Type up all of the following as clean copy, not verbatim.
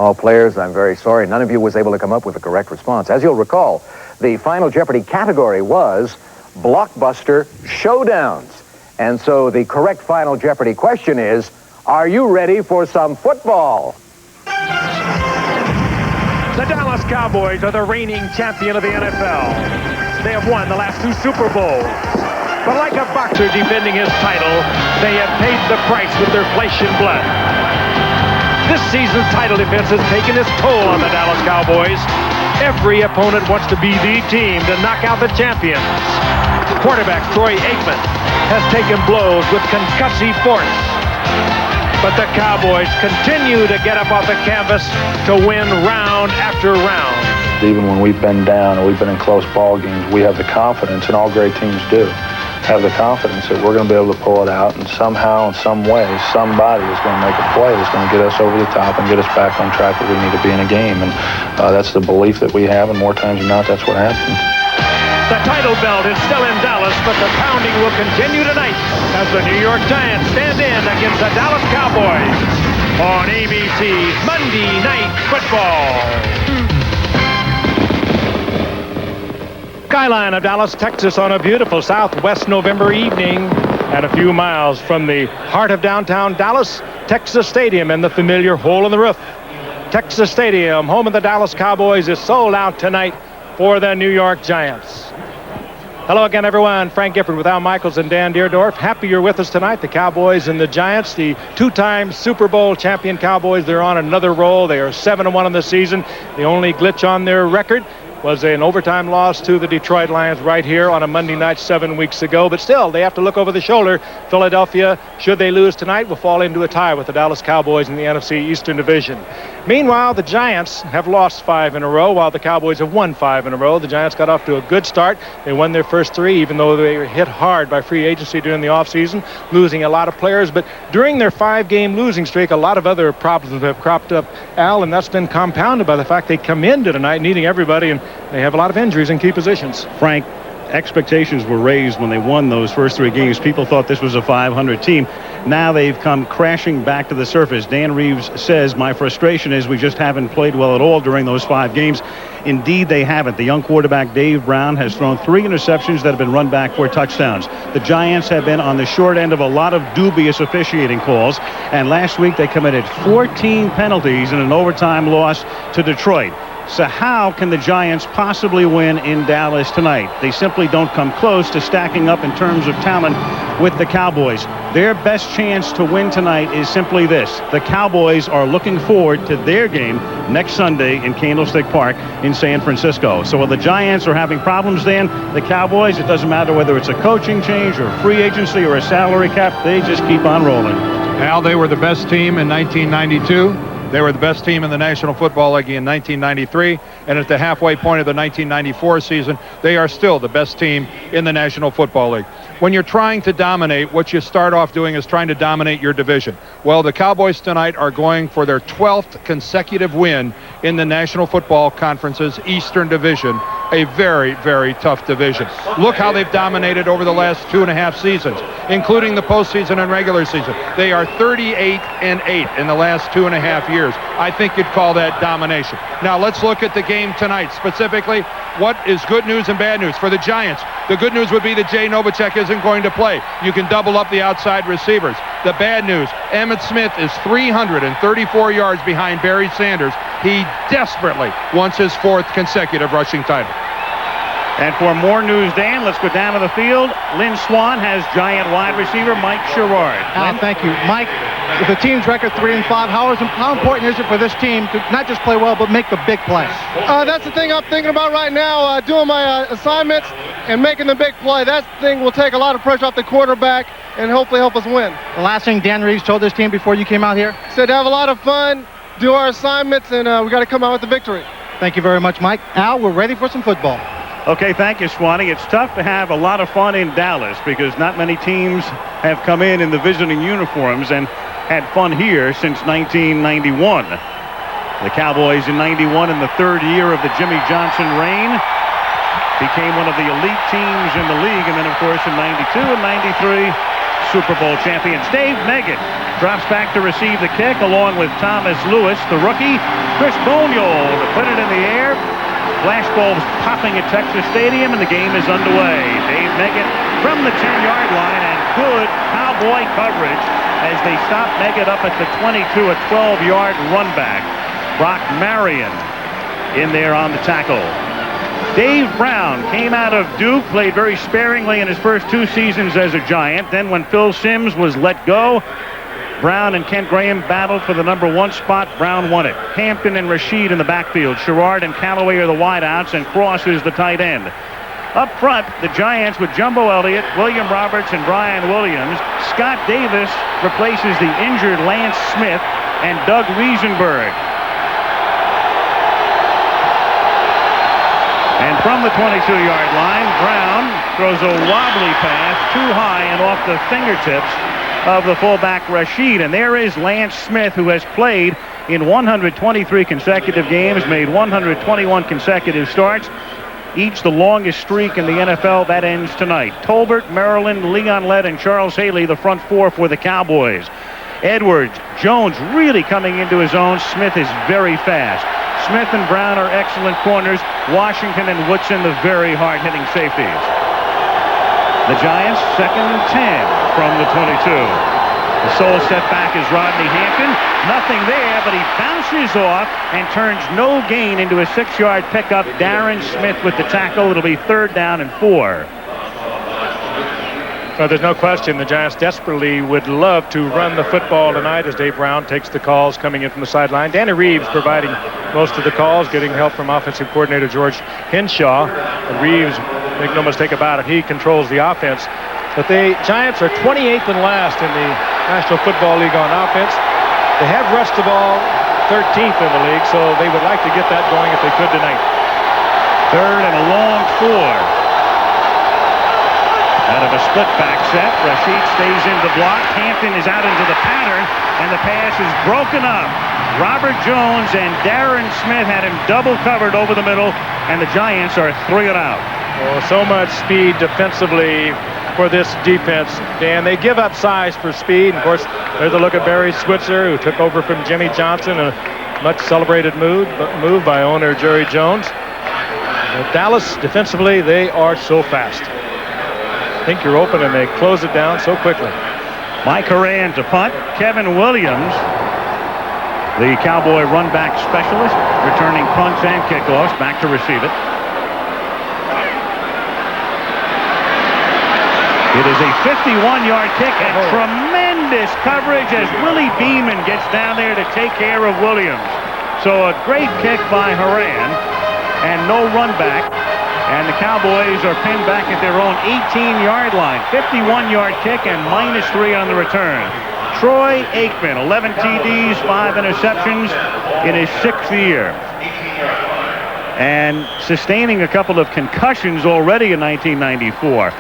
All players, I'm very sorry. None of you was able to come up with a correct response. As you'll recall, the Final Jeopardy category was blockbuster showdowns. And so the correct Final Jeopardy question is, are you ready for some football? The Dallas Cowboys are the reigning champion of the NFL. They have won the last 2 Super Bowls. But like a boxer defending his title, they have paid the price with their flesh and blood. This season's title defense has taken its toll on the Dallas Cowboys. Every opponent wants to be the team to knock out the champions. Quarterback Troy Aikman has taken blows with concussive force. But the Cowboys continue to get up off the canvas to win round after round. Even when we've been down or we've been in close ball games, we have the confidence, and all great teams do, have the confidence that we're going to be able to pull it out, and somehow, in some way, somebody is going to make a play that's going to get us over the top and get us back on track where we need to be in a game. And that's the belief that we have, and more times than not, that's what happens. The title belt is still in Dallas, but the pounding will continue tonight as the New York Giants stand in against the Dallas Cowboys on ABC's Monday Night Football. Skyline of Dallas, Texas on a beautiful southwest November evening at a few miles from the heart of downtown Dallas, Texas Stadium and the familiar hole in the roof. Texas Stadium, home of the Dallas Cowboys, is sold out tonight for the New York Giants. Hello again, everyone. Frank Gifford with Al Michaels and Dan Dierdorf. Happy you're with us tonight. The Cowboys and the Giants, the 2-time Super Bowl champion Cowboys, they're on another roll. They are 7-1 in the season. The only glitch on their record was an overtime loss to the Detroit Lions right here on a Monday night 7 weeks ago. But still, they have to look over the shoulder. Philadelphia, should they lose tonight, will fall into a tie with the Dallas Cowboys in the NFC Eastern Division. Meanwhile, the Giants have lost 5 in a row, while the Cowboys have won 5 in a row. The Giants got off to a good start. They won their first 3, even though they were hit hard by free agency during the offseason, losing a lot of players. But during their 5-game losing streak, a lot of other problems have cropped up, Al, and that's been compounded by the fact they come into tonight needing everybody, and they have a lot of injuries in key positions. Frank, expectations were raised when they won those first 3 games. People thought this was a 500 team. Now they've come crashing back to the surface. Dan Reeves says, my frustration is we just haven't played well at all during those 5 games. Indeed, they haven't. The young quarterback, Dave Brown, has thrown 3 interceptions that have been run back for touchdowns. The Giants have been on the short end of a lot of dubious officiating calls. And last week they committed 14 penalties in an overtime loss to Detroit. So how can the Giants possibly win in Dallas tonight? They simply don't come close to stacking up in terms of talent with the Cowboys. Their best chance to win tonight is simply this. The Cowboys are looking forward to their game next Sunday in Candlestick Park in San Francisco. So while the Giants are having problems then, the Cowboys, it doesn't matter whether it's a coaching change or free agency or a salary cap, they just keep on rolling. Al, they were the best team in 1992. They were the best team in the National Football League in 1993, and at the halfway point of the 1994 season, they are still the best team in the National Football League. When you're trying to dominate, what you start off doing is trying to dominate your division. Well, the Cowboys tonight are going for their 12th consecutive win in the National Football Conference's Eastern Division, a very, very tough division. Look how they've dominated over the last 2.5 seasons, including the postseason and regular season. They are 38-8 in the last 2.5 years. I think you'd call that domination. Now let's look at the game tonight. Specifically, what is good news and bad news for the Giants? The good news would be that Jay Novacek isn't going to play. You can double up the outside receivers. The bad news, Emmitt Smith is 334 yards behind Barry Sanders. He desperately wants his 4th consecutive rushing title. And for more news, Dan, let's go down to the field. Lynn Swan has Giant wide receiver Mike Sherrard. Al, thank you. Mike, with the team's record 3-5, how important is it for this team to not just play well, but make the big play? That's the thing I'm thinking about right now, doing my assignments and making the big play. That thing will take a lot of pressure off the quarterback and hopefully help us win. The last thing Dan Reeves told this team before you came out here? He said to have a lot of fun, do our assignments, and we got to come out with the victory. Thank you very much, Mike. Al, we're ready for some football. Okay, thank you, Swanee. It's tough to have a lot of fun in Dallas because not many teams have come in the visiting uniforms and had fun here since 1991. The Cowboys in 91, in the 3rd year of the Jimmy Johnson reign, became one of the elite teams in the league. And then, of course, in 92 and 93, Super Bowl champions. Dave Meggett drops back to receive the kick along with Thomas Lewis, the rookie. Chris Boniol to put it in the air. Flashbulbs popping at Texas Stadium, and the game is underway. Dave Meggett from the 10-yard line, and good Cowboy coverage as they stop Meggett up at the 22, a 12-yard run back. Brock Marion in there on the tackle. Dave Brown came out of Duke, played very sparingly in his first 2 seasons as a Giant. Then when Phil Simms was let go, Brown and Kent Graham battled for the number 1 spot. Brown won it. Hampton and Rashid in the backfield. Sherrard and Callaway are the wideouts, and Cross is the tight end. Up front, the Giants with Jumbo Elliott, William Roberts, and Brian Williams. Scott Davis replaces the injured Lance Smith and Doug Riesenberg. And from the 22-yard line, Brown throws a wobbly pass too high and off the fingertips of the fullback Rashid. And there is Lance Smith, who has played in 123 consecutive games, made 121 consecutive starts, each the longest streak in the NFL. That ends tonight. Tolbert, Maryland, Leon Lett, and Charles Haley, the front 4 for the Cowboys. Edwards, Jones really coming into his own. Smith is very fast. Smith and Brown are excellent corners. Washington and Woodson, the very hard-hitting safeties. The Giants, 2nd and 10 from the 22. The sole setback is Rodney Hampton. Nothing there, but he bounces off and turns no gain into a 6-yard pickup. Darren Smith with the tackle. It'll be 3rd down and 4. So there's no question the Giants desperately would love to run the football tonight as Dave Brown takes the calls coming in from the sideline. Danny Reeves providing most of the calls, getting help from offensive coordinator George Henshaw. And Reeves, make no mistake about it, he controls the offense. But the Giants are 28th and last in the National Football League on offense. They have rushed the ball 13th in the league, so they would like to get that going if they could tonight. 3rd and a long 4. Out of a split back set, Rashid stays in the block. Hampton is out into the pattern, and the pass is broken up. Robert Jones and Darren Smith had him double covered over the middle, and the Giants are 3 and out. Oh, so much speed defensively for this defense, Dan. They give up size for speed. Of course, there's a look at Barry Switzer, who took over from Jimmy Johnson, a much celebrated move by owner Jerry Jones. But Dallas, defensively, they are so fast. Think you're open, and they close it down so quickly. Mike Horan to punt. Kevin Williams, the Cowboy run back specialist, returning punts and kickoffs, back to receive it. It is a 51-yard kick, and tremendous coverage as Willie Beeman gets down there to take care of Williams. So a great kick by Horan, and no run back. And the Cowboys are pinned back at their own 18-yard line. 51-yard kick and -3 on the return. Troy Aikman, 11 TDs, 5 interceptions in his 6th year. And sustaining a couple of concussions already in 1994.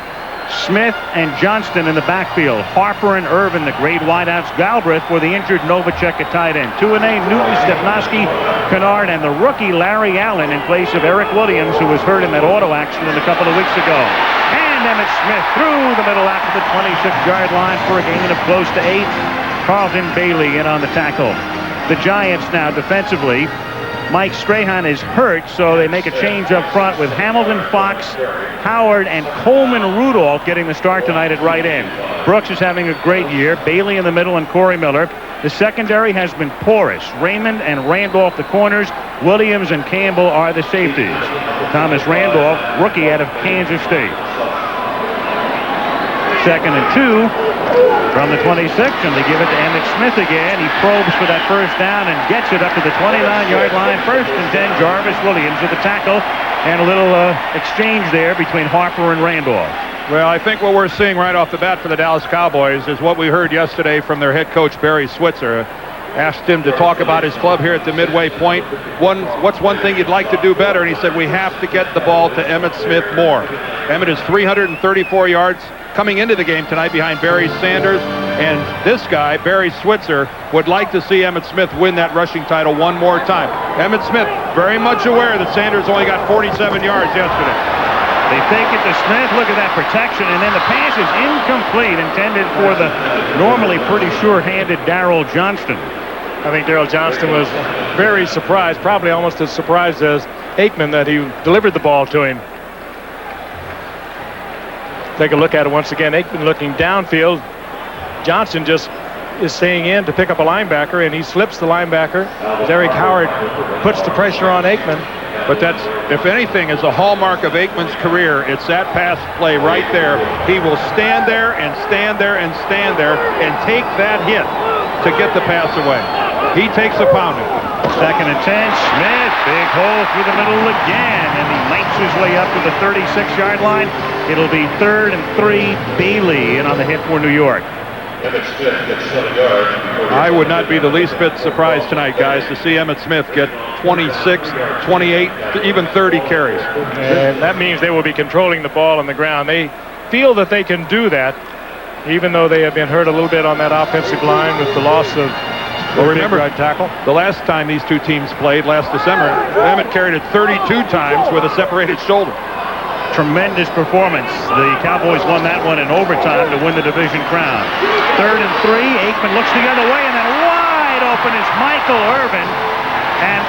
Smith and Johnston in the backfield. Harper and Irvin, the great wideouts. Galbraith for the injured Novacek at tight end. Tuanay, Newton, Stepnoski, Kennard, and the rookie Larry Allen in place of Eric Williams, who was hurt in that auto accident a couple of weeks ago. And Emmitt Smith through the middle after the 26-yard line for a gain of close to 8. Carlton Bailey in on the tackle. The Giants now defensively. Mike Strahan is hurt, so they make a change up front with Hamilton, Fox, Howard, and Coleman Rudolph getting the start tonight at right end. Brooks is having a great year. Bailey in the middle and Corey Miller. The secondary has been porous. Raymond and Randolph the corners. Williams and Campbell are the safeties. Thomas Randolph, rookie out of Kansas State. 2nd and 2 from the 26, and they give it to Emmitt Smith again. He probes for that 1st down and gets it up to the 29-yard line. 1st and 10, Jarvis Williams with the tackle, and a little exchange there between Harper and Randolph. Well, I think what we're seeing right off the bat for the Dallas Cowboys is what we heard yesterday from their head coach, Barry Switzer. Asked him to talk about his club here at the midway point. What's one thing you'd like to do better? And he said, we have to get the ball to Emmitt Smith more. Emmitt is 334 yards coming into the game tonight behind Barry Sanders. And this guy, Barry Switzer, would like to see Emmitt Smith win that rushing title one more time. Emmitt Smith very much aware that Sanders only got 47 yards yesterday. They fake it to Smith. Look at that protection. And then the pass is incomplete, intended for the normally pretty sure-handed Darrell Johnston. I think Darrell Johnston was very surprised, probably almost as surprised as Aikman that he delivered the ball to him. Take a look at it once again. Aikman looking downfield. Johnston just is staying in to pick up a linebacker, and he slips the linebacker. Derek Howard puts the pressure on Aikman. But that's, if anything, is a hallmark of Aikman's career. It's that pass play right there. He will stand there and stand there and stand there and take that hit to get the pass away. He takes a pounding. 2nd and 10. Smith, big hole through the middle again, and he makes his way up to the 36-yard line. It'll be 3rd and 3. Bailey in on the hit for New York. I would not be the least bit surprised tonight, guys, to see Emmitt Smith get 26, 28, even 30 carries. And that means they will be controlling the ball on the ground. They feel that they can do that, even though they have been hurt a little bit on that offensive line with the loss of remember, right tackle. The last time these two teams played, last December, Emmitt carried it 32 times with a separated shoulder. Tremendous performance. The Cowboys won that one in overtime to win the division crown. 3rd and 3. Aikman looks the other way, and then wide open is Michael Irvin. And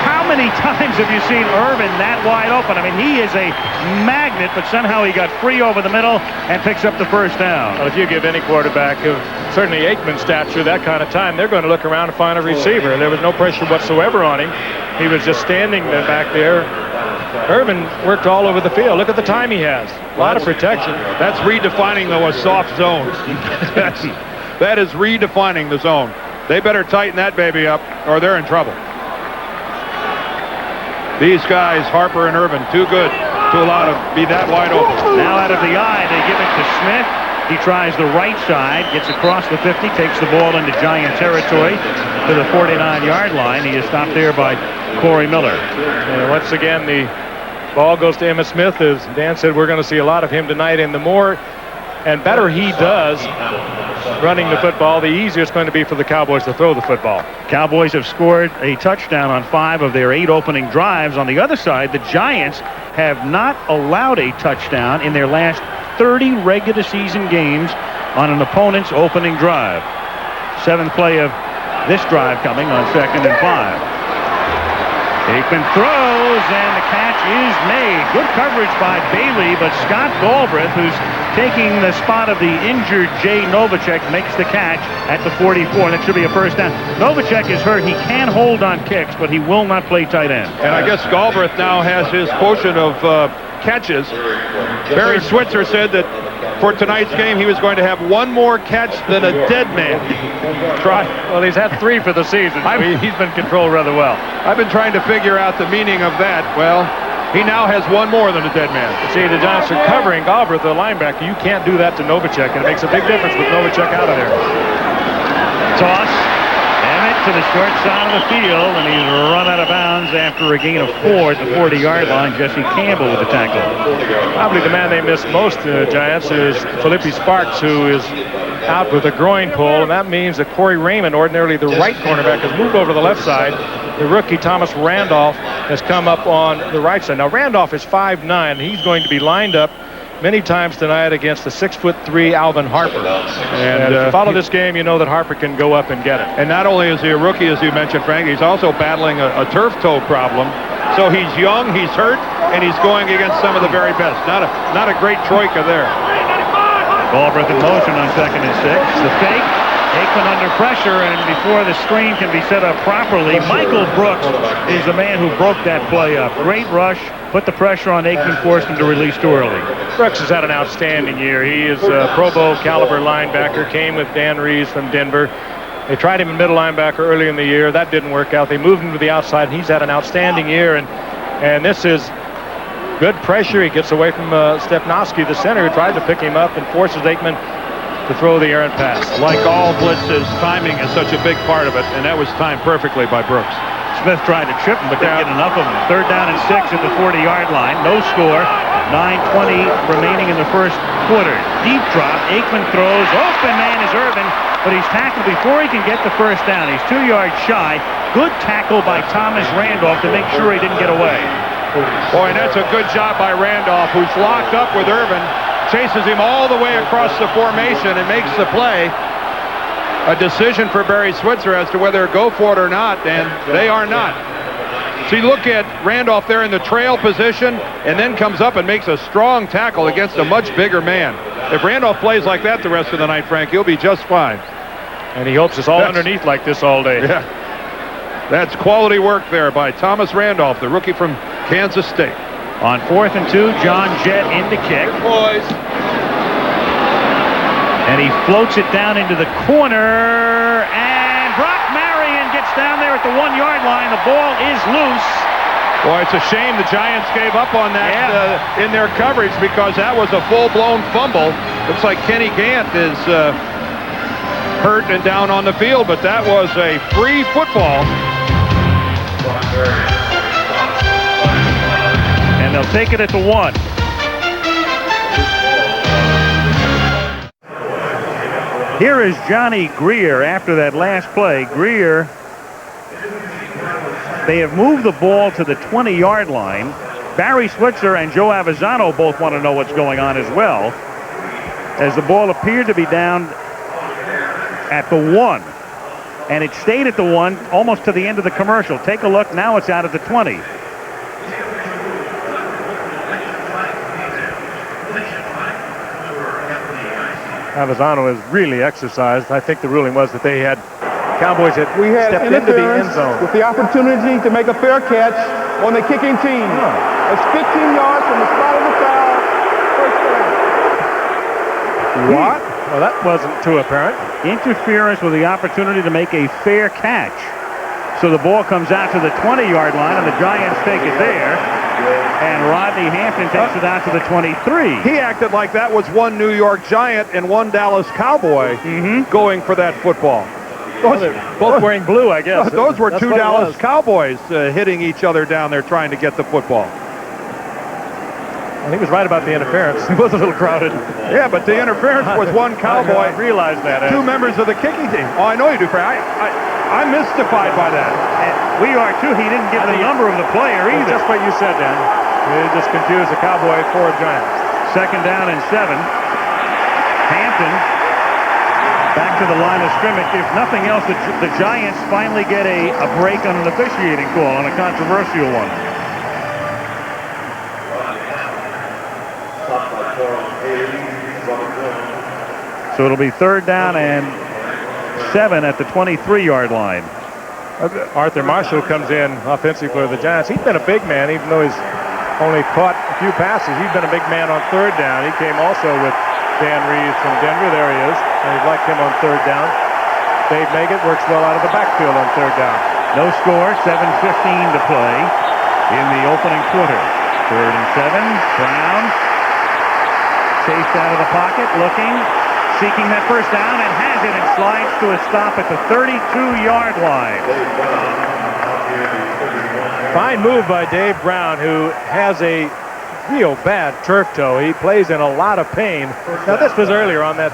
how many times have you seen Irvin that wide open? I mean, he is a magnet, but somehow he got free over the middle and picks up the first down. Well, if you give any quarterback of certainly Aikman's stature that kind of time, they're going to look around and find a receiver. There was no pressure whatsoever on him. He was just standing there back there. Irvin worked all over the field. Look at the time he has. A lot of protection. That's redefining, though, a soft zone. That is redefining the zone. They better tighten that baby up or they're in trouble. These guys, Harper and Irvin, too good to allow to be that wide open. Now out of the eye, they give it to Smith. He tries the right side, gets across the 50, takes the ball into Giant territory to the 49-yard line. He is stopped there by Corey Miller. And once again, the ball goes to Emmitt Smith. As Dan said, we're going to see a lot of him tonight. And the more and better he does running the football, the easier it's going to be for the Cowboys to throw the football. Cowboys have scored a touchdown on 5 of their 8 opening drives. On the other side, the Giants have not allowed a touchdown in their last 30 regular season games on an opponent's opening drive. 7th play of this drive coming on 2nd and 5. Aikman throws, and the catch is made. Good coverage by Bailey, but Scott Galbraith, who's taking the spot of the injured Jay Novacek, makes the catch at the 44, and it should be a first down. Novacek is hurt. He can hold on kicks, but he will not play tight end. And I guess Galbraith now has his quotient of catches. Barry Switzer said that for tonight's game, he was going to have one more catch than a dead man. Well, he's had 3 for the season. He's been controlled rather well. I've been trying to figure out the meaning of that. Well, he now has one more than a dead man. See, the Giants are covering Galbraith, the linebacker. You can't do that to Novacek, and it makes a big difference with Novacek out of there. Toss. Emmett to the short side of the field, and he's run out of bounds after a gain of 4 at the 40-yard line. Jesse Campbell with the tackle. Probably the man they missed most, the Giants, is Philippi Sparks, who is out with a groin pull, and that means that Corey Raymond, ordinarily the right cornerback, has moved over to the left side. The rookie Thomas Randolph has come up on the right side. Now Randolph is 5'9". He's going to be lined up many times tonight against the 6'3" Alvin Harper. And if you follow this game, you know that Harper can go up and get it. And not only is he a rookie, as you mentioned, Frank, he's also battling a turf toe problem. So he's young, he's hurt, and he's going against some of the very best. Not a great troika there. Galbraith in motion on 2nd and 6. The fake. Aikman under pressure, and before the screen can be set up properly, Michael Brooks is the man who broke that play up. Great rush, put the pressure on Aikman, forced him to release too early. Brooks has had an outstanding year. He is a Pro Bowl caliber linebacker, came with Dan Reeves from Denver. They tried him in middle linebacker early in the year. That didn't work out. They moved him to the outside, and he's had an outstanding year. And this is good pressure. He gets away from Stepnoski, the center, who tried to pick him up and forces Aikman to throw the errant pass. Like all blitzes, timing is such a big part of it, and that was timed perfectly by Brooks. Smith tried to trip him, but didn't get enough of him. 3rd down and 6 at the 40-yard line. No score. 9:20 remaining in the first quarter. Deep drop. Aikman throws. Open man is Irvin, but he's tackled before he can get the first down. He's 2 yards shy. Good tackle by Thomas Randolph to make sure he didn't get away. Boy, and that's a good job by Randolph, who's locked up with Irvin, chases him all the way across the formation and makes the play. A decision for Barry Switzer as to whether to go for it or not, and they are not. See, look at Randolph there in the trail position, and then comes up and makes a strong tackle against a much bigger man. If Randolph plays like that the rest of the night, Frank, he'll be just fine. And he hopes it's all underneath like this all day. Yeah. That's quality work there by Thomas Randolph, the rookie from Kansas State. On 4th and 2, John Jett in to kick. Boys. And he floats it down into the corner, and Brock Marion gets down there at the 1-yard line. The ball is loose. Boy, it's a shame the Giants gave up on that in their coverage, because that was a full-blown fumble. Looks like Kenny Gant is hurt and down on the field, but that was a free football. And they'll take it at the 1. Here is Johnny Greer after that last play. Greer, they have moved the ball to the 20-yard line. Barry Switzer and Joe Avezzano both want to know what's going on as well, as the ball appeared to be down at the 1. And it stayed at the 1 almost to the end of the commercial. Take a look. Now it's out at the 20. Avezzano is really exercised. I think the ruling was that they had Cowboys had stepped into the end zone with the opportunity to make a fair catch on the kicking team. It's 15 yards from the spot of the foul. First down. What? Well, that wasn't too apparent. Interference with the opportunity to make a fair catch. So the ball comes out to the 20-yard line, and the Giants take it there. And Rodney Hampton takes it out to the 23. He acted like that was one New York Giant and one Dallas Cowboy going for that football. Both wearing blue, I guess. Those were two Dallas Cowboys hitting each other down there trying to get the football. And he was right about the interference. It was a little crowded. Yeah, but the interference was one Cowboy. I realized that. Two members of the kicking team. Oh, I know you do, Frank. I'm mystified by that. And we are too. He didn't give the number of the player either. Just what you said, Dan. You just confused the Cowboy for Giants. 2nd down and 7. Hampton back to the line of scrimmage. If nothing else, the Giants finally get a break on an officiating call, on a controversial one. So it'll be 3rd down and 7 at the 23-yard line. Arthur Marshall comes in offensively for the Giants. He's been a big man, even though he's only caught a few passes. He's been a big man on 3rd down. He came also with Dan Reeves from Denver. There he is. And he'd like him on 3rd down. Dave Meggett works well out of the backfield on 3rd down. No score, 7:15 to play in the opening quarter. 3rd and 7. Brown chased out of the pocket, looking, seeking that first down, and has it, and slides to a stop at the 32-yard line. Fine move by Dave Brown, who has a real bad turf toe. He plays in a lot of pain. Now, this was earlier on that.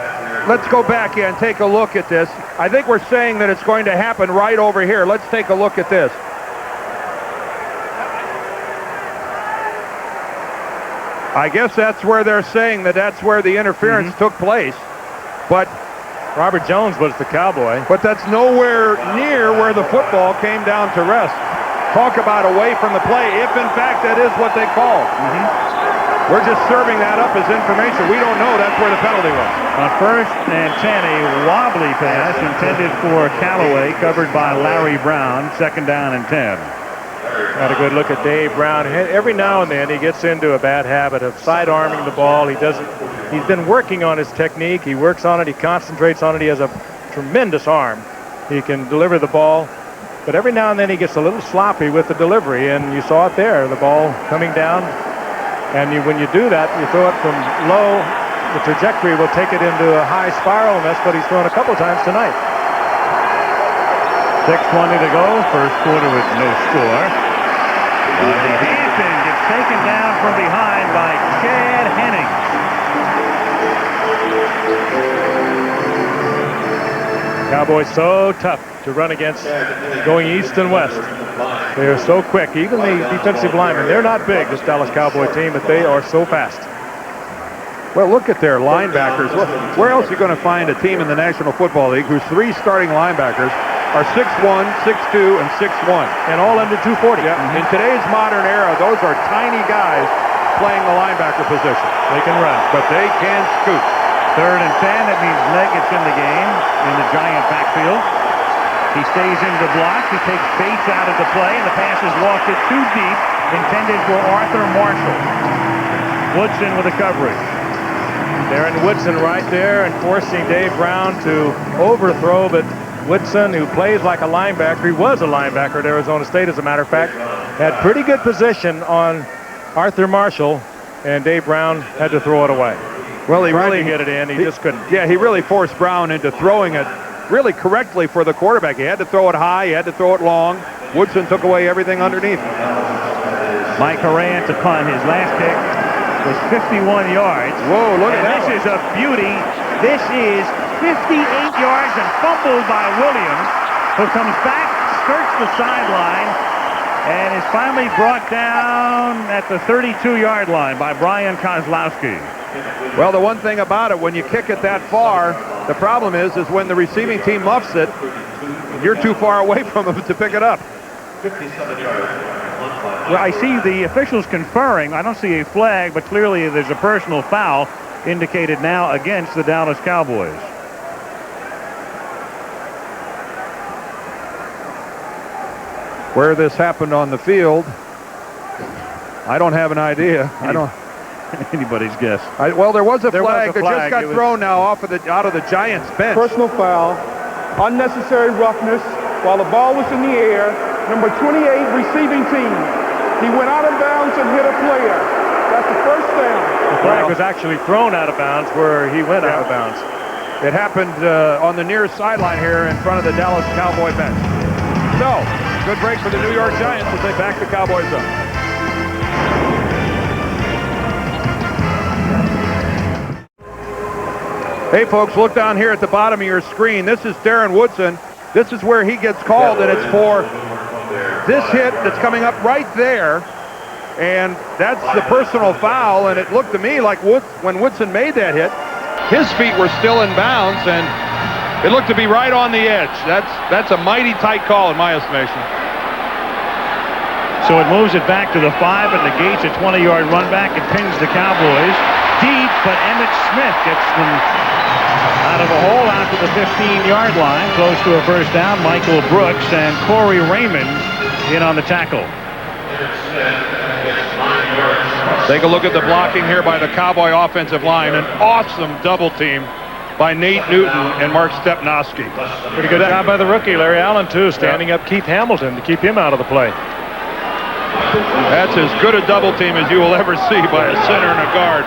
Let's go back and take a look at this. I think we're saying that it's going to happen right over here. Let's take a look at this. I guess that's where they're saying that's where the interference took place. But Robert Jones was the Cowboy. But that's nowhere near where the football came down to rest. Talk about away from the play, if in fact that is what they called. We're just serving that up as information. We don't know that's where the penalty was. On 1st and 10, a wobbly pass intended for Callaway, covered by Larry Brown. 2nd down and 10. Got a good look at Dave Brown. Every now and then he gets into a bad habit of side-arming the ball. He's been working on his technique. He works on it. He concentrates on it. He has a tremendous arm. He can deliver the ball. But every now and then he gets a little sloppy with the delivery, and you saw it there, the ball coming down. And when you do that, you throw it from low. The trajectory will take it into a high spiral, and that's what he's thrown a couple times tonight. 6:20 to go, first quarter with no score. Hampton gets taken down from behind by Chad Hennings. Cowboys so tough to run against going east and west. They are so quick. Even the defensive linemen, they're not big, this Dallas Cowboy team, but they are so fast. Well, look at their linebackers. Look, where else are you going to find a team in the National Football League whose 3 starting linebackers are 6'1", 6'2", and 6'1"? And all under 240. Yeah. In today's modern era, those are tiny guys playing the linebacker position. They can run, but they can scoot. 3rd and 10. That means Leggett's in the game in the Giant backfield. He stays in the block. He takes Bates out of the play, and the pass is lofted too deep, intended for Arthur Marshall. Woodson with the coverage. Darren Woodson right there and forcing Dave Brown to overthrow, but Woodson, who plays like a linebacker, he was a linebacker at Arizona State, as a matter of fact, had pretty good position on Arthur Marshall, and Dave Brown had to throw it away. Well, he tried really to get it in. He just couldn't. Yeah, he really forced Brown into throwing it really correctly for the quarterback. He had to throw it high. He had to throw it long. Woodson took away everything underneath. Mike Horan to punt. His last kick was 51 yards. Whoa, look at that. This is a beauty. This is 58 yards and fumbled by Williams, who comes back, skirts the sideline, and is finally brought down at the 32-yard line by Brian Kozlowski. Well, the one thing about it, when you kick it that far, the problem is when the receiving team muffs it, you're too far away from them to pick it up. Well, I see the officials conferring. I don't see a flag, but clearly there's a personal foul indicated now against the Dallas Cowboys. Where this happened on the field, I don't have an idea. I don't. Anybody's guess. Well, there was a flag that flag. just got thrown now out of the Giants bench. Personal foul, unnecessary roughness while the ball was in the air. Number 28 receiving team. He went out of bounds and hit a player. That's the first down. The flag was actually thrown out of bounds where he went out of bounds. It happened on the near sideline here in front of the Dallas Cowboy bench. So, good break for the New York Giants as they back the Cowboys up. Hey folks, look down here at the bottom of your screen. This is Darren Woodson. This is where he gets called, and it's for this hit that's coming up right there. And that's the personal foul, and it looked to me like when Woodson made that hit, his feet were still in bounds, and it looked to be right on the edge. That's a mighty tight call in my estimation. So it moves it back to the 5 and negates a 20-yard run back and pins the Cowboys deep, but Emmitt Smith gets them out of a hole out to the 15-yard line, close to a first down. Michael Brooks and Corey Raymond in on the tackle. Take a look at the blocking here by the Cowboy offensive line. An awesome double team by Nate Newton and Mark Stepnoski. Pretty good job by the rookie, Larry Allen, too, standing up Keith Hamilton to keep him out of the play. That's as good a double team as you will ever see by a center and a guard.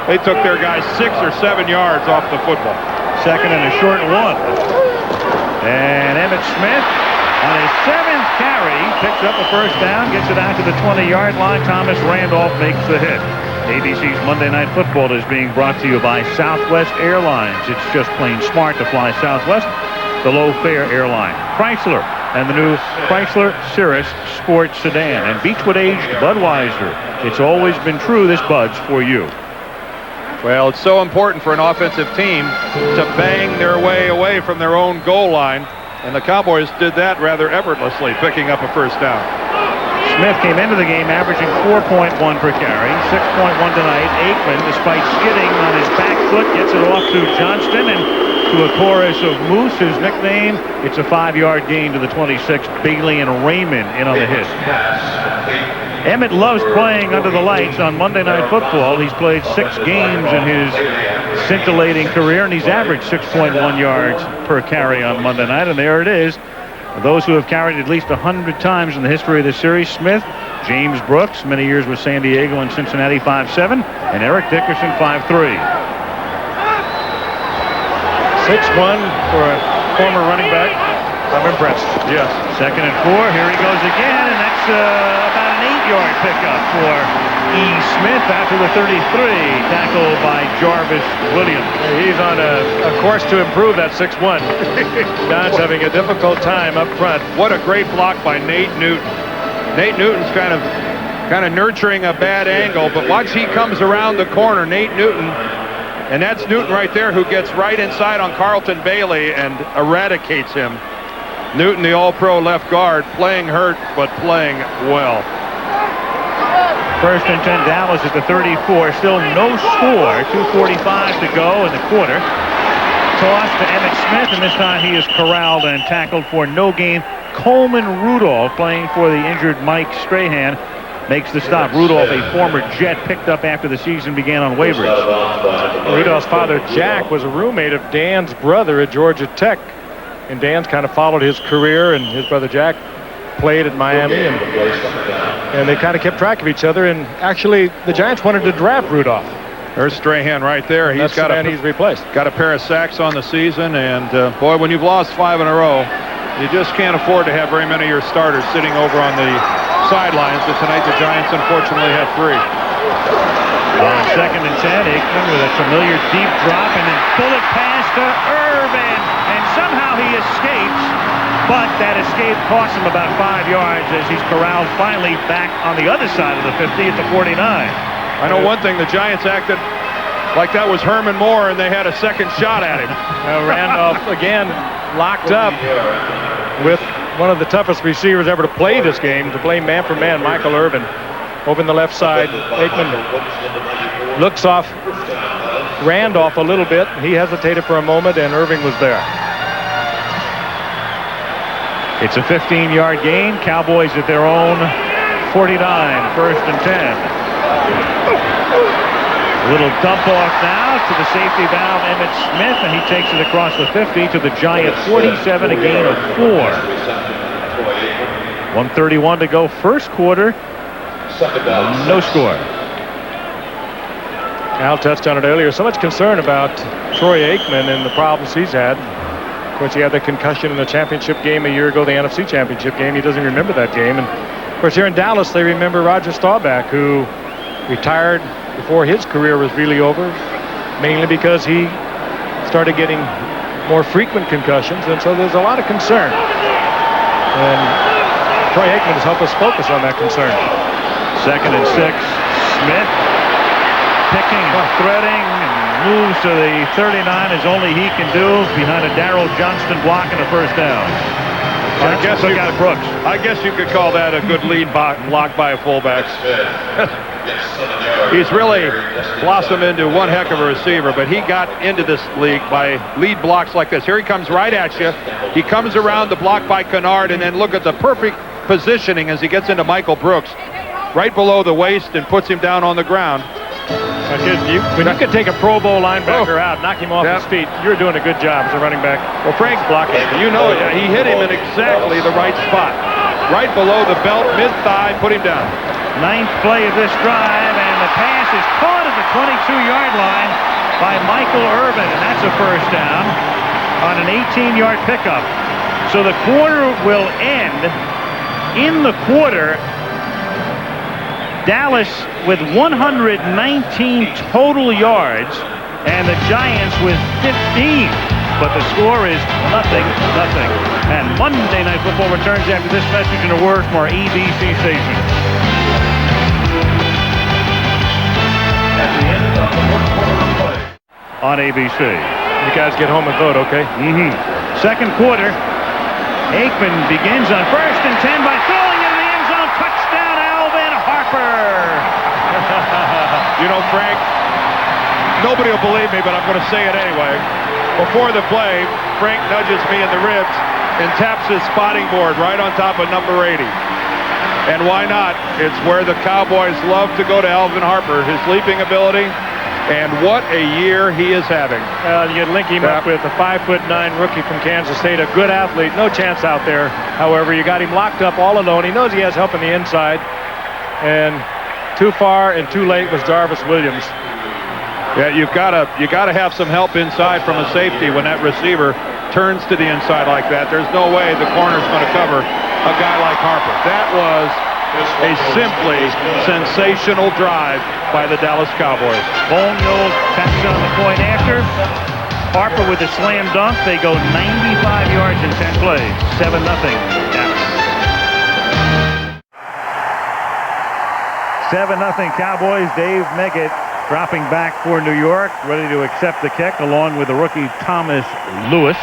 They took their guys 6 or 7 yards off the football. Second and a short one. And Emmitt Smith on his 7th carry picks up a first down, gets it out to the 20-yard line. Thomas Randolph makes the hit. ABC's Monday Night Football is being brought to you by Southwest Airlines. It's just plain smart to fly Southwest, the low-fare airline. Chrysler and the new Chrysler Cirrus Sport Sedan. And Beechwood-aged Budweiser. It's always been true, this Bud's for you. Well, it's so important for an offensive team to bang their way away from their own goal line, and the Cowboys did that rather effortlessly, picking up a first down. Smith came into the game averaging 4.1 per carry, 6.1 tonight. Aikman, despite skidding on his back foot, gets it off to Johnston and to a chorus of Moose, his nickname. It's a 5-yard gain to the 26. Bailey and Raymond in on the hit. Emmitt loves playing under the lights on Monday Night Football. He's played 6 games in his scintillating career, and he's averaged 6.1 yards per carry on Monday night. And there it is. Those who have carried at least 100 times in the history of this series: Smith, James Brooks, many years with San Diego and Cincinnati, 5'7", and Eric Dickerson, 5'3". 6'1" for a former running back. I'm impressed. Yes. Second and 4. Here he goes again, and that's about an yard pickup for E. Smith after the 33, tackled by Jarvis Williams. He's on a course to improve that 6'1". Don's having a difficult time up front. What a great block by Nate Newton. Nate Newton's kind of nurturing a bad angle, but once he comes around the corner, Nate Newton, and that's Newton right there, who gets right inside on Carlton Bailey and eradicates him. Newton, the all-pro left guard, playing hurt, but playing well. First and 10, Dallas at the 34. Still no score. 2:45 to go in the quarter. Toss to Emmett Smith, and this time he is corralled and tackled for no gain. Coleman Rudolph, playing for the injured Mike Strahan, makes the stop. Rudolph, a former Jet, picked up after the season began on waivers. Rudolph's father, Jack, was a roommate of Dan's brother at Georgia Tech. And Dan's kind of followed his career, and his brother Jack played at Miami, and they kind of kept track of each other. And actually, the Giants wanted to draft Rudolph. There's Strahan right there. He's got a he's replaced. Got a pair of sacks on the season, and boy, when you've lost 5 in a row, you just can't afford to have very many of your starters sitting over on the sidelines. But tonight, the Giants unfortunately have 3. On second and 10, Aikman with a familiar deep drop, and then bullet pass to Irvin, and somehow he escapes, but that escape costs him about 5 yards as he's corralled finally back on the other side of the 50 at the 49. I know one thing, the Giants acted like that was Herman Moore, and they had a second shot at him. Randolph, again, locked up with one of the toughest receivers ever to play this game, to play man for man, Michael Irvin. Over in the left side, Aikman looks off Randolph a little bit. He hesitated for a moment, and Irving was there. It's a 15-yard gain. Cowboys at their own 49, first and 10. A little dump off now to the safety valve, Emmett Smith, and he takes it across the 50 to the Giant 47, a gain of 4. 1:31 to go, first quarter. No score. Al touched on it earlier. So much concern about Troy Aikman and the problems he's had. Of course, he had the concussion in the championship game a year ago, the NFC championship game. He doesn't remember that game. And, of course, here in Dallas, they remember Roger Staubach, who retired before his career was really over, mainly because he started getting more frequent concussions. And so there's a lot of concern. And Troy Aikman has helped us focus on that concern. Second and 6. Smith picking, threading, and moves to the 39 as only he can do behind a Darrell Johnston block and a first down. I guess took out Brooks. I guess you could call that a good lead block by a fullback. He's really blossomed into one heck of a receiver, but he got into this league by lead blocks like this. Here he comes right at you. He comes around the block by Kennard, and then look at the perfect positioning as he gets into Michael Brooks, right below the waist, and puts him down on the ground. When you could take a Pro Bowl linebacker out, knock him off his feet, you're doing a good job as a running back. Well, Frank's blocking. You know, he hit him in exactly the right spot. Right below the belt, mid-thigh, put him down. 9th play of this drive, and the pass is caught at the 22-yard line by Michael Irvin, and that's a first down on an 18-yard pickup. So the quarter will end in the quarter. Dallas with 119 total yards, and the Giants with 15. But the score is 0-0. And Monday Night Football returns after this message and a word from our ABC station. At the end of the first quarter of play on ABC. You guys get home and vote, okay? Second quarter. Aikman begins on first and 10 by throwing in the end zone. Touchdown, Alvin Harper. You know, Frank, nobody will believe me, but I'm going to say it anyway. Before the play, Frank nudges me in the ribs and taps his spotting board right on top of number 80. And why not? It's where the Cowboys love to go to Alvin Harper, his leaping ability, and what a year he is having. You link him up with a 5'9" rookie from Kansas State, a good athlete, no chance out there. However, you got him locked up all alone. He knows he has help on the inside, and too far and too late was Jarvis Williams. Yeah, you got to have some help inside from a safety when that receiver turns to the inside like that. There's no way the corner's going to cover a guy like Harper. That was A simply sensational drive by the Dallas Cowboys. Bonio's taps on the point after. Harper with a slam dunk. They go 95 yards in 10 plays. 7-0 Dallas. 7-0 Cowboys. Dave Meggett dropping back for New York, ready to accept the kick along with the rookie Thomas Lewis.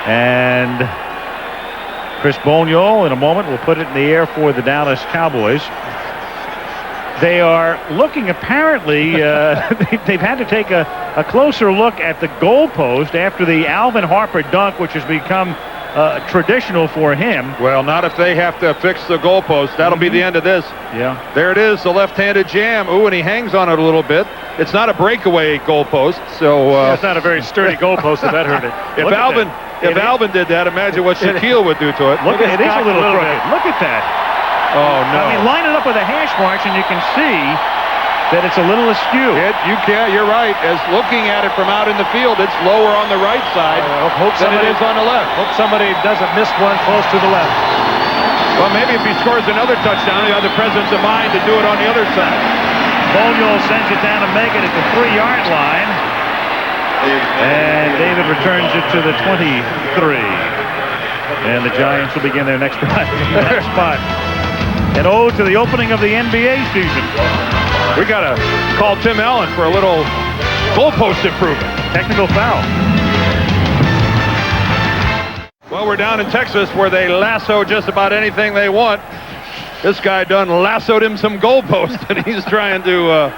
And Chris Bonio in a moment will put it in the air for the Dallas Cowboys. They are looking apparently, they've had to take a closer look at the goalpost after the Alvin Harper dunk, which has become traditional for him. Well, not if they have to fix the goalpost. That'll be the end of this. Yeah. There it is, the left-handed jam. Ooh, and he hangs on it a little bit. It's not a breakaway goalpost, so... it's not a very sturdy goalpost, if that hurt it. If Alvin did that, imagine what Shaquille would do to it. Look, it is a little crooked. Look at that. Oh, no. I mean, line it up with the hash marks, and you can see that it's a little askew. You're right. As looking at it from out in the field, it's lower on the right side than it is on the left. Hope somebody doesn't miss one close to the left. Well, maybe if he scores another touchdown, he'll have the presence of mind to do it on the other side. Bonio sends it down to Meggett at the 3-yard line. And David returns it to the 23. And the Giants will begin their next drive in that spot. And to the opening of the NBA season. We got to call Tim Allen for a little goalpost improvement. Technical foul. Well, we're down in Texas where they lasso just about anything they want. This guy done lassoed him some goalposts, and he's trying to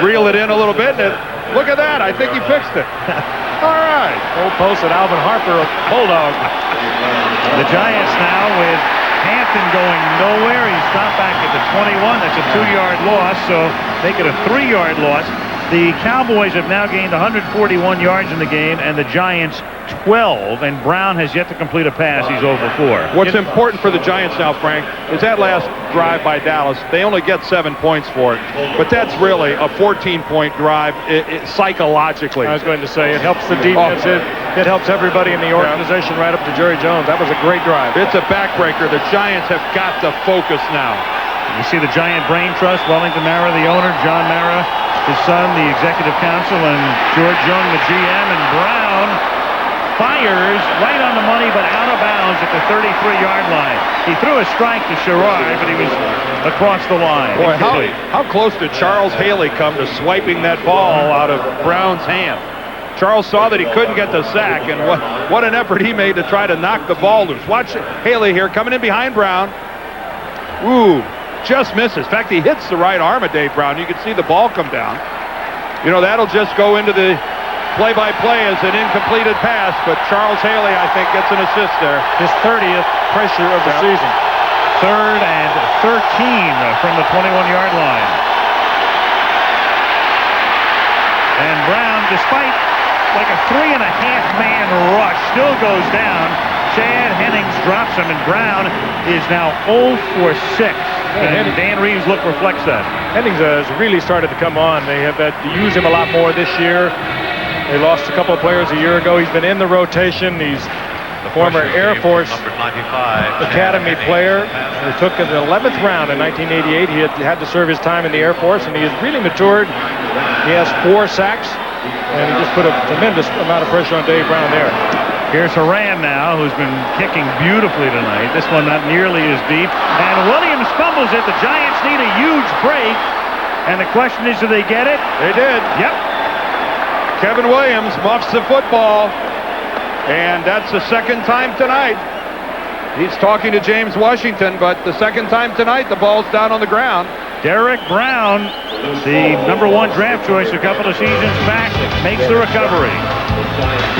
reel it in a little bit. And look at that. I think he fixed it. All right. Goalpost at Alvin Harper, Bulldog. The Giants now with Hampton going nowhere. He's stopped back at the 21. That's a 2-yard loss, so make it a 3-yard loss. The Cowboys have now gained 141 yards in the game, and the Giants 12, and Brown has yet to complete a pass. He's over 4. What's important for the Giants now, Frank, is that last drive by Dallas. They only get 7 points for it, but that's really a 14-point drive psychologically. I was going to say, it helps the defense. It helps everybody in the organization right up to Jerry Jones. That was a great drive. It's a backbreaker. The Giants have got to focus now. You see the Giant Brain Trust, Wellington Mara, the owner, John Mara, his son, the executive counsel, and George Young, the GM, and Brown fires right on the money, but out of bounds at the 33-yard line. He threw a strike to Sherrard, but he was across the line. Boy, how close did Charles Haley come to swiping that ball out of Brown's hand? Charles saw that he couldn't get the sack, and what an effort he made to try to knock the ball loose. Watch Haley here coming in behind Brown. Ooh, just misses. In fact, he hits the right arm of Dave Brown. You can see the ball come down. You know, that'll just go into the play-by-play as an incompleted pass, but Charles Haley, I think, gets an assist there. His 30th pressure of the season. 3rd and 13 from the 21-yard line. And Brown, despite like a 3.5-man rush, still goes down. Chad Hennings drops him, and Brown is now 0 for 6. And Dan Reeves' look reflects that. Hennings has really started to come on. They have had to use him a lot more this year. They lost a couple of players a year ago. He's been in the rotation. He's the former Air Force Academy player who took in the 11th round in 1988. He had to serve his time in the Air Force, and he has really matured. He has 4 sacks, and he just put a tremendous amount of pressure on Dave Brown there. Here's Haran now, who's been kicking beautifully tonight. This one not nearly as deep. And Williams fumbles it. The Giants need a huge break. And the question is, do they get it? They did. Yep. Kevin Williams muffs the football. And that's the second time tonight. He's talking to James Washington, but the second time tonight, the ball's down on the ground. Derek Brown, the #1 draft choice a couple of seasons back, makes the recovery.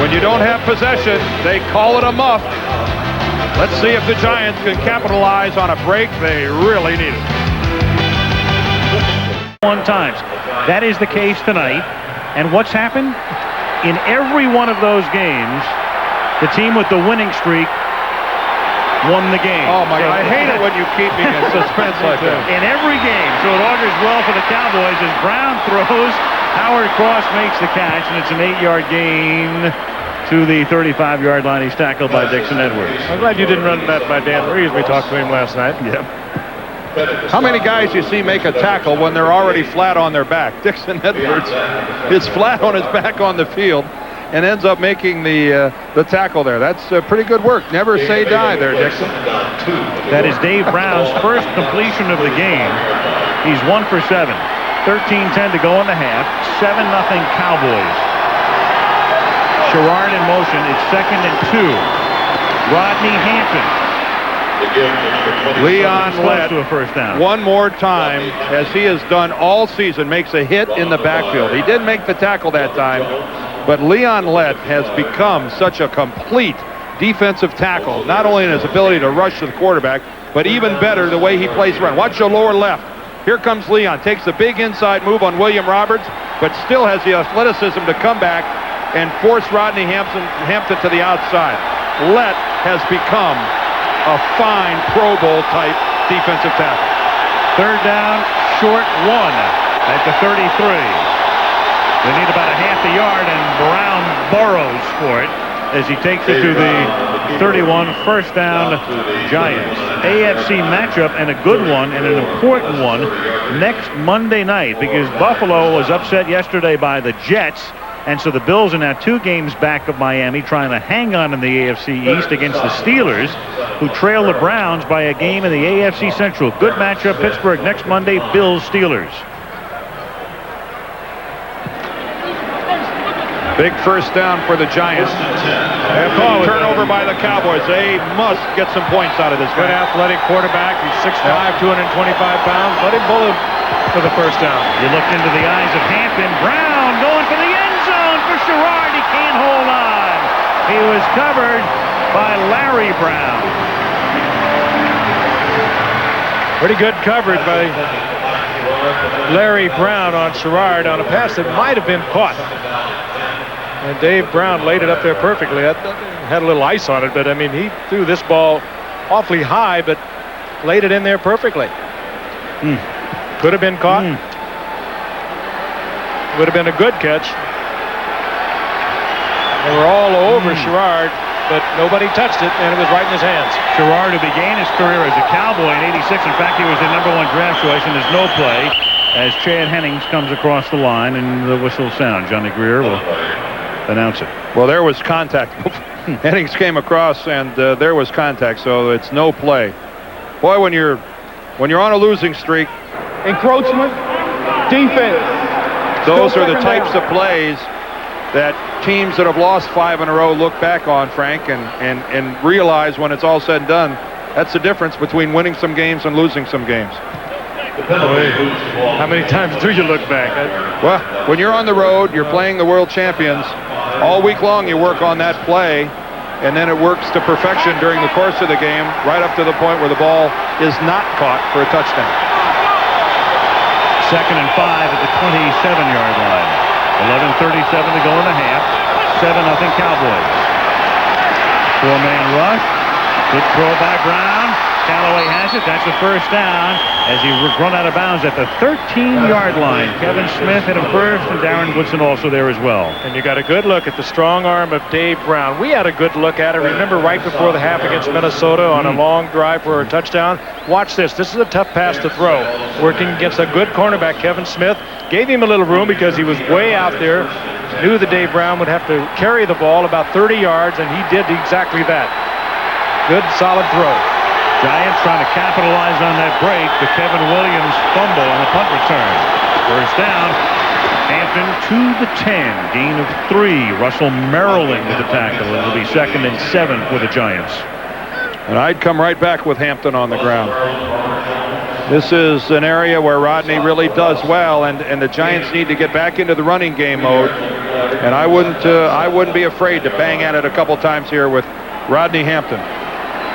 When you don't have possession, they call it a muff. Let's see if the Giants can capitalize on a break they really need it. 1 times. That is the case tonight. And what's happened? In every one of those games, the team with the winning streak won the game. Oh, my God. I hate it when you keep me in suspense like that. In every game. So it augurs well for the Cowboys as Brown throws. Howard Cross makes the catch, and it's an 8-yard gain to the 35-yard line. He's tackled by Dixon Edwards. I'm glad you didn't run that by Dan Reeves. We talked to him last night. Yep. How many guys you see make a tackle when they're already flat on their back? Dixon Edwards is flat on his back on the field and ends up making the tackle there. That's pretty good work. Never say die there, Dixon. That is Dave Brown's first completion of the game. He's 1 for 7. 13-10 to go in the half. 7-0 Cowboys. Sherrard in motion. It's 2nd and 2. Rodney Hampton. Leon Lett, to a first down. one more time, as he has done all season, makes a hit in the backfield. He didn't make the tackle that time, but Leon Lett has become such a complete defensive tackle, not only in his ability to rush to the quarterback, but even better the way he plays run. Watch the lower left. Here comes Leon, takes the big inside move on William Roberts, but still has the athleticism to come back and force Rodney Hampton to the outside. Lett has become a fine Pro Bowl type defensive tackle. 3rd down, short 1 at the 33. They need about a half a yard, and Brown burrows for it as he takes it to the 31. First down, Giants. AFC matchup, and a good one and an important one next Monday night, because Buffalo was upset yesterday by the Jets. And so the Bills are now 2 games back of Miami, trying to hang on in the AFC East against the Steelers, who trail the Browns by a game in the AFC Central. Good matchup, Pittsburgh next Monday, Bills-Steelers. Big first down for the Giants. Turnover by the Cowboys. They must get some points out of this Good guy. athletic quarterback. He's 6'5", 225 pounds. Let him bullet for the first down. You look into the eyes of Hampton. Brown going for the end zone for Sherrard. He can't hold on. He was covered by Larry Brown. Pretty good coverage by Larry Brown on Sherrard on a pass that might have been caught. And Dave Brown laid it up there perfectly. That had a little ice on it, but I mean, he threw this ball awfully high, but laid it in there perfectly. Could have been caught. Would have been a good catch. They were all over Sherrard, but nobody touched it, and it was right in his hands. Sherrard, who began his career as a Cowboy in '86. In fact, he was the #1 draft choice, and there's no play as Chad Hennings comes across the line, and the whistle sound. Johnny Greer will announce it. Well, there was contact. Hennings came across, and there was contact, so it's no play. Boy, when you're on a losing streak, Encroachment, defense. those are the types of plays that teams that have lost 5 in a row look back on, Frank, and realize when it's all said and done, that's the difference between winning some games and losing some games. How many times do you look back? Well, when you're on the road, you're playing the world champions. All week long you work on that play, and then it works to perfection during the course of the game, right up to the point where the ball is not caught for a touchdown. 2nd and 5 at the 27-yard line. 11:37 to go in the half. 7-0 Cowboys. 4-man rush. Good throw by Brown. Callaway has it. That's a first down as he run out of bounds at the 13-yard line. Kevin Smith hit him first, and Darren Woodson also there as well. And you got a good look at the strong arm of Dave Brown. We had a good look at it. Remember right before the half against Minnesota on a long drive for a touchdown? Watch this. This is a tough pass to throw. Working against a good cornerback, Kevin Smith. Gave him a little room because he was way out there. Knew that Dave Brown would have to carry the ball about 30 yards, and he did exactly that. Good, solid throw. Giants trying to capitalize on that break. The Kevin Williams fumble on the punt return. First down. Hampton to the 10. Gain of 3. Russell Maryland with the tackle. It'll be 2nd and 7 for the Giants. And I'd come right back with Hampton on the ground. This is an area where Rodney really does well, and the Giants need to get back into the running game mode. And I wouldn't be afraid to bang at it a couple times here with Rodney Hampton.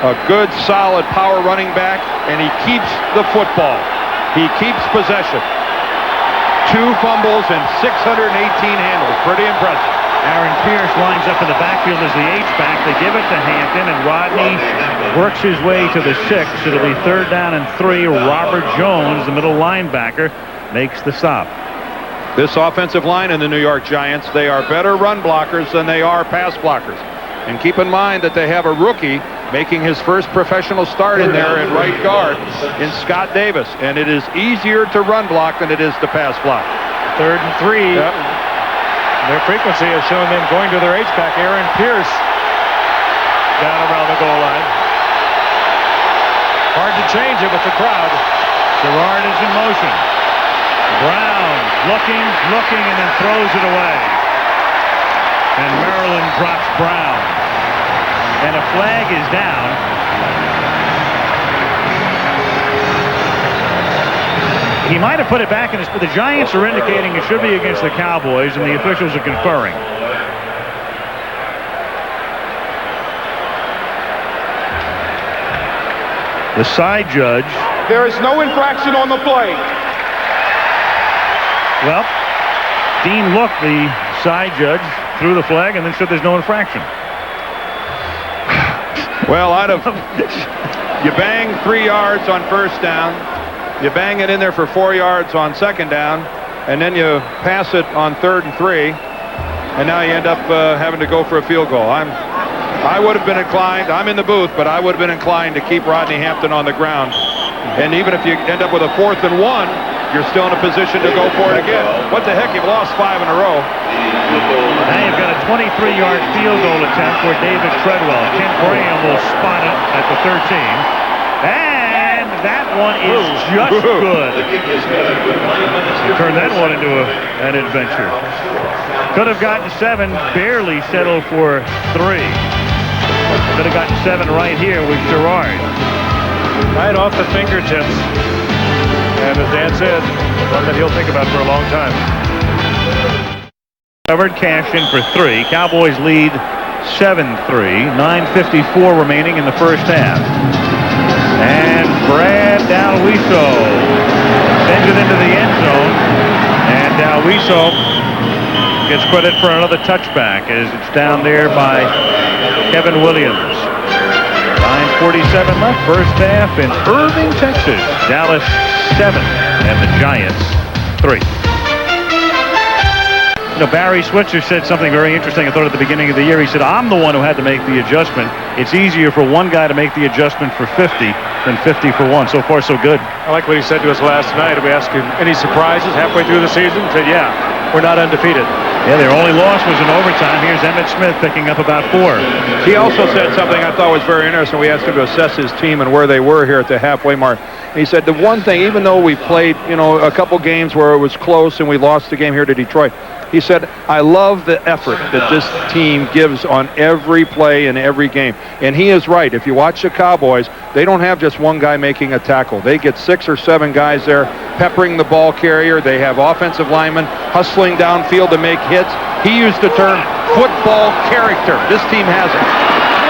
A good, solid power running back, and he keeps the football. He keeps possession. 2 fumbles and 618 handles. Pretty impressive. Aaron Pierce lines up in the backfield as the H-back. They give it to Hampton, and Rodney works his way to the 6. It'll be 3rd down and 3. Robert Jones, the middle linebacker, makes the stop. This offensive line in the New York Giants, they are better run blockers than they are pass blockers. And keep in mind that they have a rookie making his first professional start in there at right guard in Scott Davis. And it is easier to run block than it is to pass block. 3rd and 3. Yep. Their frequency has shown them going to their H-back. Aaron Pierce down around the goal line. Hard to change it with the crowd. Gerard is in motion. Brown looking, and then throws it away. And Maryland drops Brown. And a flag is down. He might have put it back in his, but the Giants are indicating it should be against the Cowboys, and the officials are conferring. The side judge. There is no infraction on the play. Well, Dean looked, the side judge, threw the flag and then said there's no infraction. Well, you bang 3 yards on first down, you bang it in there for 4 yards on second down, and then you pass it on 3rd and 3, and now you end up having to go for a field goal. I would have been inclined, I'm in the booth, but I would have been inclined to keep Rodney Hampton on the ground. And even if you end up with a 4th and 1, you're still in a position to go for it again. What the heck, you've lost 5 in a row. Now you've got a 23-yard field goal attempt for David Treadwell. Ken Graham will spot it at the 13. And that one is just good. Turn that one into an adventure. Could have gotten 7, barely settled for 3. Could have gotten 7 right here with Gerard. Right off the fingertips. And as Dan said, one that he'll think about for a long time. Covered, cash in for 3. Cowboys lead 7-3. 9:54 remaining in the first half. And Brad Dalwiso sends it into the end zone. And Dalwiso gets credit for another touchback as it's down there by Kevin Williams. 9:47 left, first half in Irving, Texas. Dallas 7 and the Giants 3. You know, Barry Switzer said something very interesting, I thought, at the beginning of the year. He said, I'm the one who had to make the adjustment. It's easier for one guy to make the adjustment for 50 than 50 for one. So far, so good. I like what he said to us last night. We asked him, any surprises halfway through the season? He said, yeah, we're not undefeated. Yeah, their only loss was in overtime. Here's Emmitt Smith picking up about 4. He also said something I thought was very interesting. We asked him to assess his team and where they were here at the halfway mark. And he said the one thing, even though we played, a couple games where it was close and we lost the game here to Detroit, he said, I love the effort that this team gives on every play in every game. And he is right. If you watch the Cowboys, they don't have just one guy making a tackle. They get 6 or 7 guys there peppering the ball carrier. They have offensive linemen hustling downfield to make hits. He used the term football character. This team has it.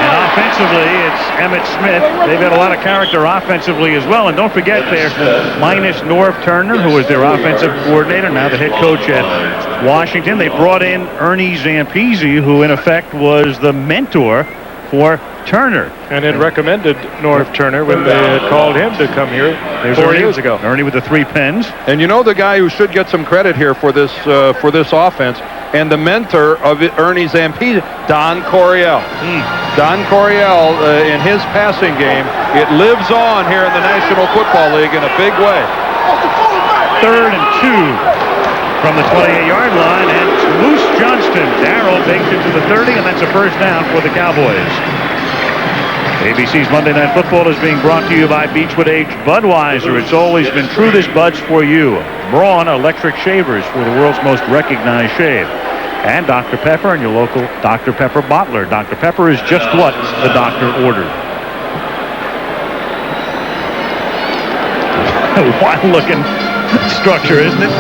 And offensively, it's Emmitt Smith. They've got a lot of character offensively as well. And don't forget, they're minus Norv Turner, who was their offensive coordinator, now the head coach at Washington. They brought in Ernie Zampese, who in effect was the mentor for Turner. And had recommended Norv Turner when they had called him to come here 4 years ago. Ernie with the 3 pens. And the guy who should get some credit here for this offense, and the mentor of Ernie Zampese, Don Coryell. Don Coryell, in his passing game, it lives on here in the National Football League in a big way. 3rd and 2 from the 28-yard line, and Moose Johnston. Darrell takes it to the 30, and that's a first down for the Cowboys. ABC's Monday Night Football is being brought to you by Beechwood Aged Budweiser. It's always been true, this Bud's for you. Braun Electric Shavers for the world's most recognized shave. And Dr. Pepper and your local Dr. Pepper bottler. Dr. Pepper is just what the doctor ordered. Wild-looking structure, isn't it?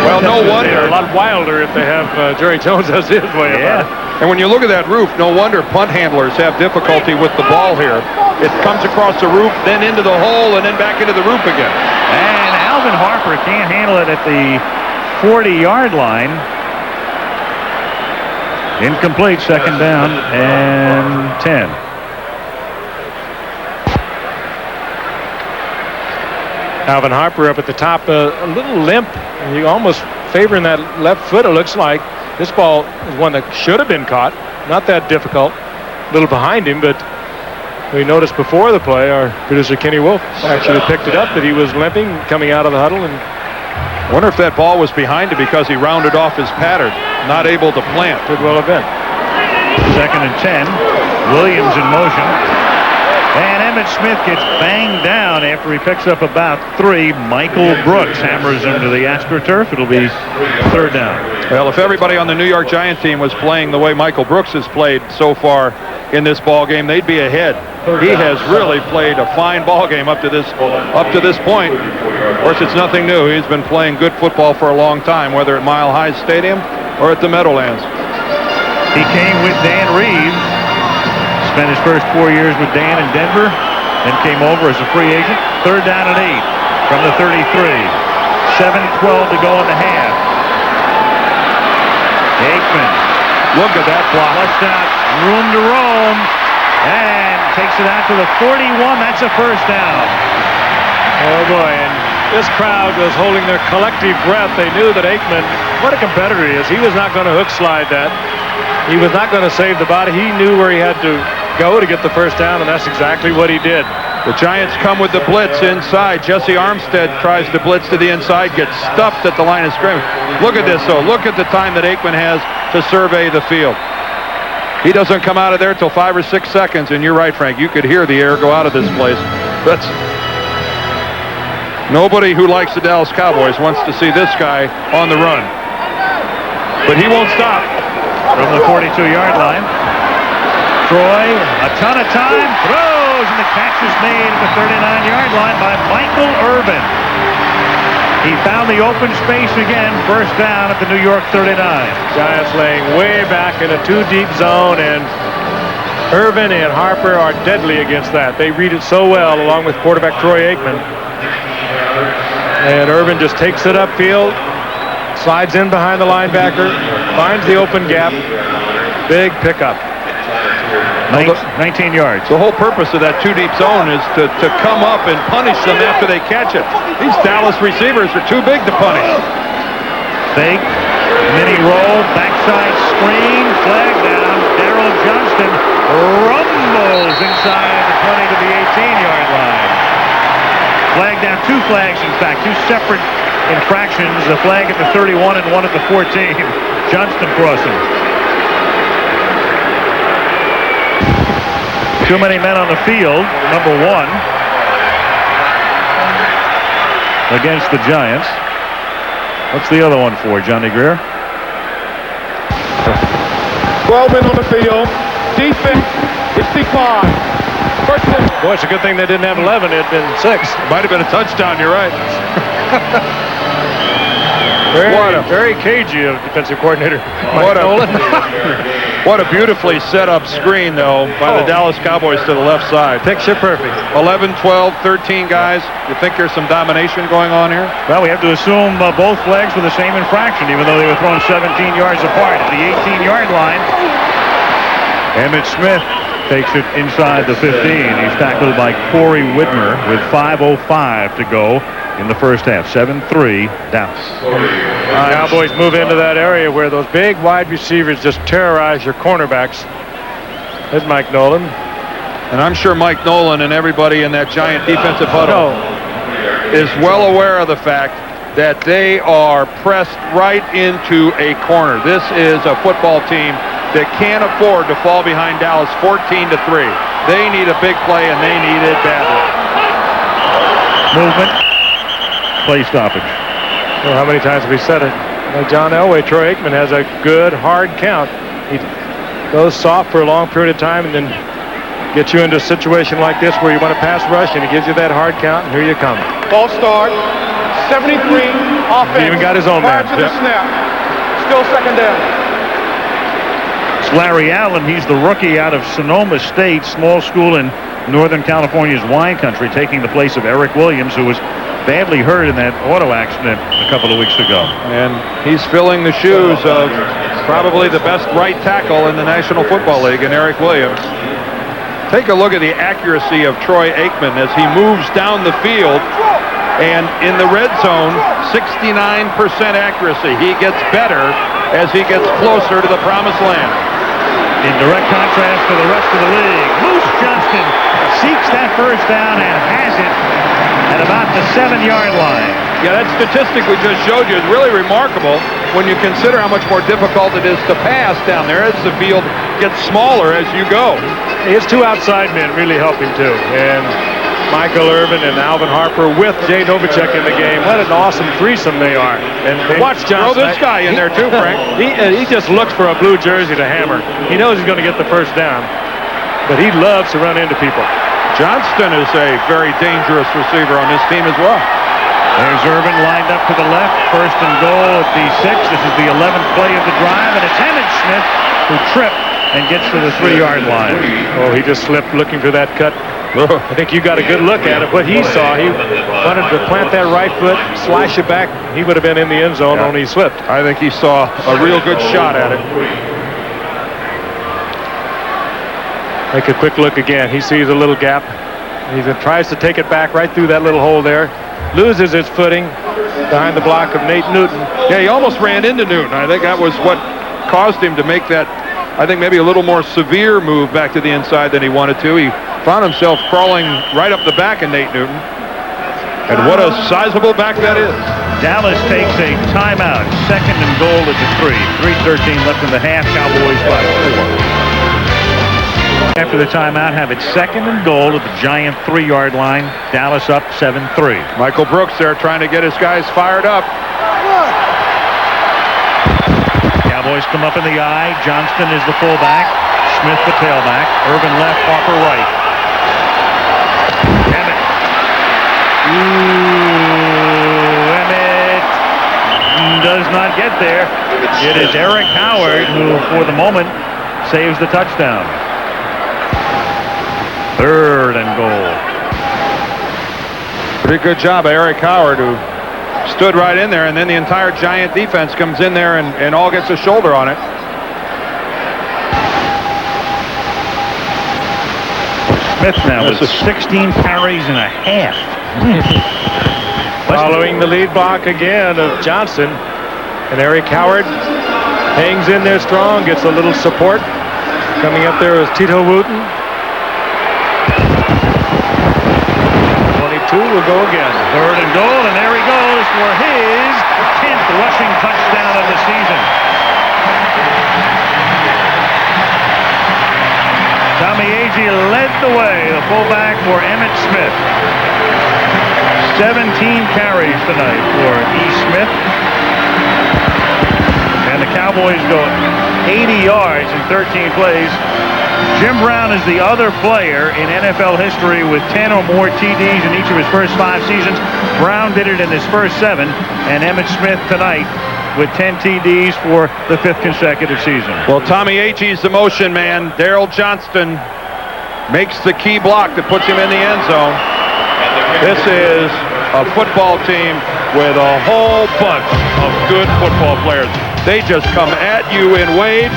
Well, no wonder. They're a lot wilder if they have Jerry Jones as his way about it. And when you look at that roof, no wonder punt handlers have difficulty with the ball here. It comes across the roof, then into the hole, and then back into the roof again. And Alvin Harper can't handle it at the 40-yard line. Incomplete, second down and 10. Alvin Harper up at the top, a little limp. You almost favoring that left foot, it looks like. This ball is one that should have been caught. Not that difficult. A little behind him, but We noticed before the play, our producer Kenny Wolf actually picked it up, that he was limping coming out of the huddle. And wonder if that ball was behind him because he rounded off his pattern, not able to plant. Could well have been. 2nd and 10. Williams in motion. And Emmitt Smith gets banged down after he picks up about 3. Michael Brooks hammers him to the AstroTurf. It'll be 3rd down. Well, if everybody on the New York Giant team was playing the way Michael Brooks has played so far in this ball game, they'd be ahead. He has really played a fine ball game up to this point. Of course, it's nothing new. He's been playing good football for a long time, whether at Mile High Stadium or at the Meadowlands. He came with Dan Reeves. Spent his first 4 years with Dan in Denver, then came over as a free agent. 3rd down and 8 from the 33. 7:12 to go in the half. Aikman. Look at that block. Flushed out, room to roam, and takes it out to the 41. That's a 1st down. Oh boy, and this crowd was holding their collective breath. They knew that Aikman, what a competitor he is. He was not going to hook slide that. He was not going to save the body. He knew where he had to go to get the 1st down, and that's exactly what he did. The Giants come with the blitz inside. Jesse Armstead tries to blitz to the inside, gets stuffed at the line of scrimmage. Look at this, though. Look at the time that Aikman has to survey the field. He doesn't come out of there till 5 or 6 seconds, and you're right, Frank. You could hear the air go out of this place. That's nobody who likes the Dallas Cowboys wants to see this guy on the run. But he won't stop. From the 42-yard line. Troy, a ton of time, throws, and the catch is made at the 39-yard line by Michael Irvin. He found the open space again, 1st down at the New York 39. Giants laying way back in a 2-deep zone, and Irvin and Harper are deadly against that. They read it so well, along with quarterback Troy Aikman. And Irvin just takes it upfield, slides in behind the linebacker, finds the open gap, big pickup. 19 yards. The whole purpose of that 2-deep zone is to come up and punish them after they catch it. These Dallas receivers are too big to punish. Fake, mini roll, backside screen, flag down. Darrell Johnston rumbles inside the 20 to the 18-yard line. Flag down, 2 flags in fact, 2 separate infractions, a flag at the 31 and one at the 14. Johnston crossing. Too many men on the field, number 1, against the Giants. What's the other one for, Johnny Greer? 12 men on the field. Defense is declined. First and Boy, it's a good thing they didn't have 11. It had been 6. Might have been a touchdown, you're right. Very cagey of defensive coordinator Mike Nolan. What a beautifully set up screen, though, by the Dallas Cowboys to the left side. Picture perfect. 11, 12, 13 guys. You think there's some domination going on here? Well, we have to assume both flags were the same infraction, even though they were thrown 17 yards apart. At the 18-yard line, Emmitt Smith takes it inside the 15. He's tackled by Corey Widmer with 5:05 to go in the first half. 7-3 Dallas. Cowboys move into that area where those big wide receivers just terrorize your cornerbacks. There's Mike Nolan. And I'm sure Mike Nolan and everybody in that Giant defensive huddle is well aware of the fact that they are pressed right into a corner. This is a football team that can't afford to fall behind Dallas 14-3. They need a big play, and they need it badly. Movement. Play stoppage. Well, how many times have we said it? Like John Elway, Troy Aikman has a good hard count. He goes soft for a long period of time and then gets you into a situation like this where you want to pass rush, and he gives you that hard count, and here you come. false start. 73 offense. He even got his own man. Prior to the snap. Still 2nd down. It's Larry Allen. He's the rookie out of Sonoma State, small school in Northern California's wine country, taking the place of Eric Williams, who was badly hurt in that auto accident a couple of weeks ago. And he's filling the shoes of probably the best right tackle in the National Football League in Eric Williams. Take a look at the accuracy of Troy Aikman as he moves down the field. And in the red zone, 69% accuracy. He gets better as he gets closer to the promised land. In direct contrast to the rest of the league, Moose Johnston seeks that first down and has it at about the 7-yard line. Yeah, that statistic we just showed you is really remarkable when you consider how much more difficult it is to pass down there as the field gets smaller as you go. His two outside men really help him too. And Michael Irvin and Alvin Harper with Jay Novacek in the game. What an awesome threesome they are. And watch Johnson. Throw this guy in there too, Frank. He just looks for a blue jersey to hammer. He knows he's going to get the first down, but he loves to run into people. Johnston is a very dangerous receiver on this team as well. There's Irvin lined up to the left. First and goal at the 6. This is the 11th play of the drive, and it's Emmett Smith who tripped and gets to the 3-yard line. Oh, he just slipped looking for that cut. I think you got a good look at it. What he saw, he wanted to plant that right foot, slash it back. He would have been in the end zone, only he slipped. I think he saw a real good shot at it. Take a quick look again. He sees a little gap. He tries to take it back right through that little hole there. Loses his footing behind the block of Nate Newton. Yeah, he almost ran into Newton. I think that was what caused him to make that, I think, maybe a little more severe move back to the inside than he wanted to. He found himself crawling right up the back of Nate Newton. And what a sizable back that is. Dallas takes a timeout. Second and goal at the 3. 3:13 left in the half. Cowboys by 4. After the timeout, have it second and goal at the Giant 3-yard line. Dallas up 7-3. Michael Brooks there trying to get his guys fired up. Cowboys come up in the eye. Johnston is the fullback. Smith the tailback. Irvin left, Harper right. Emmett. Emmett does not get there. It is Eric Howard who, for the moment, saves the touchdown. Third and goal. Pretty good job of Eric Howard, who stood right in there, and then the entire Giant defense comes in there and all gets a shoulder on it. Smith now with 16 carries and a half. Following the lead block again of Johnson. And Eric Howard hangs in there strong, gets a little support. Coming up there is Tito Wooten. 22 will go again. Third and goal, and there he goes for his 10th rushing touchdown of the season. Tommy Agee led the way, the fullback for Emmitt Smith. 17 carries tonight for E. Smith. And the Cowboys go 80 yards in 13 plays. Jim Brown is the other player in NFL history with 10 or more TDs in each of his first 5 seasons. Brown did it in his first 7, and Emmitt Smith tonight with 10 TDs for the 5th consecutive season. Well, Tommy Agee's the motion man. Daryl Johnston makes the key block that puts him in the end zone. This is a football team with a whole bunch of good football players. They just come at you in waves.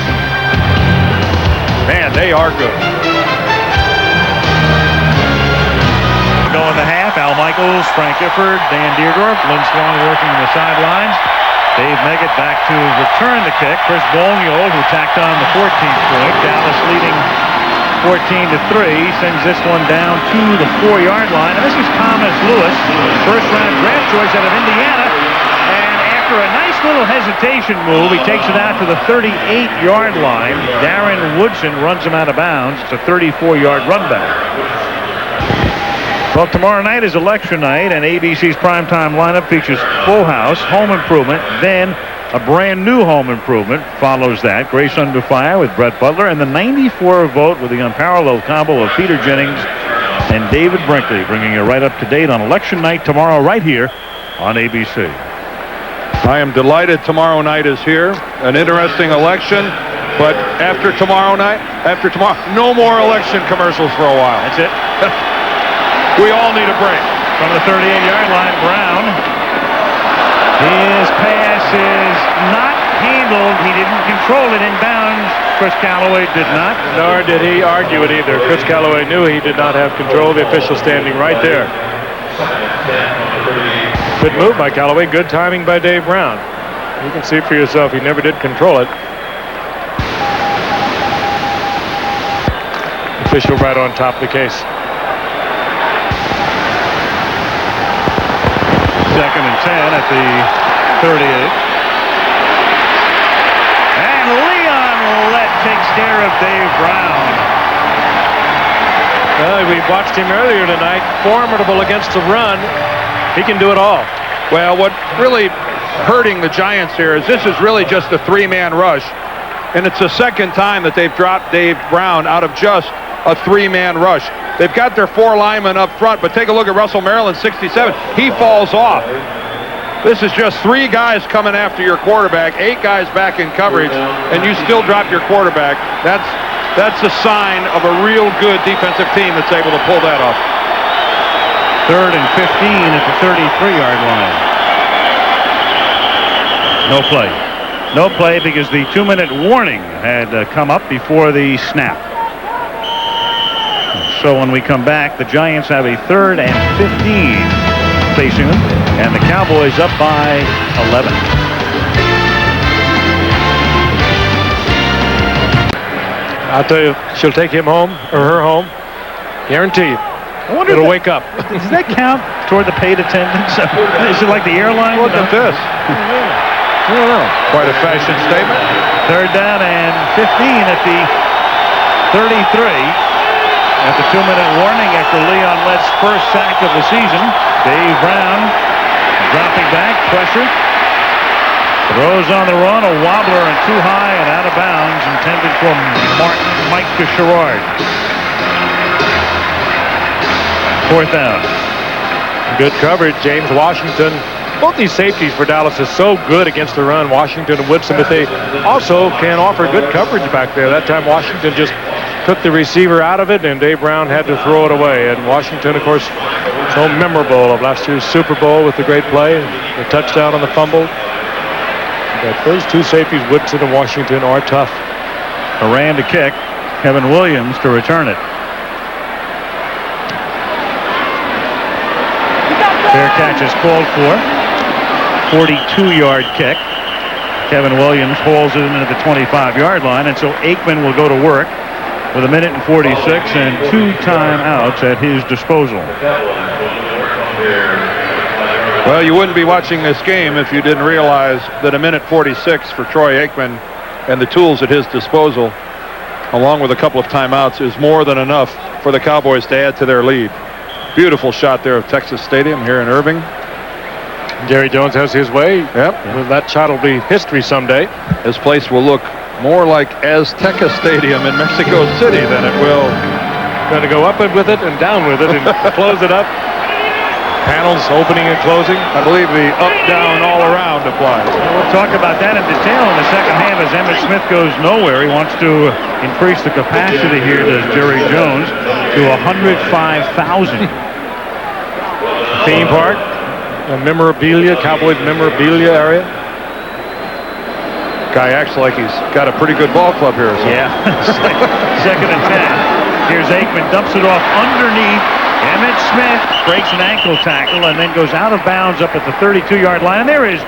Man, they are good. Go in the half. Al Michaels, Frank Gifford, Dan Dierdorf, Lynn Swan working the sidelines. Dave Meggett back to return the kick. Chris Boniol, who tacked on the 14th point. Dallas leading 14-3, sends this one down to the 4-yard line. And this is Thomas Lewis, first-round draft choice out of Indiana. And after a nice little hesitation move, he takes it out to the 38-yard line. Darren Woodson runs him out of bounds. It's a 34-yard run back. Well, tomorrow night is election night, and ABC's primetime lineup features Full House, Home Improvement, then a brand new Home Improvement follows that. Grace Under Fire with Brett Butler, and the 94 vote with the unparalleled combo of Peter Jennings and David Brinkley, bringing you right up to date on election night tomorrow right here on ABC. I am delighted tomorrow night is here. An interesting election, but after tomorrow, no more election commercials for a while. That's it. We all need a break. From the 38-yard line, Brown. His pass is not handled. He didn't control it inbounds. Chris Callaway did not. Nor did he argue it either. Chris Callaway knew he did not have control. The official standing right there. Good move by Callaway. Good timing by Dave Brown. You can see for yourself he never did control it. Official right on top of the case. at the 38. And Leon Lett takes care of Dave Brown. We watched him earlier tonight. Formidable against the run. He can do it all. Well, what really hurting the Giants here is this is really just a three-man rush. And it's the second time that they've dropped Dave Brown out of just a three-man rush. They've got their four linemen up front, but take a look at Russell Maryland, 67. He falls off. This is just three guys coming after your quarterback, 8 guys back in coverage, and you still drop your quarterback. That's a sign of a real good defensive team that's able to pull that off. 3rd and 15 at the 33-yard line. No play. No play because the 2-minute warning had come up before the snap. So when we come back, the Giants have a 3rd and 15 facing them, and the Cowboys up by 11. I'll tell you, she'll take him home or her home. Guarantee you. I wonder it'll wake up. Does that count toward the paid attendance? Is it like the airline? Look at this. I don't know. Quite a fashion statement. 3rd down and 15 at the 33. At the 2-minute warning after Leon Lett's first sack of the season. Dave Brown dropping back, pressure. Throws on the run, a wobbler and too high and out of bounds, intended for Mike Sherrard. 4th down. Good coverage, James Washington. Both these safeties for Dallas is so good against the run, Washington and Woodson, but they also can offer good coverage back there. That time Washington just took the receiver out of it, and Dave Brown had to throw it away. And Washington, of course, so memorable of last year's Super Bowl with the great play, the touchdown on the fumble. But those two safeties, Woodson and Washington, are tough. Moran to kick, Kevin Williams to return it. Fair catch is called for. 42-yard kick. Kevin Williams hauls it into the 25-yard line, and so Aikman will go to work with 1:46 and 2 timeouts at his disposal. Well, you wouldn't be watching this game if you didn't realize that 1:46 for Troy Aikman and the tools at his disposal, along with a couple of timeouts, is more than enough for the Cowboys to add to their lead. Beautiful shot there of Texas Stadium here in Irving. Jerry Jones has his way. Yep. That shot will be history someday. This place will look more like Azteca Stadium in Mexico City than it will. Got to go up with it and down with it and close it up. Panels opening and closing. I believe the up, down, all around applies. We'll talk about that in detail in the second half as Emmitt Smith goes nowhere. He wants to increase the capacity here, does Jerry Jones, to 105,000. Theme park, a memorabilia, Cowboys memorabilia area. Guy acts like he's got a pretty good ball club here. So. Yeah, it's like 2nd and 10. Here's Aikman, dumps it off underneath. Emmitt Smith breaks an ankle tackle and then goes out of bounds up at the 32-yard line. And there is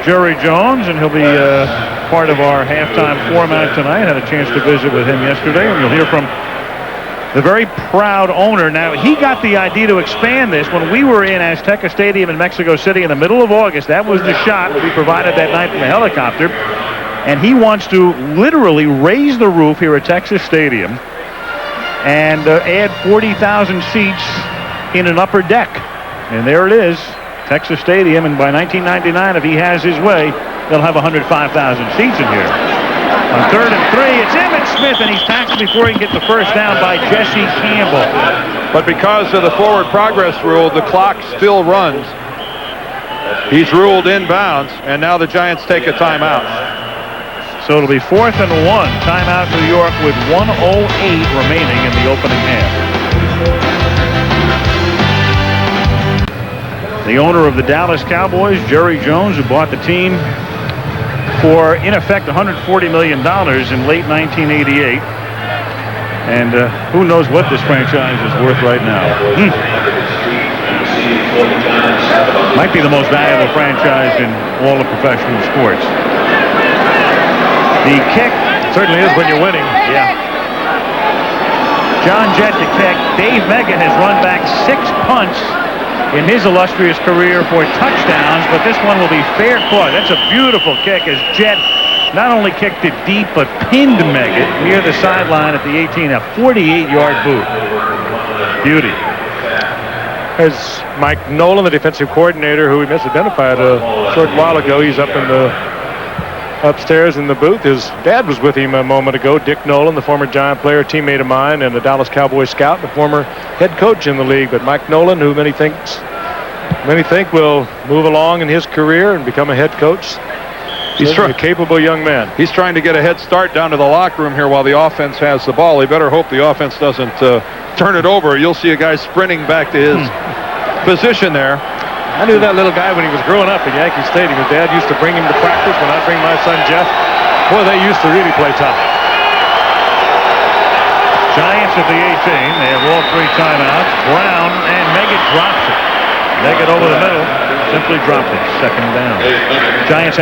Jerry Jones, and he'll be part of our halftime format tonight. Had a chance to visit with him yesterday, and you'll hear from the very proud owner. Now, he got the idea to expand this when we were in Azteca Stadium in Mexico City in the middle of August. That was the shot we provided that night from the helicopter. And he wants to literally raise the roof here at Texas Stadium and add 40,000 seats in an upper deck. And there it is, Texas Stadium. And by 1999, if he has his way, they'll have 105,000 seats in here. On 3rd and 3, it's Emmitt Smith, and he's tackled before he can get the first down by Jesse Campbell. But because of the forward progress rule, the clock still runs. He's ruled inbounds, and now the Giants take a timeout. So it'll be 4th and 1. Timeout New York with 1:08 remaining in the opening half. The owner of the Dallas Cowboys, Jerry Jones, who bought the team for, in effect, $140 million in late 1988. And who knows what this franchise is worth right now. Might be the most valuable franchise in all of professional sports. The kick certainly is when you're winning. Yeah. John Jett to kick. Dave Megan has run back 6 punts in his illustrious career for touchdowns, but this one will be fair caught. That's a beautiful kick as Jet not only kicked it deep, but pinned Meggett near the sideline at the 18, a 48-yard boot. Beauty. There's Mike Nolan, the defensive coordinator, who we misidentified a short while ago. He's up in the upstairs in the booth. His dad was with him a moment ago, Dick Nolan, the former Giant player, teammate of mine, and a Dallas Cowboys scout, the former head coach in the league. But Mike Nolan, who many think will move along in his career and become a head coach. He's a capable young man. He's trying to get a head start down to the locker room here while the offense has the ball. He better hope the offense doesn't turn it over. You'll see a guy sprinting back to his position there. I knew that little guy when he was growing up at Yankee Stadium. His dad used to bring him to practice when I bring my son Jeff. Boy, they used to really play tough. Giants at the 18. They have all 3 timeouts. Brown and Meggett drops it. Meggett over the middle. Simply dropped it. Second down. Giants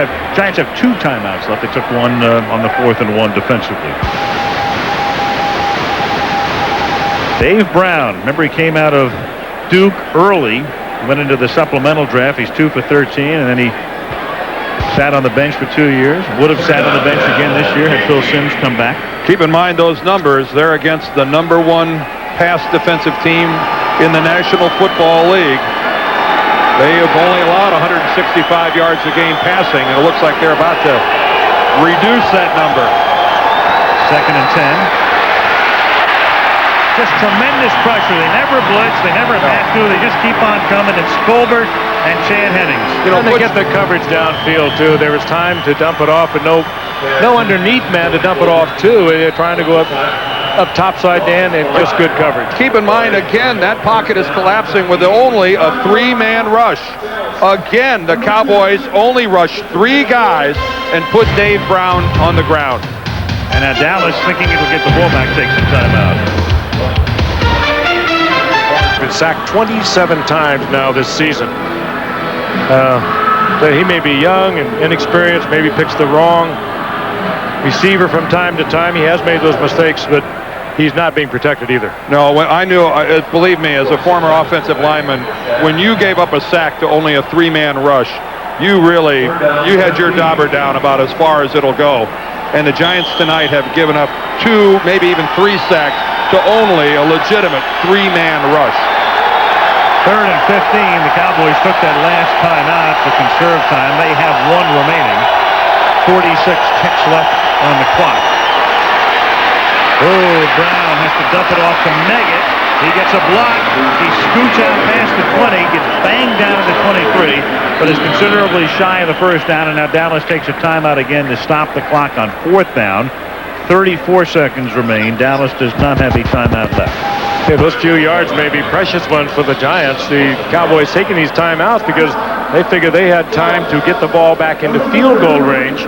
have 2 timeouts left. They took one on the 4th and 1 defensively. Dave Brown. Remember, he came out of Duke early. Went into the supplemental draft. He's 2 for 13, and then he sat on the bench for 2 years. Would have sat on the bench again this year had Phil Simms come back. Keep in mind those numbers. They're against the #1 pass defensive team in the National Football League. They have only allowed 165 yards a game passing, and it looks like they're about to reduce that number. 2nd and 10. Just tremendous pressure. They never blitz. They never have to. They just keep on coming. It's Colbert and Chad Hennings. And they get the coverage downfield, too. There was time to dump it off, but no underneath man to dump it off, too. They're trying to go up topside, Dan, and just good coverage. Keep in mind, again, that pocket is collapsing with only a 3-man rush. Again, the Cowboys only rushed 3 guys and put Dave Brown on the ground. And now Dallas, thinking it'll get the ball back, takes some time out. Been sacked 27 times now this season. So he may be young and inexperienced, maybe picks the wrong receiver from time to time. He has made those mistakes, but he's not being protected either. No, I knew, believe me, as a former offensive lineman, when you gave up a sack to only a 3-man rush, you had your dauber down about as far as it'll go. And the Giants tonight have given up 2, maybe even 3 sacks to only a legitimate 3-man rush. 3rd and 15. The Cowboys took that last time out to conserve time. They have 1 remaining. 46 ticks left on the clock. Oh, Brown has to dump it off to Meggett. He gets a block. He scoots out past the 20, gets banged down to the 23, but is considerably shy of the first down, and now Dallas takes a timeout again to stop the clock on 4th down. 34 seconds remain. Dallas does not have a timeout left. Yeah, those few yards may be precious ones for the Giants. The Cowboys taking these timeouts because they figure they had time to get the ball back into field goal range,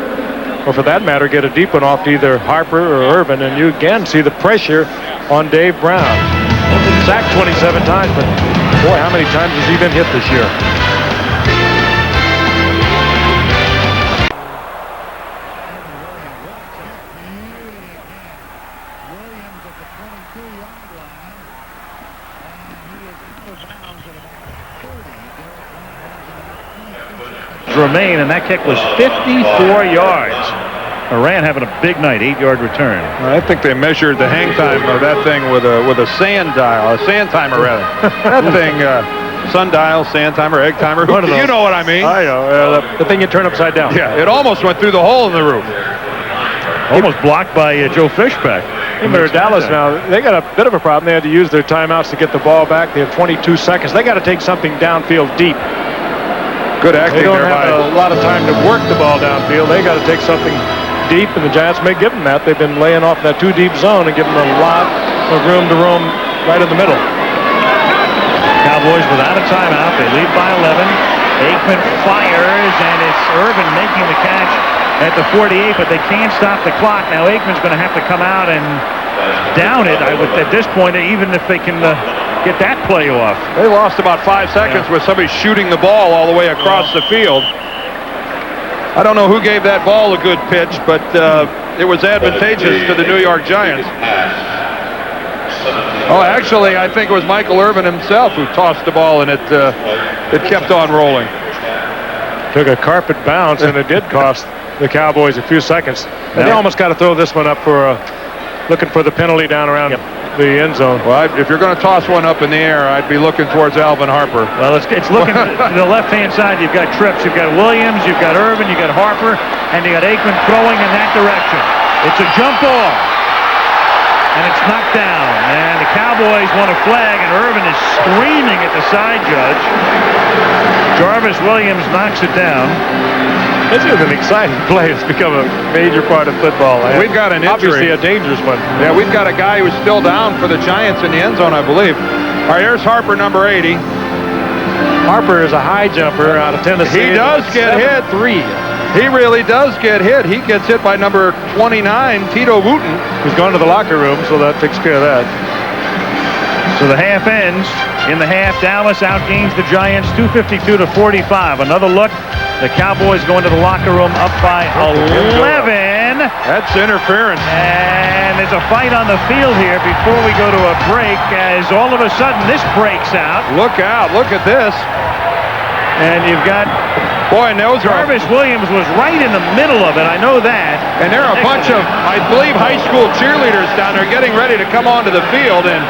or for that matter, get a deep one off to either Harper or Irvin. And you again see the pressure on Dave Brown. Sacked 27 times, but boy, how many times has he been hit this year? Remain, and that kick was 54 yards. Moran having a big night, 8-yard return. I think they measured the hang time of that thing with a sand timer rather. That thing, sundial, sand timer, egg timer. You know what I mean? I know. The thing you turn upside down. Yeah, it almost went through the hole in the roof. Almost blocked by Joe Fishback. Remember Dallas now, they got a bit of a problem. They had to use their timeouts to get the ball back. They have 22 seconds. They got to take something downfield deep. Good acting. They don't there have a lot of time to work the ball downfield. They got to take something deep, and the Giants may give them that. They've been laying off that 2-deep zone and giving them a lot of room to roam right in the middle. Cowboys without a timeout. They lead by 11. Aikman fires, and it's Irvin making the catch at the 48, but they can't stop the clock. Now Aikman's going to have to come out and down it, I would, at this point, even if they can get that play off. They lost about 5 seconds with somebody shooting the ball all the way across the field. I don't know who gave that ball a good pitch, but it was advantageous to the New York Giants. Oh, actually, I think it was Michael Irvin himself who tossed the ball, and it kept on rolling. Took a carpet bounce, and it did cost the Cowboys a few seconds. And they almost got to throw this one up for looking for the penalty down around the end zone. Well, if you're going to toss one up in the air, I'd be looking towards Alvin Harper. Well, it's looking to the left-hand side. You've got Trips, you've got Williams, you've got Irvin, you've got Harper, and you got Aikman throwing in that direction. It's a jump ball, and it's knocked down. And the Cowboys want a flag, and Irvin is screaming at the side judge. Jarvis Williams knocks it down. This is an exciting play. It's become a major part of football. We've got an injury. Obviously a dangerous one. Yeah, we've got a guy who's still down for the Giants in the end zone, I believe. All right, here's Harper, number 80. Harper is a high jumper out of Tennessee. He does get hit. 3. He really does get hit. He gets hit by number 29, Tito Wooten. He's gone to the locker room, so that takes care of that. So the half ends. In the half, Dallas outgains the Giants 252-45. Another look. The Cowboys going to the locker room up by 11. That's interference. And there's a fight on the field here before we go to a break, as all of a sudden this breaks out. Look out. Look at this. And you've got... Boy, and those are... Jarvis Williams was right in the middle of it. I know that. And there are a bunch of, I believe, high school cheerleaders down there getting ready to come onto the field. And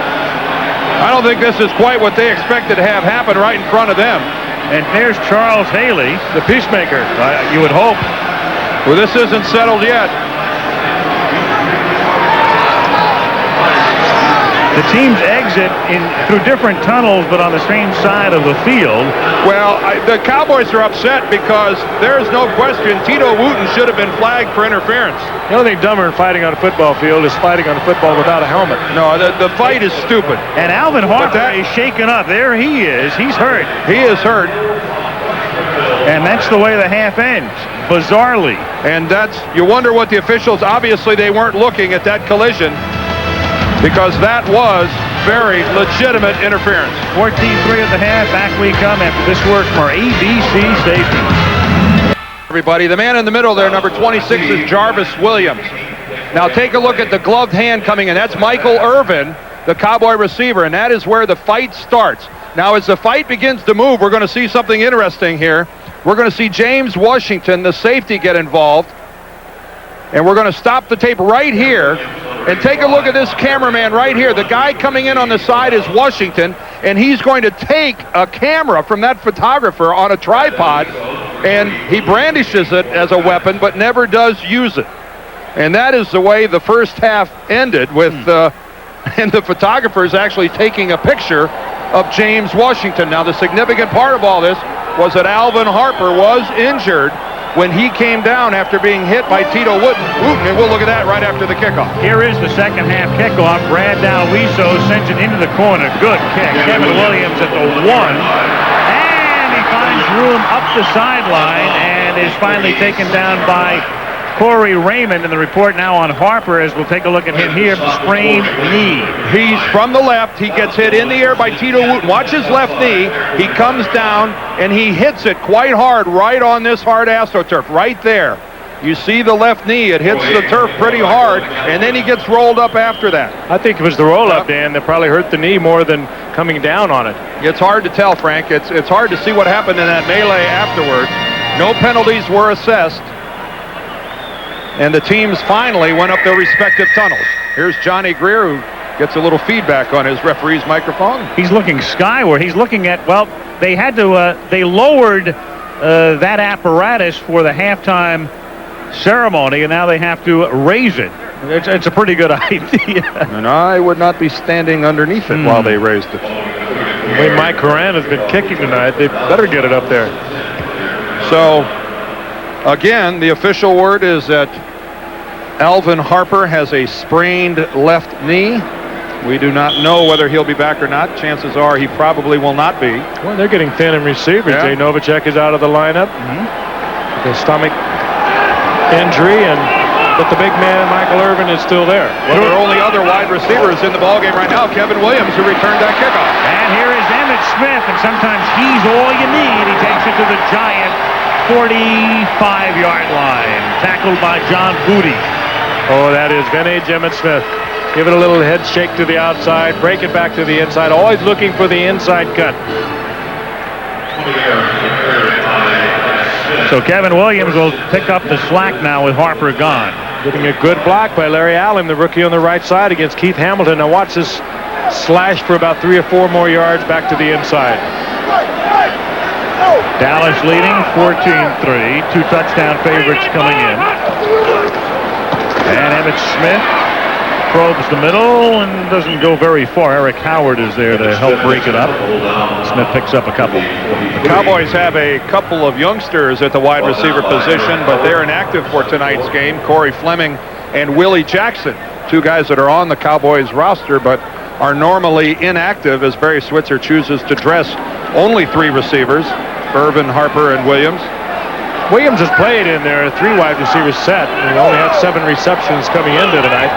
I don't think this is quite what they expected to have happen right in front of them. And there's Charles Haley, the peacemaker. You would hope. Well, this isn't settled yet. The teams exit through different tunnels, but on the same side of the field. Well, the Cowboys are upset because there is no question Tito Wooten should have been flagged for interference. The only thing dumber than fighting on a football field is fighting on a football without a helmet. No, the fight is stupid. And Alvin Harper is shaken up. There he is. He's hurt. He is hurt. And that's the way the half ends, bizarrely. And you wonder what the officials, obviously they weren't looking at that collision, because that was very legitimate interference. 14-3 at the half. Back we come after this word from our ABC safety. Everybody, the man in the middle there, number 26, is Jarvis Williams. Now take a look at the gloved hand coming in. That's Michael Irvin, the Cowboy receiver, and that is where the fight starts. Now as the fight begins to move, we're going to see something interesting here. We're going to see James Washington, the safety, get involved. And we're going to stop the tape right here and take a look at this cameraman right here. The guy coming in on the side is Washington, and he's going to take a camera from that photographer on a tripod, and he brandishes it as a weapon but never does use it. And that is the way the first half ended, with and the photographer is actually taking a picture of James Washington. Now the significant part of all this was that Alvin Harper was injured when he came down after being hit by Tito Wooten, and we'll look at that right after the kickoff. Here is the second half kickoff. Brad Dalwiso sends it into the corner. Good kick. Kevin Williams at the 1. And he finds room up the sideline and is finally taken down by Corey Raymond. And the report now on Harper, as we'll take a look at him here, sprained knee. He's from the left. He gets hit in the air by Tito Wooten. Watch his left knee. He comes down and he hits it quite hard right on this hard AstroTurf right there. You see the left knee. It hits the turf pretty hard, and then he gets rolled up after that. I think it was the roll-up, Dan, that probably hurt the knee more than coming down on it. It's hard to tell, Frank. It's hard to see what happened in that melee afterwards. No penalties were assessed. And the teams finally went up their respective tunnels. Here's Johnny Greer, who gets a little feedback on his referee's microphone. He's looking skyward. He's looking at, well, they had to, they lowered that apparatus for the halftime ceremony, and now they have to raise it. It's a pretty good idea. And I would not be standing underneath it while they raised it. The way Mike Coran has been kicking tonight, they better get it up there. So, again, the official word is that Alvin Harper has a sprained left knee. We do not know whether he'll be back or not. Chances are he probably will not be. Well, they're getting thin in receivers. Yeah. Jay Novacek is out of the lineup. The stomach injury, but the big man, Michael Irvin, is still there. Well, their only other wide receiver is in the ballgame right now, Kevin Williams, who returned that kickoff. And here is Emmitt Smith, and sometimes he's all you need. He takes it to the Giant 45-yard line, tackled by John Booty. Oh, that is vintage Emmitt Smith. Give it a little head shake to the outside, break it back to the inside, always looking for the inside cut. So Kevin Williams will pick up the slack now with Harper gone. Getting a good block by Larry Allen, the rookie on the right side against Keith Hamilton. Now watch this slash for about 3 or 4 more yards back to the inside. Dallas leading 14-3. 2 touchdown favorites coming in. And Emmitt Smith probes the middle and doesn't go very far. Eric Howard is there to help break it up. Smith picks up a couple. The Cowboys have a couple of youngsters at the wide receiver position, but they're inactive for tonight's game. Corey Fleming and Willie Jackson, 2 guys that are on the Cowboys roster, but are normally inactive as Barry Switzer chooses to dress only 3 receivers, Irvin, Harper, and Williams. Williams has played in their 3 wide receiver set. He only had 7 receptions coming into tonight.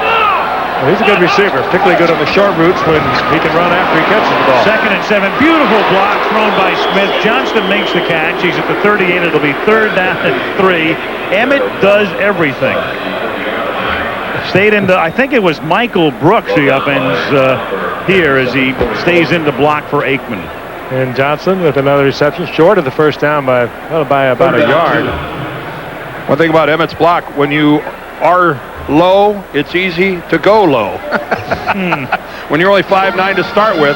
Well, he's a good receiver, particularly good on the short routes when he can run after he catches the ball. 2nd and 7. Beautiful block thrown by Smith. Johnston makes the catch. He's at the 38. It'll be 3rd down and 3. Emmitt does everything. Stayed into, I think it was Michael Brooks who upends here as he stays in to block for Aikman. And Johnson with another reception, short of the first down by about a yard. One thing about Emmitt's block, when you are low, it's easy to go low. When you're only 5'9" to start with,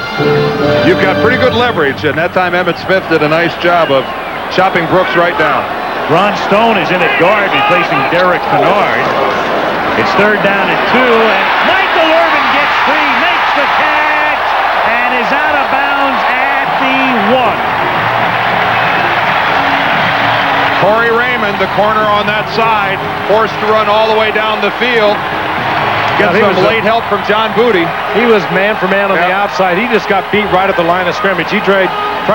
you've got pretty good leverage, and that time Emmitt Smith did a nice job of chopping Brooks right down. Ron Stone is in at guard, replacing Derek Kennard. It's 3rd down and 2, and Michael Irvin gets free, makes the catch, and is out of bounds at the 1. Corey Raymond, the corner on that side, forced to run all the way down the field. Gets some late help from John Booty. He was man for man on the outside. He just got beat right at the line of scrimmage. He tried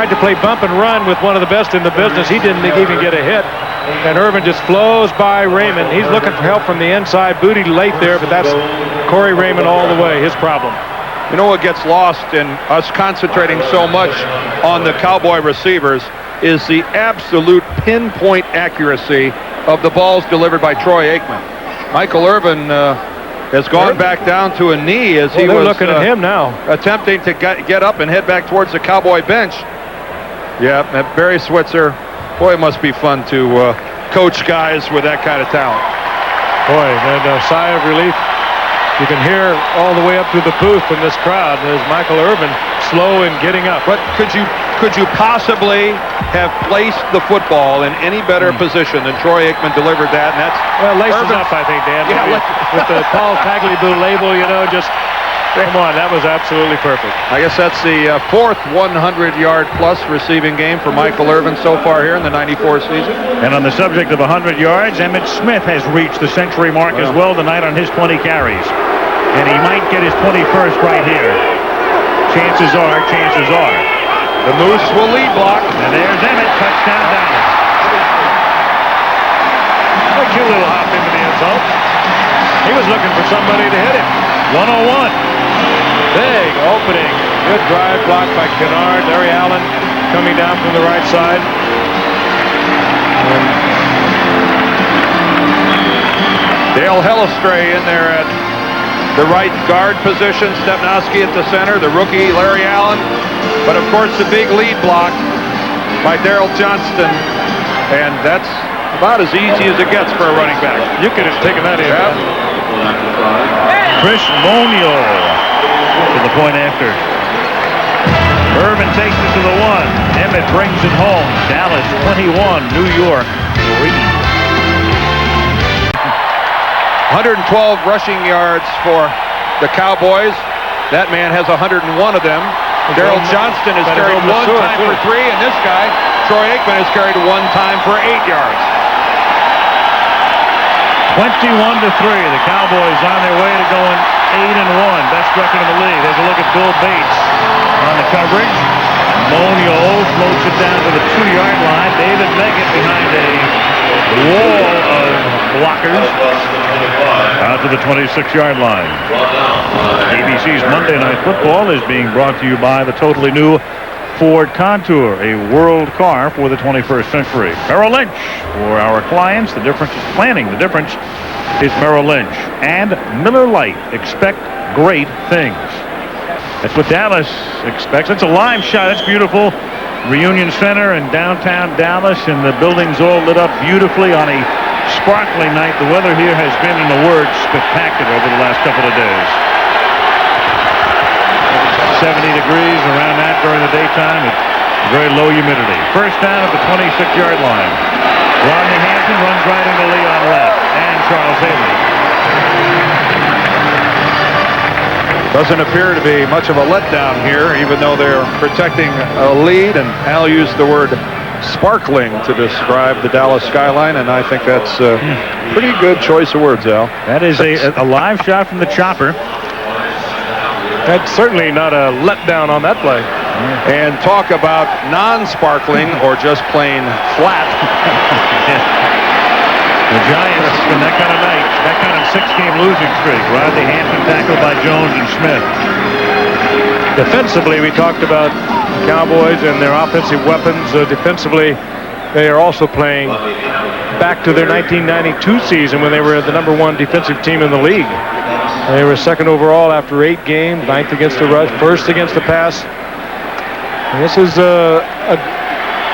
to play bump and run with one of the best in the business. He didn't even get a hit. And Irvin just flows by Raymond. He's looking for help from the inside. Booty late there, but that's Corey Raymond all the way, his problem. You know what gets lost in us concentrating so much on the Cowboy receivers is the absolute pinpoint accuracy of the balls delivered by Troy Aikman. Michael Irvin has gone back down to a knee as he was looking at him now, attempting to get up and head back towards the Cowboy bench. Yeah, Barry Switzer, boy, it must be fun to coach guys with that kind of talent. Boy, and a sigh of relief. You can hear all the way up through the booth from this crowd as Michael Irvin slow in getting up. But could you possibly have placed the football in any better position than Troy Aikman delivered that? And that's laces up, I think, Dan. Yeah, with the Paul Tagliabue label, just come on, that was absolutely perfect. I guess that's the 4th 100-yard plus receiving game for Michael Irvin so far here in the '94 season. And on the subject of 100 yards, Emmitt Smith has reached the century mark as well tonight on his 20 carries. And he might get his 21st right here. Chances are. The Moose will lead block. And there's Emmitt, touchdown Dallas. A cute little hop into the end zone. He was looking for somebody to hit him. 101. Big opening. Good drive block by Kennard. Larry Allen coming down from the right side. Dale Hellestray in there at the right guard position. Stepnowski at the center. The rookie Larry Allen. But of course the big lead block by Darrell Johnston. And that's about as easy as it gets for a running back. You could have taken that in. Yeah. Chris Monio to the point after. Irvin takes it to the 1. Emmitt brings it home. Dallas 21, New York 3. 112 rushing yards for the Cowboys. That man has 101 of them. Darrell Johnston has carried 1 time for 3, and this guy, Troy Aikman, has carried 1 time for 8 yards. 21-3. The Cowboys on their way to going 8-1. Best record in the league. There's a look at Bill Bates on the coverage. Monio floats it down to the 2-yard line. David Meggett behind a wall of blockers out to the 26-yard line. ABC's Monday Night Football is being brought to you by the totally new Ford Contour, a world car for the 21st century. Merrill Lynch, for our clients, the difference is planning. The difference is Merrill Lynch. And Miller Lite, expect great things. That's what Dallas expects. That's a live shot. That's beautiful. Reunion Center in downtown Dallas, and the building's all lit up beautifully on a sparkling night. The weather here has been, in the word, spectacular over the last couple of days. 70 degrees around that during the daytime with very low humidity. First down at the 26-yard line. Rodney Hampton runs right into Leon left and Charles Haley. Doesn't appear to be much of a letdown here, even though they're protecting a lead, and Al used the word sparkling to describe the Dallas skyline, and I think that's a pretty good choice of words, Al. That is a live shot from the chopper. That's certainly not a letdown on that play. And talk about non-sparkling or just plain flat. The Giants, in that kind of night, that kind of 6-game losing streak. Rodney Hampton tackled by Jones and Smith. Defensively, we talked about the Cowboys and their offensive weapons. Defensively, they are also playing back to their 1992 season when they were the #1 defensive team in the league. They were second overall after 8 games, 9th against the rush, 1st against the pass. And this is a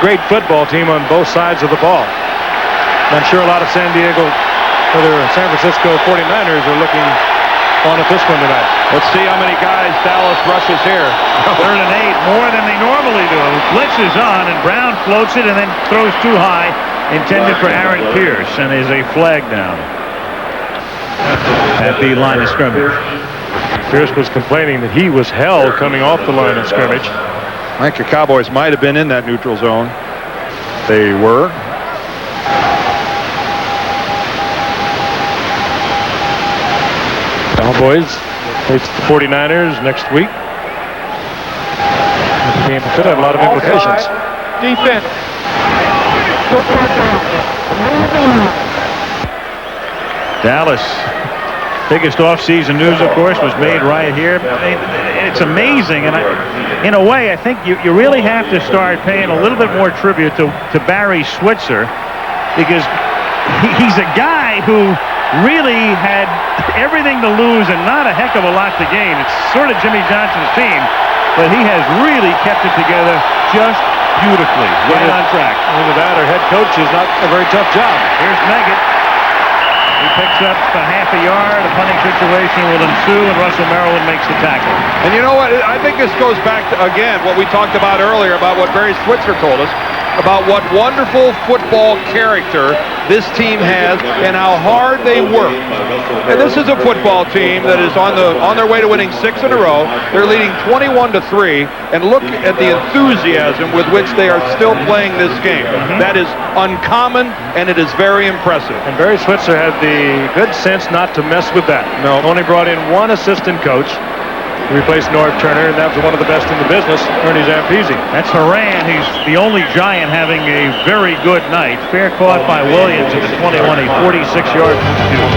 great football team on both sides of the ball. I'm sure a lot of San Francisco 49ers are looking on at this one tonight. Let's see how many guys Dallas rushes here. 3rd and 8, more than they normally do. Blitz is on, and Brown floats it and then throws too high, intended for Aaron Pierce, and is a flag down at the line of scrimmage. Pierce was complaining that he was held coming off the line of scrimmage. I think the Cowboys might have been in that neutral zone. They were. Cowboys face the 49ers next week. The game could have a lot of implications. Defense. Dallas. Biggest off-season news, of course, was made right here. It's amazing, and in a way, I think you really have to start paying a little bit more tribute to Barry Switzer, because he's a guy who really had everything to lose and not a heck of a lot to gain. It's sort of Jimmy Johnson's team, but he has really kept it together just beautifully, right on track. Either that or head coach is not a very tough job. Here's Meggett. He picks up a half a yard. A punting situation will ensue, and Russell Maryland makes the tackle. And you know what? I think this goes back to, again, what we talked about earlier about what Barry Switzer told us about what wonderful football character this team has and how hard they work. And this is a football team that is on their way to winning 6 in a row. They're leading 21-3, and look at the enthusiasm with which they are still playing this game. That is uncommon, and it is very impressive. And Barry Switzer had the good sense not to mess with that. No, only brought in one assistant coach. He replaced Norv Turner, and that was one of the best in the business, Ernie Zampese. That's Horan. He's the only Giant having a very good night. Fair caught by Williams at the 21, a 46-yard pursuit.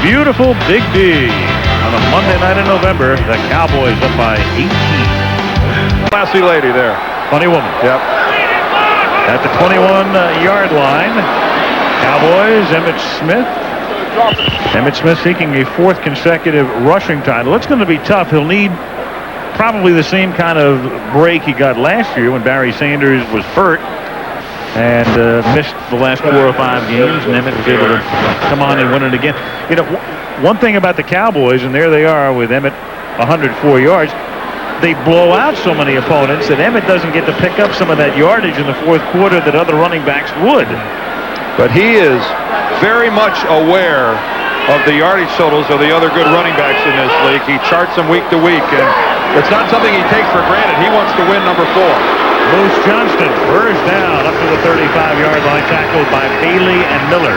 Beautiful Big D. On a Monday night in November, the Cowboys up by 18. Classy lady there. Funny woman. Yep. At the 21-yard line, Cowboys, Emmitt Smith. Emmitt Smith seeking a 4th consecutive rushing title. It's going to be tough. He'll need probably the same kind of break he got last year when Barry Sanders was hurt and missed the last 4 or 5 games, and Emmitt was able to come on and win it again. You know, one thing about the Cowboys, and there they are with Emmitt 104 yards, they blow out so many opponents that Emmitt doesn't get to pick up some of that yardage in the 4th quarter that other running backs would. But he is very much aware of the yardage totals of the other good running backs in this league. He charts them week to week, and it's not something he takes for granted. He wants to win number 4. Moose Johnston burst down up to the 35-yard line, tackled by Bailey and Miller.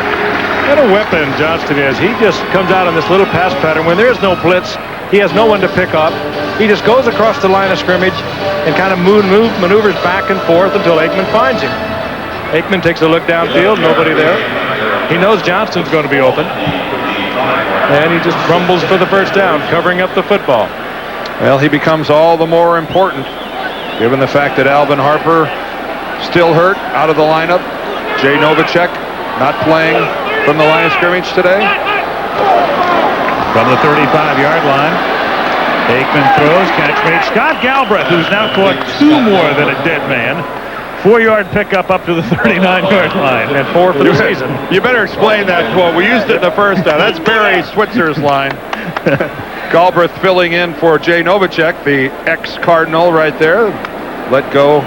What a weapon Johnston is. He just comes out on this little pass pattern. When there's no blitz, he has no one to pick up. He just goes across the line of scrimmage and kind of maneuvers back and forth until Aikman finds him. Aikman takes a look downfield, nobody there. He knows Johnston's going to be open. And he just rumbles for the first down, covering up the football. Well, he becomes all the more important given the fact that Alvin Harper still hurt, out of the lineup. Jay Novacek not playing from the line of scrimmage today. From the 35-yard line, Aikman throws, catch made. Scott Galbraith, who's now caught 2 more than a dead man. 4-yard pickup up to the 39-yard line. And 4 for the season. You better explain that quote. We used it the first time. That's Barry Switzer's line. Galbraith filling in for Jay Novacek, the ex-Cardinal right there. Let go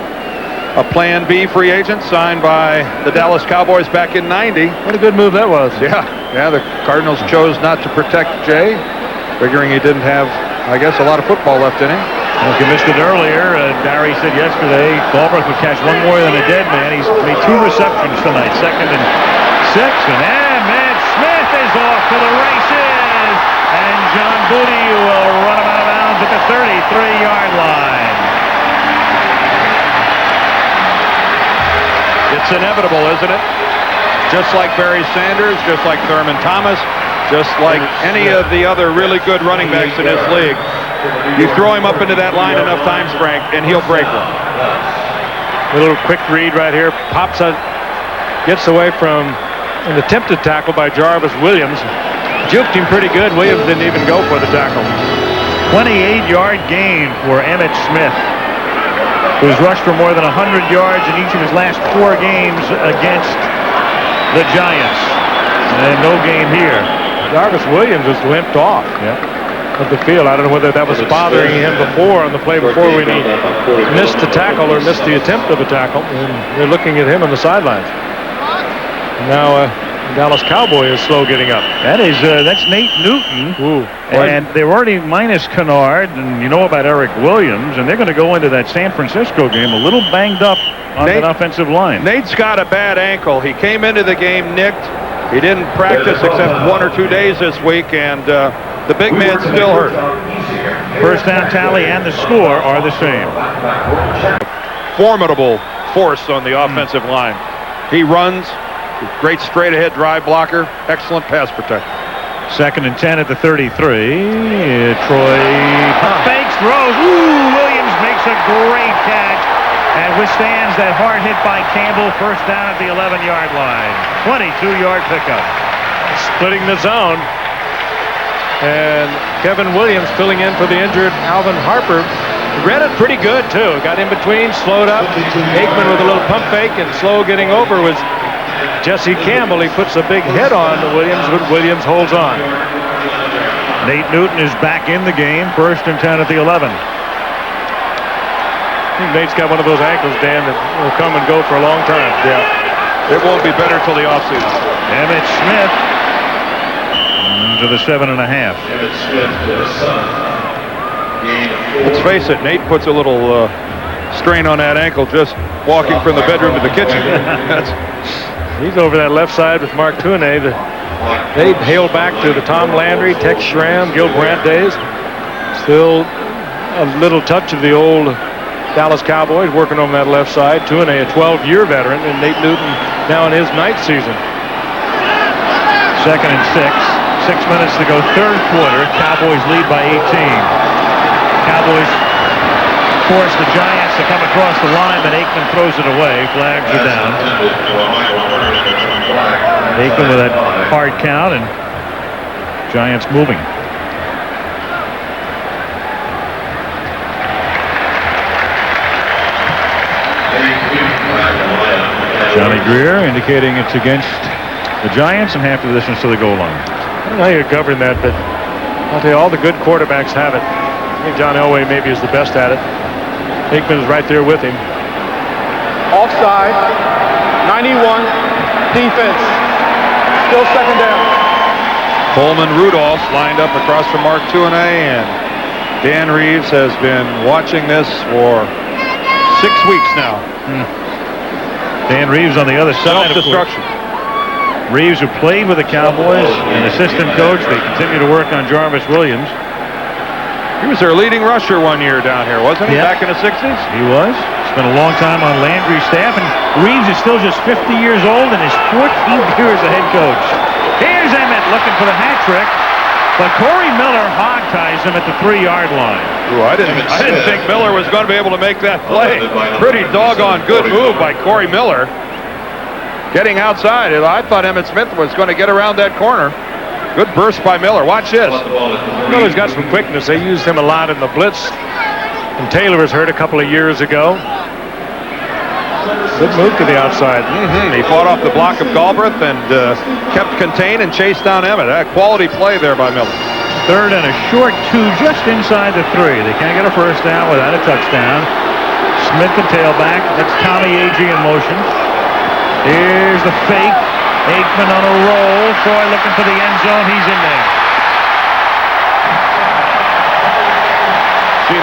a Plan B free agent signed by the Dallas Cowboys back in '90. What a good move that was. Yeah, the Cardinals chose not to protect Jay, figuring he didn't have, I guess, a lot of football left in him. Like you missed it earlier, Barry said yesterday Galbraith would catch 1 more than a dead man. He's made 2 receptions tonight, 2nd and 6. And Emmitt Smith is off to the races. And John Booty will run him out of bounds at the 33-yard line. It's inevitable, isn't it? Just like Barry Sanders, just like Thurman Thomas, just like any of the other really good running backs in this league. You throw him up into that line enough times, Frank, and he'll break one. A little quick read right here. Pops out, gets away from an attempted tackle by Jarvis Williams. Juked him pretty good. Williams didn't even go for the tackle. 28-yard gain for Emmitt Smith, who's rushed for more than 100 yards in each of his last 4 games against the Giants. And no gain here. Jarvis Williams was limped off of the field. I don't know whether that was bothering him before on the play before when he missed the tackle or missed the attempt of a tackle. And they're looking at him on the sidelines. Now Dallas Cowboy is slow getting up. That's Nate Newton. Ooh. And they're already minus Kennard, and you know about Eric Williams, and they're going to go into that San Francisco game a little banged up on an offensive line. Nate's got a bad ankle. He came into the game nicked. He didn't practice except 1 or 2 days this week, and the big man's still hurt. First down tally and the score are the same. Formidable force on the offensive line. He runs. Great straight-ahead drive blocker. Excellent pass protector. 2nd and 10 at the 33. Troy fakes, throws. Ooh, Williams makes a great catch and withstands that hard hit by Campbell. First down at the 11-yard line. 22-yard pickup. Splitting the zone. And Kevin Williams filling in for the injured Alvin Harper. Read it pretty good, too. Got in between, slowed up. Aikman with a little pump fake, and slow getting over was Jesse Campbell. He puts a big hit on Williams, but Williams holds on. Nate Newton is back in the game. 1st and 10 at the 11. I think Nate's got one of those ankles, Dan, that will come and go for a long time. Yeah. It won't be better till the offseason. Emmitt Smith to the 7.5. Let's face it, Nate puts a little strain on that ankle just walking from the bedroom to the kitchen. He's over that left side with Mark Tuinei. They hail back to the Tom Landry, Tex Schramm, Gil Brandt days. Still a little touch of the old Dallas Cowboys working on that left side. Tuinei, a 12-year veteran, and Nate Newton now in his 9th season. 2nd and 6. 6 minutes to go, 3rd quarter. Cowboys lead by 18. Cowboys force the Giants to come across the line, but Aikman throws it away. Flags are down. Aikman with that hard count, and Giants moving. Johnny Greer indicating it's against the Giants and half the distance to the goal line. I don't know how you govern that, but I'll tell you, all the good quarterbacks have it. I think John Elway maybe is the best at it. Aikman is right there with him. Offside, 91, defense, still 2nd down. Coleman Rudolph lined up across from Mark Tuinei, and Dan Reeves has been watching this for 6 weeks now. Dan Reeves on the other side. Self-destruction. Reeves, who played with the Cowboys, an assistant coach. They continue to work on Jarvis Williams. He was their leading rusher one year down here, wasn't he? Back in the 60s? He was. Spent a long time on Landry's staff, and Reeves is still just 50 years old and his 14th year as a head coach. Here's Emmitt looking for the hat trick. But Corey Miller hog-ties him at the 3-yard line. Ooh, I didn't think Miller was going to be able to make that play. Pretty doggone good move by Corey Miller. Getting outside. I thought Emmitt Smith was going to get around that corner. Good burst by Miller. Watch this. Miller's got some quickness. They used him a lot in the blitz. And Taylor was hurt a couple of years ago. Good move to the outside. He fought off the block of Galbraith and kept contained and chased down Emmitt. A quality play there by Miller. 3rd and a short 2 just inside the 3. They can't get a first down without a touchdown. Smith the tailback. That's Tommy Agee in motion. Here's the fake. Aikman on a roll. Troy looking for the end zone. He's in there. See,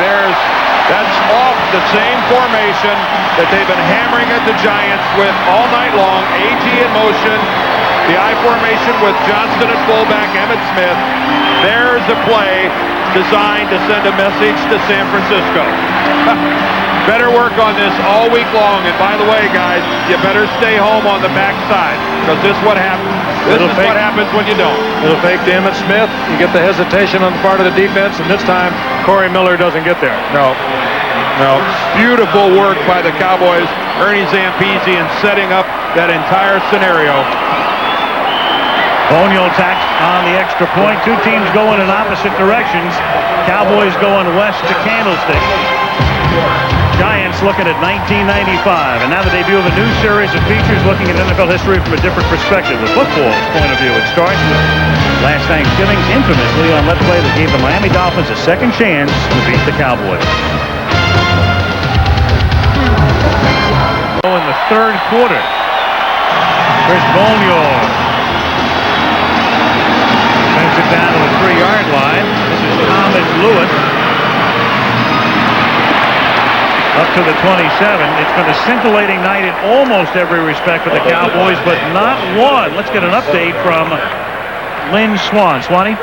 that's off the same formation that they've been hammering at the Giants with all night long. Agee in motion. The I formation with Johnston at fullback, Emmitt Smith. There's a play designed to send a message to San Francisco. Better work on this all week long. And by the way, guys, you better stay home on the backside because this is what happens. What happens when you don't. Little fake to Emmitt Smith. You get the hesitation on the part of the defense, and this time Corey Miller doesn't get there. No. Beautiful work by the Cowboys. Ernie Zampese in setting up that entire scenario. Bonio attacks on the extra point. 2 teams going in opposite directions. Cowboys going west to Candlestick. Giants looking at 1995, and now the debut of a new series of features looking at NFL history from a different perspective, the football's point of view. It starts with last Thanksgiving's infamously on Let's Play that gave the Miami Dolphins a second chance to beat the Cowboys. In the 3rd quarter, here's Bonio. Sends it down to the 3-yard line. This is Thomas Lewis. Up to the 27. It's been a scintillating night in almost every respect for the Cowboys, but not one. Let's get an update from Lynn Swan. Swanee?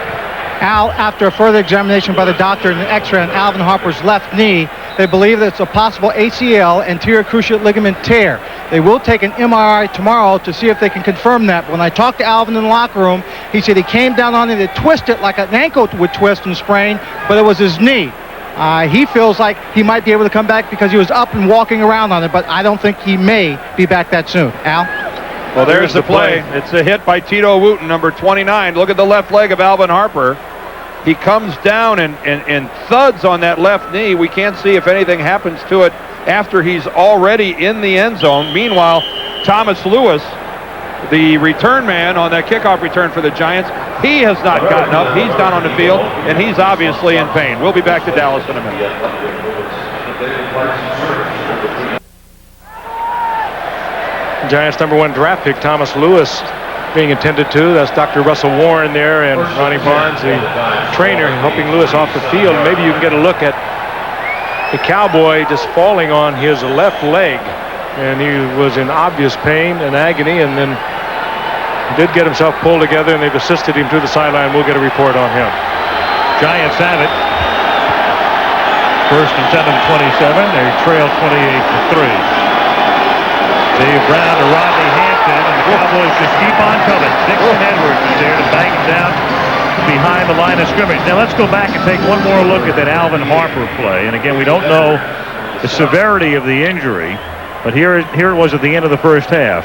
Al, after a further examination by the doctor and an x-ray on Alvin Harper's left knee, they believe that it's a possible ACL, anterior cruciate ligament tear. They will take an MRI tomorrow to see if they can confirm that. But when I talked to Alvin in the locker room, he said he came down on it and twisted like an ankle would twist and sprain, but it was his knee. He feels like he might be able to come back because he was up and walking around on it, but I don't think he may be back that soon. Al? Well, there's the play. It's a hit by Tito Wooten, number 29. Look at the left leg of Alvin Harper. He comes down and thuds on that left knee. We can't see if anything happens to it after he's already in the end zone. Meanwhile, Thomas Lewis, the return man on that kickoff return for the Giants, he has not gotten up. He's down on the field, and he's obviously in pain. We'll be back to Dallas in a minute. Giants' #1 draft pick, Thomas Lewis, being attended to. That's Dr. Russell Warren there, and Ronnie Barnes, the trainer, helping Lewis off the field. Maybe you can get a look at the Cowboy just falling on his left leg, and he was in obvious pain and agony, and then he did get himself pulled together, and they've assisted him to the sideline. We'll get a report on him. Giants have it. 1st and 7-27. They trail 28-3. Dave Brown to Rodney Hampton, and the Cowboys just keep on coming. Dixon Edwards is there to bang him down behind the line of scrimmage. Now let's go back and take one more look at that Alvin Harper play. And again, we don't know the severity of the injury, but here it was at the end of the first half.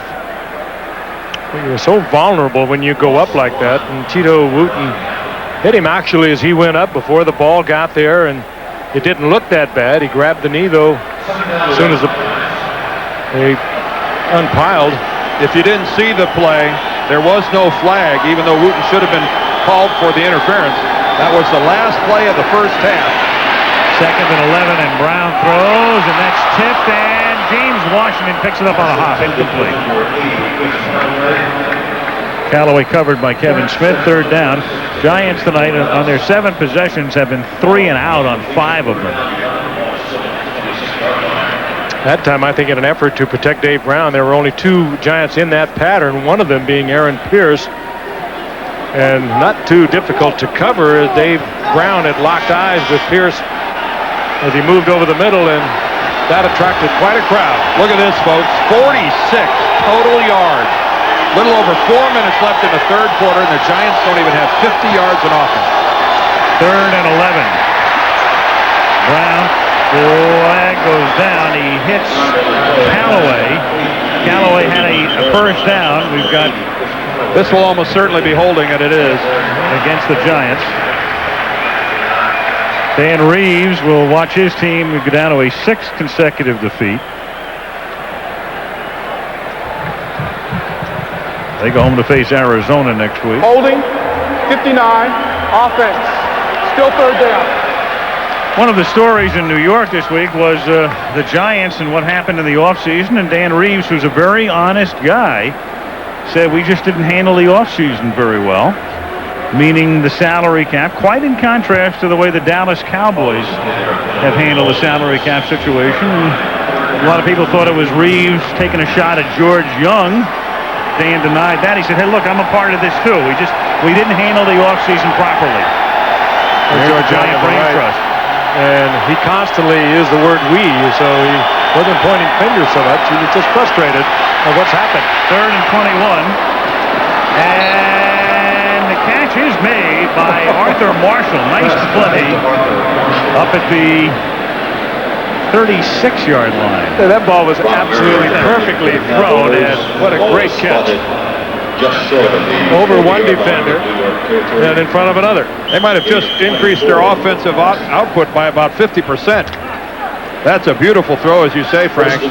Well, you're so vulnerable when you go up like that, and Tito Wooten hit him actually as he went up before the ball got there, and it didn't look that bad. He grabbed the knee, though, as soon as they unpiled. If you didn't see the play, there was no flag, even though Wooten should have been called for the interference. That was the last play of the first half. 2nd and 11, and Brown throws, and that's tipped, and James Washington picks it up on a hop, incomplete. Callaway covered by Kevin Smith, 3rd down. Giants tonight on their 7 possessions have been 3 and out on 5 of them. That time, I think, in an effort to protect Dave Brown, there were only 2 Giants in that pattern, one of them being Aaron Pierce. And not too difficult to cover, as Dave Brown had locked eyes with Pierce as he moved over the middle, and that attracted quite a crowd. Look at this, folks. 46 total yards. little over 4 minutes left in the third quarter, and the Giants don't even have 50 yards in offense. 3rd and 11. Brown, flag goes down. He hits Callaway. Callaway had a first down. We've got... This will almost certainly be holding, and it is. Against the Giants. Dan Reeves will watch his team go down to a 6th consecutive defeat. They go home to face Arizona next week. Holding, 59, offense, still 3rd down. One of the stories in New York this week was the Giants and what happened in the offseason, and Dan Reeves, who's a very honest guy, said we just didn't handle the offseason very well, meaning the salary cap, quite in contrast to the way the Dallas Cowboys have handled the salary cap situation. A lot of people thought it was Reeves taking a shot at George Young. Dan denied that. He said, hey, look, I'm a part of this too. We didn't handle the offseason properly. George Young on the right. And he constantly used the word we, so he wasn't pointing fingers so much. He was just frustrated at what's happened. 3rd and 21. And the catch is made by Arthur Marshall. Nice play up at the 36-yard line. Yeah, that ball was absolutely perfectly thrown, and what a great catch. Over one defender and in front of another. They might have just increased their offensive output by about 50%. That's a beautiful throw, as you say, Frank.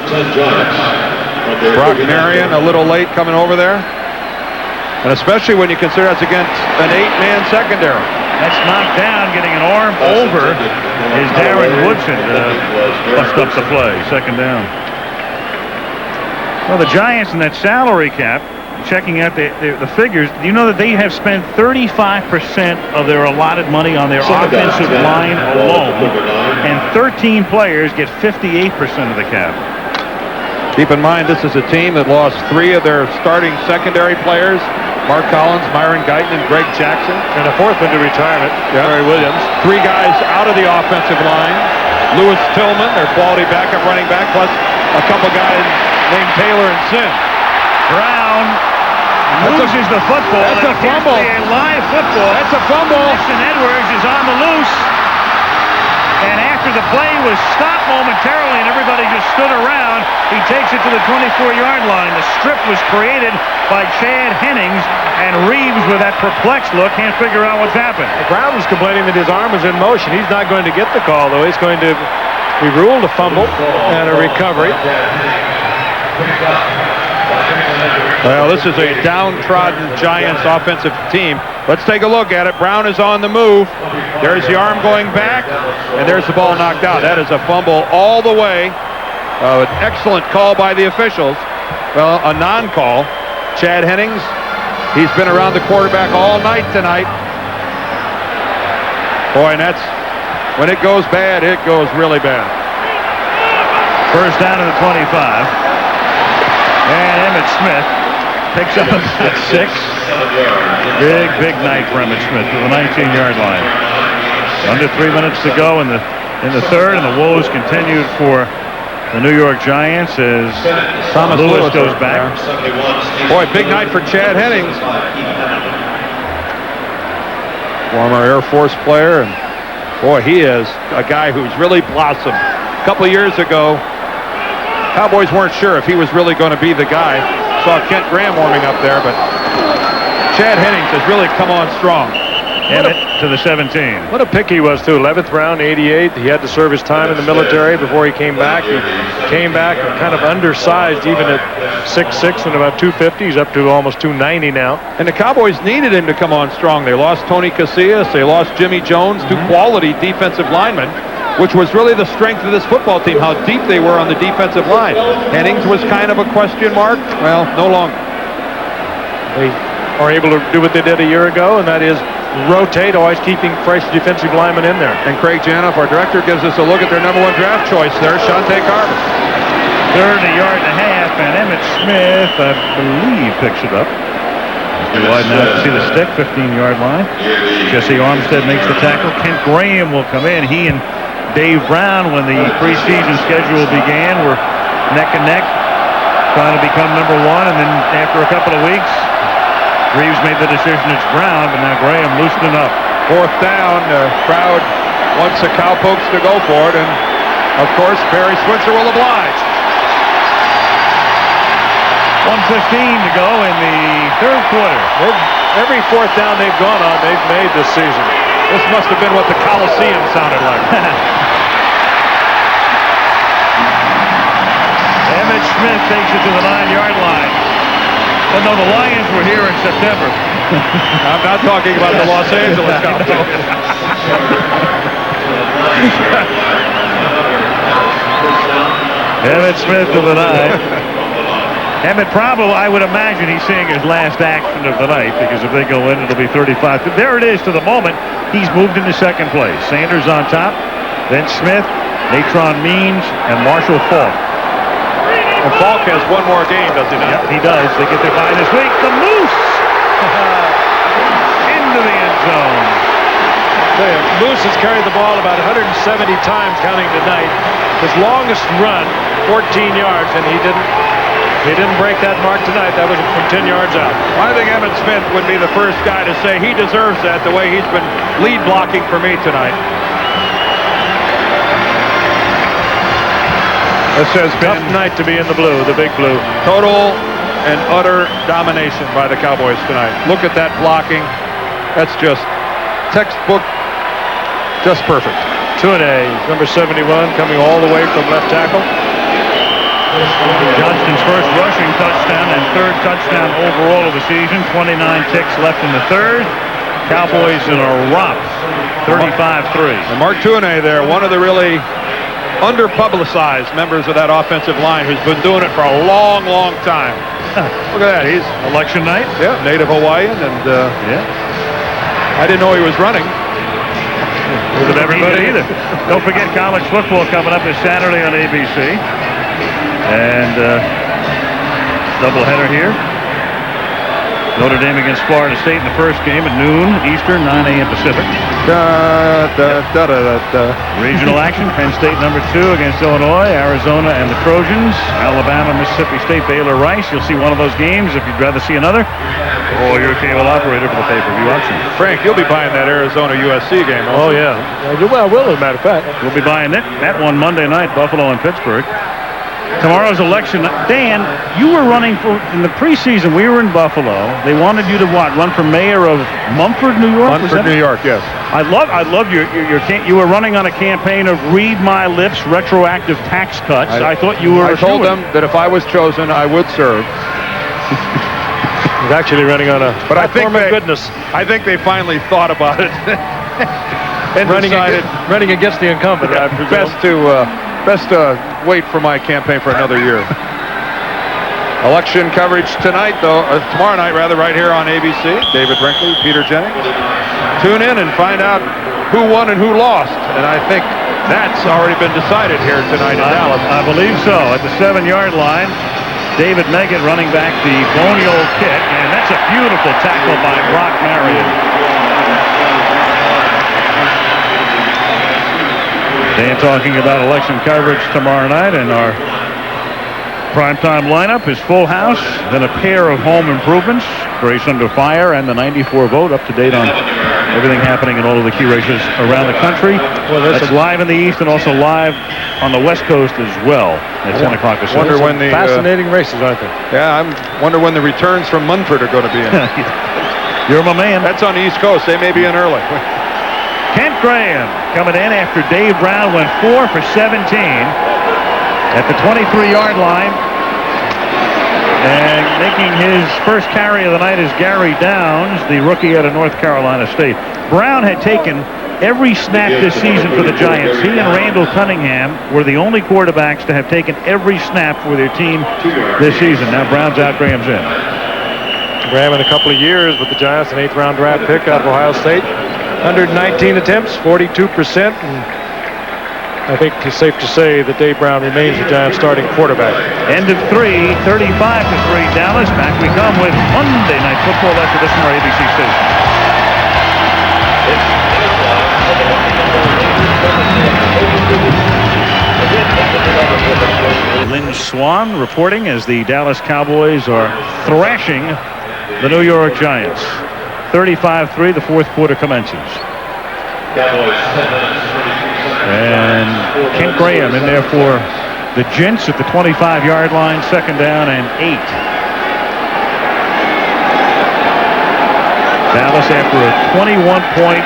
Brock Marion a little late coming over there. And especially when you consider that's against an 8-man secondary. That's knocked down, getting an arm over is Darren Woodson to bust up the play. 2nd down. Well, the Giants in that salary cap, checking out the figures, do you know that they have spent 35% of their allotted money on their offensive line alone, and 13 players get 58% of the cap. Keep in mind, this is a team that lost 3 of their starting secondary players. Mark Collins, Myron Guyton, and Greg Jackson. And a 4th one to retirement, Larry Williams. 3 guys out of the offensive line. Lewis Tillman, their quality backup running back, plus a couple guys named Taylor and Sim. Brown loses the football. That's a fumble. A live football. That's a fumble. Jackson Edwards is on the loose. And after the play was stopped momentarily and everybody just stood around, he takes it to the 24-yard line. The strip was created by Chad Hennings, and Reeves, with that perplexed look, can't figure out what's happened. Brown was complaining that his arm was in motion. He's not going to get the call, though. He's going to be ruled a fumble and a recovery. Well, this is a downtrodden Giants offensive team. Let's take a look at it. Brown is on the move. There's the arm going back, and there's the ball knocked out. That is a fumble all the way. An excellent call by the officials. Well, a non-call. Chad Hennings, he's been around the quarterback all night tonight. Boy, and that's, when it goes bad, it goes really bad. First down to the 25. And Emmitt Smith picks up at 6. Big night for Emmitt Smith to the 19-yard line. Under 3 minutes to go in the 3rd, and the woes continued for the New York Giants as Thomas Lewis goes back. Boy, big night for Chad Hennings. Former Air Force player, and boy, he is a guy who's really blossomed. A couple of years ago, Cowboys weren't sure if he was really going to be the guy. Saw Kent Graham warming up there, but Chad Hennings has really come on strong. Emmitt to the 17. What a pick he was, too. 11th round, 88. He had to serve his time in the military before he came back. He came back kind of undersized, even at 6'6" and about 250. He's up to almost 290 now. And the Cowboys needed him to come on strong. They lost Tony Casillas. They lost Jimmy Jones, 2 quality defensive linemen, which was really the strength of this football team, how deep they were on the defensive line. Hennings was kind of a question mark. Well, no longer. They are able to do what they did a year ago, and that is rotate, always keeping fresh defensive linemen in there. And Craig Janoff, our director, gives us a look at their #1 draft choice there, Shante Carver. 3rd, a yard and a half, and Emmitt Smith, I believe, picks it up. We widen out to see the stick, 15-yard line. Jesse Armstead makes the tackle. Kent Graham will come in. He and Dave Brown, when the preseason schedule began, were neck and neck. trying to become number one, and then after a couple of weeks, Reeves made the decision it's Brown, but now Graham loosening up. 4th down, crowd wants the Cowpokes to go for it, and of course Barry Switzer will oblige. 1:15 to go in the third quarter. Every 4th down they've gone on, they've made this season. This must have been what the Coliseum sounded like. Emmett Smith takes it to the 9-yard line. Oh no, the Lions were here in September. I'm not talking about the Los Angeles Cowboys. Emmett Smith to the 9. Emmett probably, I would imagine he's seeing his last action of the night, because if they go in, it'll be 35. There it is to the moment. He's moved into second place. Sanders on top, then Smith, Natron Means, and Marshall Falk. And Falk has one more game, does he not? Yep, he does. They get their bye this week. The Moose into the end zone. Moose has carried the ball about 170 times, counting tonight. His longest run, 14 yards, and he didn't break that mark tonight. That was from 10 yards out. I think Emmett Smith would be the first guy to say he deserves that, the way he's been lead blocking for me tonight. This has been Tough night to be in the blue, the big blue. total and utter domination by the Cowboys tonight. Look at that blocking. That's just textbook, just perfect. Tune, number 71, coming all the way from left tackle. Johnston's first rushing touchdown and third touchdown overall of the season. 29 ticks left in the third. Cowboys in a romp, 35-3. And Mark Tune there, one of the really under-publicized members of that offensive line, who's been doing it for a long, long time. Look at that. He's election night. Yeah, native Hawaiian, and I didn't know he was running. Wasn't everybody either. Don't forget college football coming up this Saturday on ABC. And doubleheader here. Notre Dame against Florida State in the first game at noon Eastern, 9 a.m. Pacific. Regional action, Penn State number 2 against Illinois, Arizona and the Trojans, Alabama, Mississippi State, Baylor, Rice. You'll see one of those games if you'd rather see another, or you're a cable operator for the pay-per-view option. Frank, you'll be buying that Arizona-USC game. Oh, yeah. I will, as a matter of fact. We'll be buying that one Monday night, Buffalo and Pittsburgh. Tomorrow's election. Dan, you were running for, in the preseason, we were in Buffalo. They wanted you to run for mayor of Mumford, New York? Mumford, New York, yes. I love you were running on a campaign of read my lips, retroactive tax cuts. I thought you were. I told them that if I was chosen, I would serve. He's actually running on a platform of goodness. I think they finally thought about it and running against the incumbent. Best to wait for my campaign for another year. Election coverage tonight, though, tomorrow night, rather, right here on ABC. David Brinkley, Peter Jennings. Tune in and find out who won and who lost. And I think that's already been decided here tonight in Dallas. I believe so. At the 7-yard line, David Meggett running back the bony old kick, and that's a beautiful tackle by Brock Marion. Dan talking about election coverage tomorrow night, and our primetime lineup is Full House, then a pair of home improvements, Grace Under Fire, and the 94 vote, up to date on everything happening in all of the key races around the country. Well, that's live in the East and also live on the West Coast as well at 10 o'clock this wonder when the fascinating races, aren't they? Yeah, I wonder when the returns from Munford are going to be in. You're my man. That's on the East Coast. They may be in early. Kent Graham coming in after Dave Brown went 4 for 17 at the 23-yard line. And making his first carry of the night is Gary Downs, the rookie out of North Carolina State. Brown had taken every snap this season for the Giants. He and Randall Cunningham were the only quarterbacks to have taken every snap for their team this season. Now Brown's out, Graham's in. Graham in a couple of years with the Giants, an 8th-round draft pick out of Ohio State. 119 attempts, 42%. And I think it's safe to say that Dave Brown remains the Giants' starting quarterback. End of 3, 35-3 Dallas. Back we come with Monday Night Football after this from our ABC station. Lynn Swan reporting as the Dallas Cowboys are thrashing the New York Giants. 35-3, the fourth quarter commences. And Kent Graham in there for the Gents at the 25-yard line, second down and 8. Dallas after a 21-point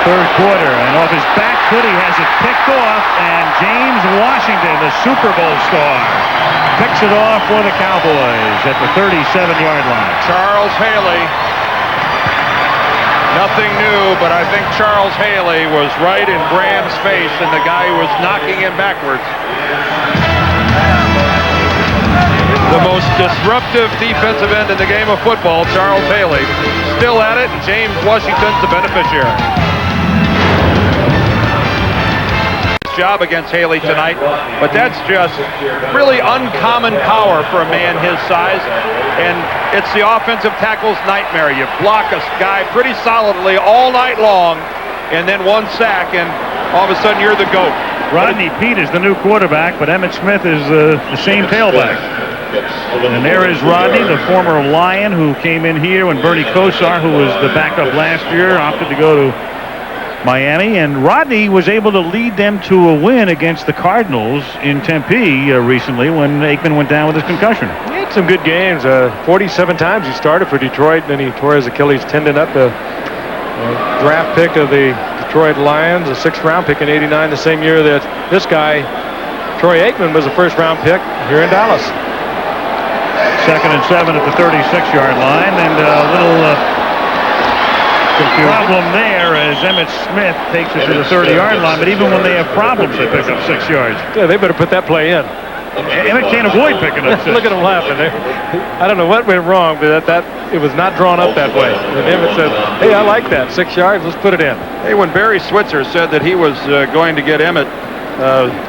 third quarter, and off his back foot he has it picked off, and James Washington, the Super Bowl star, picks it off for the Cowboys at the 37-yard line. Charles Haley. Nothing new, but I think Charles Haley was right in Graham's face, and the guy who was knocking him backwards. The most disruptive defensive end in the game of football, Charles Haley, still at it, and James Washington's the beneficiary. Job against Haley tonight, but that's just really uncommon power for a man his size, and it's the offensive tackle's nightmare. You block a guy pretty solidly all night long, and then one sack, and all of a sudden you're the GOAT. Rodney Peete is the new quarterback, but Emmitt Smith is the same tailback. And there is Rodney, the former Lion, who came in here when Bernie Kosar, who was the backup last year, opted to go to Miami, and Rodney was able to lead them to a win against the Cardinals in Tempe recently when Aikman went down with his concussion. He had some good games. 47 times he started for Detroit, then he tore his Achilles tendon up. The draft pick of the Detroit Lions, a 6th-round pick in '89, the same year that this guy, Troy Aikman, was a 1st-round pick here in Dallas. Second and 7 at the 36-yard line, and a little problem there as Emmitt Smith takes it to the 30-yard line, but even when they have problems, they pick up 6 yards. Yeah, they better put that play in. Emmitt can't avoid picking up 6. Look at him laughing there. I don't know what went wrong, but that it was not drawn up that way. And Emmitt said, hey, I like that. 6 yards, let's put it in. Hey, when Barry Switzer said that he was going to get Emmitt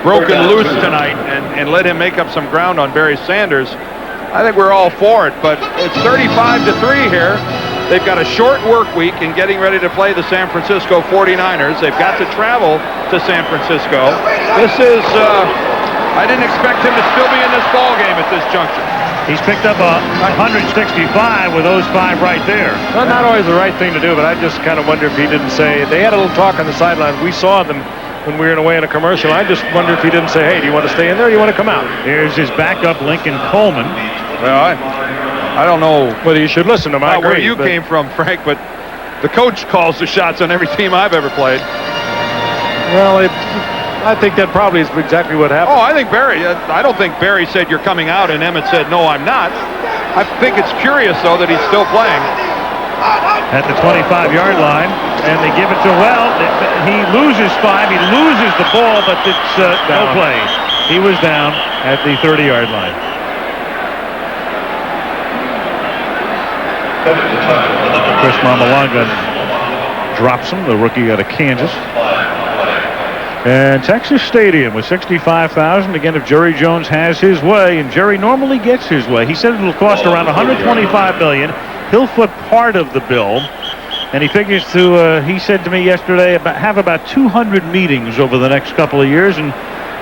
broken loose tonight and let him make up some ground on Barry Sanders, I think we're all for it, but it's 35-3 here. They've got a short work week in getting ready to play the San Francisco 49ers. They've got to travel to San Francisco. This is, I didn't expect him to still be in this ball game at this juncture. He's picked up 165 with those 5 right there. Well, not always the right thing to do, but I just kind of wonder if he didn't say, they had a little talk on the sideline. We saw them when we were away in a commercial. I just wonder if he didn't say, hey, do you want to stay in there or do you want to come out? Here's his backup, Lincoln Coleman. Well, I don't know whether you should listen to him. I agree, where you came from, Frank, but the coach calls the shots on every team I've ever played. Well, I think that probably is exactly what happened. Oh, I think Barry, I don't think Barry said you're coming out and Emmitt said, no, I'm not. I think it's curious, though, that he's still playing. At the 25-yard line, and they give it to, he loses 5, he loses the ball, but it's no play. He was down at the 30-yard line. Chris Mamalanga drops him, the rookie out of Kansas. And Texas Stadium with 65,000. Again, if Jerry Jones has his way, and Jerry normally gets his way, he said it'll cost around $125 million. He'll foot part of the bill, and he figures to, he said to me yesterday, have about 200 meetings over the next couple of years, and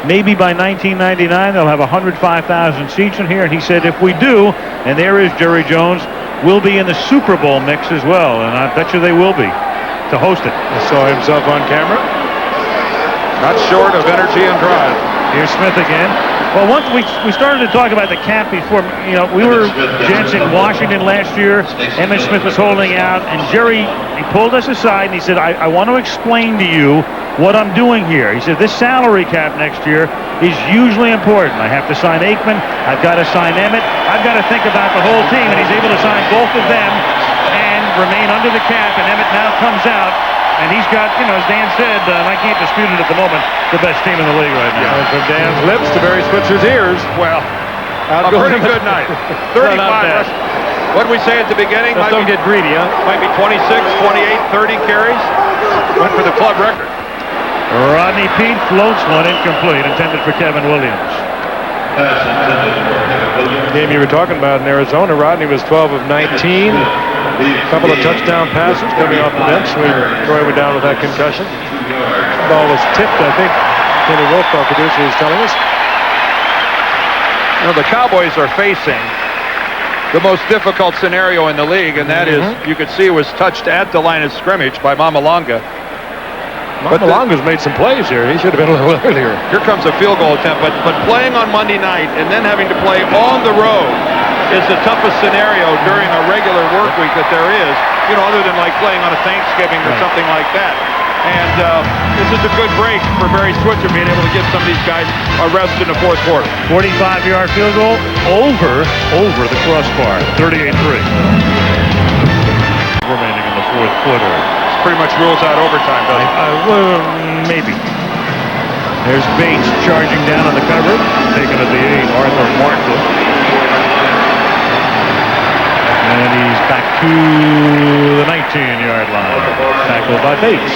maybe by 1999 they'll have 105,000 seats in here. And he said if we do, and there is Jerry Jones, we'll be in the Super Bowl mix as well, and I bet you they will be to host it. He saw himself on camera. Not short of energy and drive. Here's Smith again. Well, once we started to talk about the cap before, we were Jets in Washington last year. Emmitt Smith was holding out, and Jerry, he pulled us aside, and he said, I want to explain to you what I'm doing here. He said, this salary cap next year is hugely important. I have to sign Aikman. I've got to sign Emmitt. I've got to think about the whole team, and he's able to sign both of them and remain under the cap, and Emmitt now comes out. And he's got, as Dan said, and I can't dispute it at the moment, the best team in the league right now. And from Dan's lips to Barry Switzer's ears. Well, a pretty good night. 35 rushes. What did we say at the beginning? Don't get greedy, huh? Might be 26, 28, 30 carries. Went for the club record. Rodney Peete floats one incomplete, intended for Kevin Williams. The game you were talking about in Arizona, Rodney was 12 of 19. A couple of touchdown passes coming off the bench when Troy went down with that concussion. The ball was tipped, I think, Kenny Wolf, our producer, is telling us. You know, the Cowboys are facing the most difficult scenario in the league, and that is, you could see it was touched at the line of scrimmage by Mamalonga. Mamalonga's made some plays here. He should have been a little earlier. Here comes a field goal attempt, but playing on Monday night and then having to play on the road is the toughest scenario during a regular work week that there is, you know, other than like playing on a Thanksgiving or something like that. And this is a good break for Barry Switzer being able to give some of these guys a rest in the fourth quarter. 45-yard field goal over the crossbar, 38-3. Remaining in the fourth quarter. This pretty much rules out overtime, doesn't it? Well, maybe. There's Bates charging down on the cover, taken at the 8. Arthur Martin. And he's back to the 19-yard line. Tackled by Bates.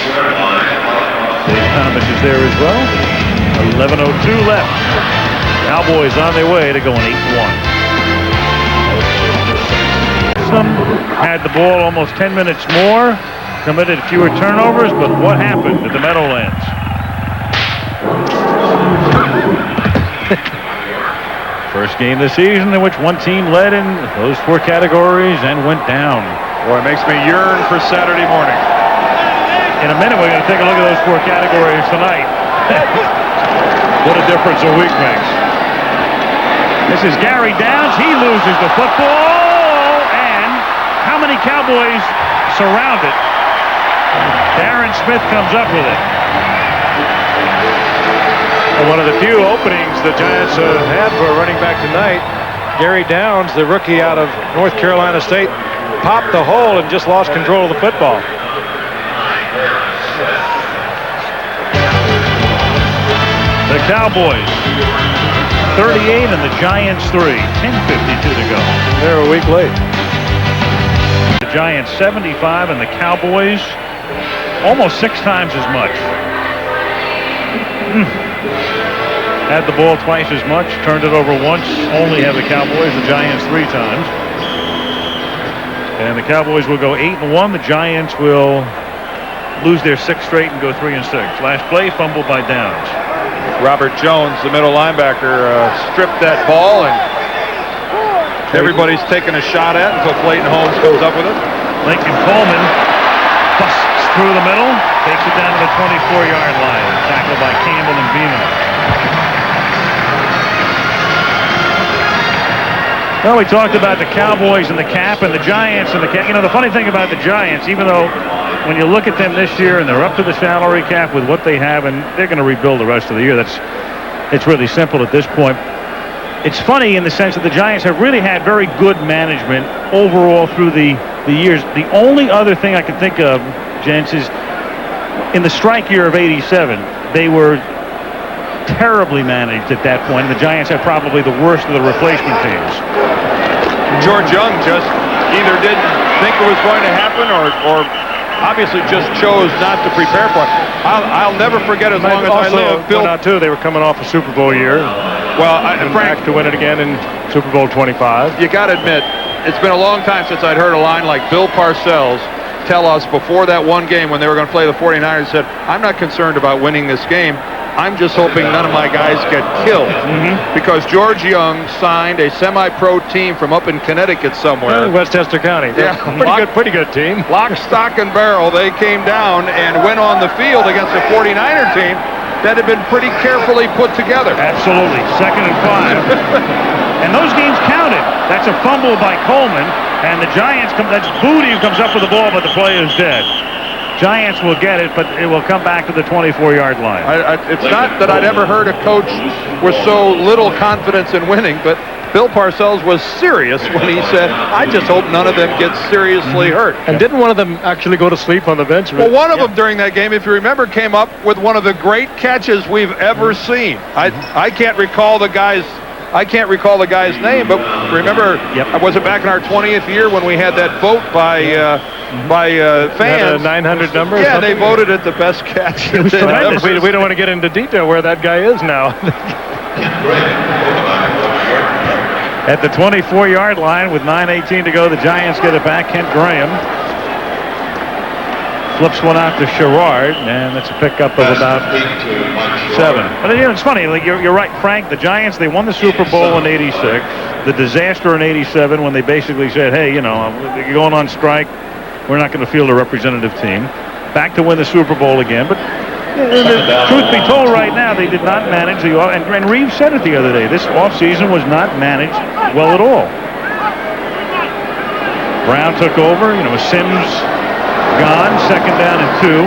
Dave Thomas is there as well. 11:02 left. Cowboys on their way to going 8-1. Some had the ball almost 10 minutes more. Committed fewer turnovers, but what happened at the Meadowlands? First game this season in which one team led in those 4 categories and went down. Boy, it makes me yearn for Saturday morning. In a minute, we're going to take a look at those 4 categories tonight. What a difference a week makes. This is Gary Downs. He loses the football. And how many Cowboys surround it? Darren Smith comes up with it. One of the few openings the Giants had for a running back tonight. Gary Downs, the rookie out of North Carolina State, popped the hole and just lost control of the football. The Cowboys 38 and the Giants 3. 10:52 to go. They're a week late. The Giants 75 and the Cowboys almost 6 times as much. Had the ball twice as much, turned it over once, only have the Cowboys, the Giants 3 times. And the Cowboys will go 8-1. The Giants will lose their 6th straight and go 3-6. Last play, fumbled by Downs. Robert Jones, the middle linebacker, stripped that ball, and everybody's taking a shot at it until Clayton Holmes comes up with it. Lincoln Coleman busts through the middle, takes it down to the 24-yard line. Tackled by Campbell and Beeman. Well, we talked about the Cowboys and the cap and the Giants and the cap. You know, the funny thing about the Giants, even though when you look at them this year and they're up to the salary cap with what they have and they're going to rebuild the rest of the year, it's really simple at this point. It's funny in the sense that the Giants have really had very good management overall through the years. The only other thing I can think of, gents, is in the strike year of '87, they were terribly managed at that point. The Giants had probably the worst of the replacement teams. George Young just either didn't think it was going to happen or obviously just chose not to prepare for it. I'll never forget as long as I live. Bill, not too. They were coming off a Super Bowl year. Well, Frank, to win it again in Super Bowl 25. You got to admit, it's been a long time since I'd heard a line like Bill Parcells tell us before that one game when they were going to play the 49ers, said, I'm not concerned about winning this game. I'm just hoping none of my guys get killed. Because George Young signed a semi-pro team from up in Connecticut somewhere. Westchester County. Yeah, pretty good team. Lock, stock, and barrel. They came down and went on the field against a 49er team that had been pretty carefully put together. Absolutely. 2nd and 5. And those games counted. That's a fumble by Coleman. And the Giants, that's Booty who comes up with the ball, but the play is dead. Giants will get it, but it will come back to the 24-yard line. It's not that I'd ever heard a coach with so little confidence in winning, but Bill Parcells was serious when he said, I just hope none of them get seriously hurt. And didn't one of them actually go to sleep on the bench? Well, one of them during that game, if you remember, came up with one of the great catches we've ever seen. I can't recall the guy's name, but remember, was it back in our 20th year when we had that vote by fans? 900 number? Yeah, they voted it the best catch. It was tremendous. We don't want to get into detail where that guy is now. At the 24-yard line with 9:18 to go, the Giants get it back. Kent Graham. Flips one out to Sherrard, and that's a pickup of about 7. But it's funny, like you're right, Frank. The Giants, they won the Super Bowl in '86. The disaster in '87 when they basically said, hey, you're going on strike. We're not going to field a representative team. Back to win the Super Bowl again. But the truth be told, right now, they did not manage the off. And Reeves said it the other day. This offseason was not managed well at all. Brown took over. Sims gone. 2nd down and 2.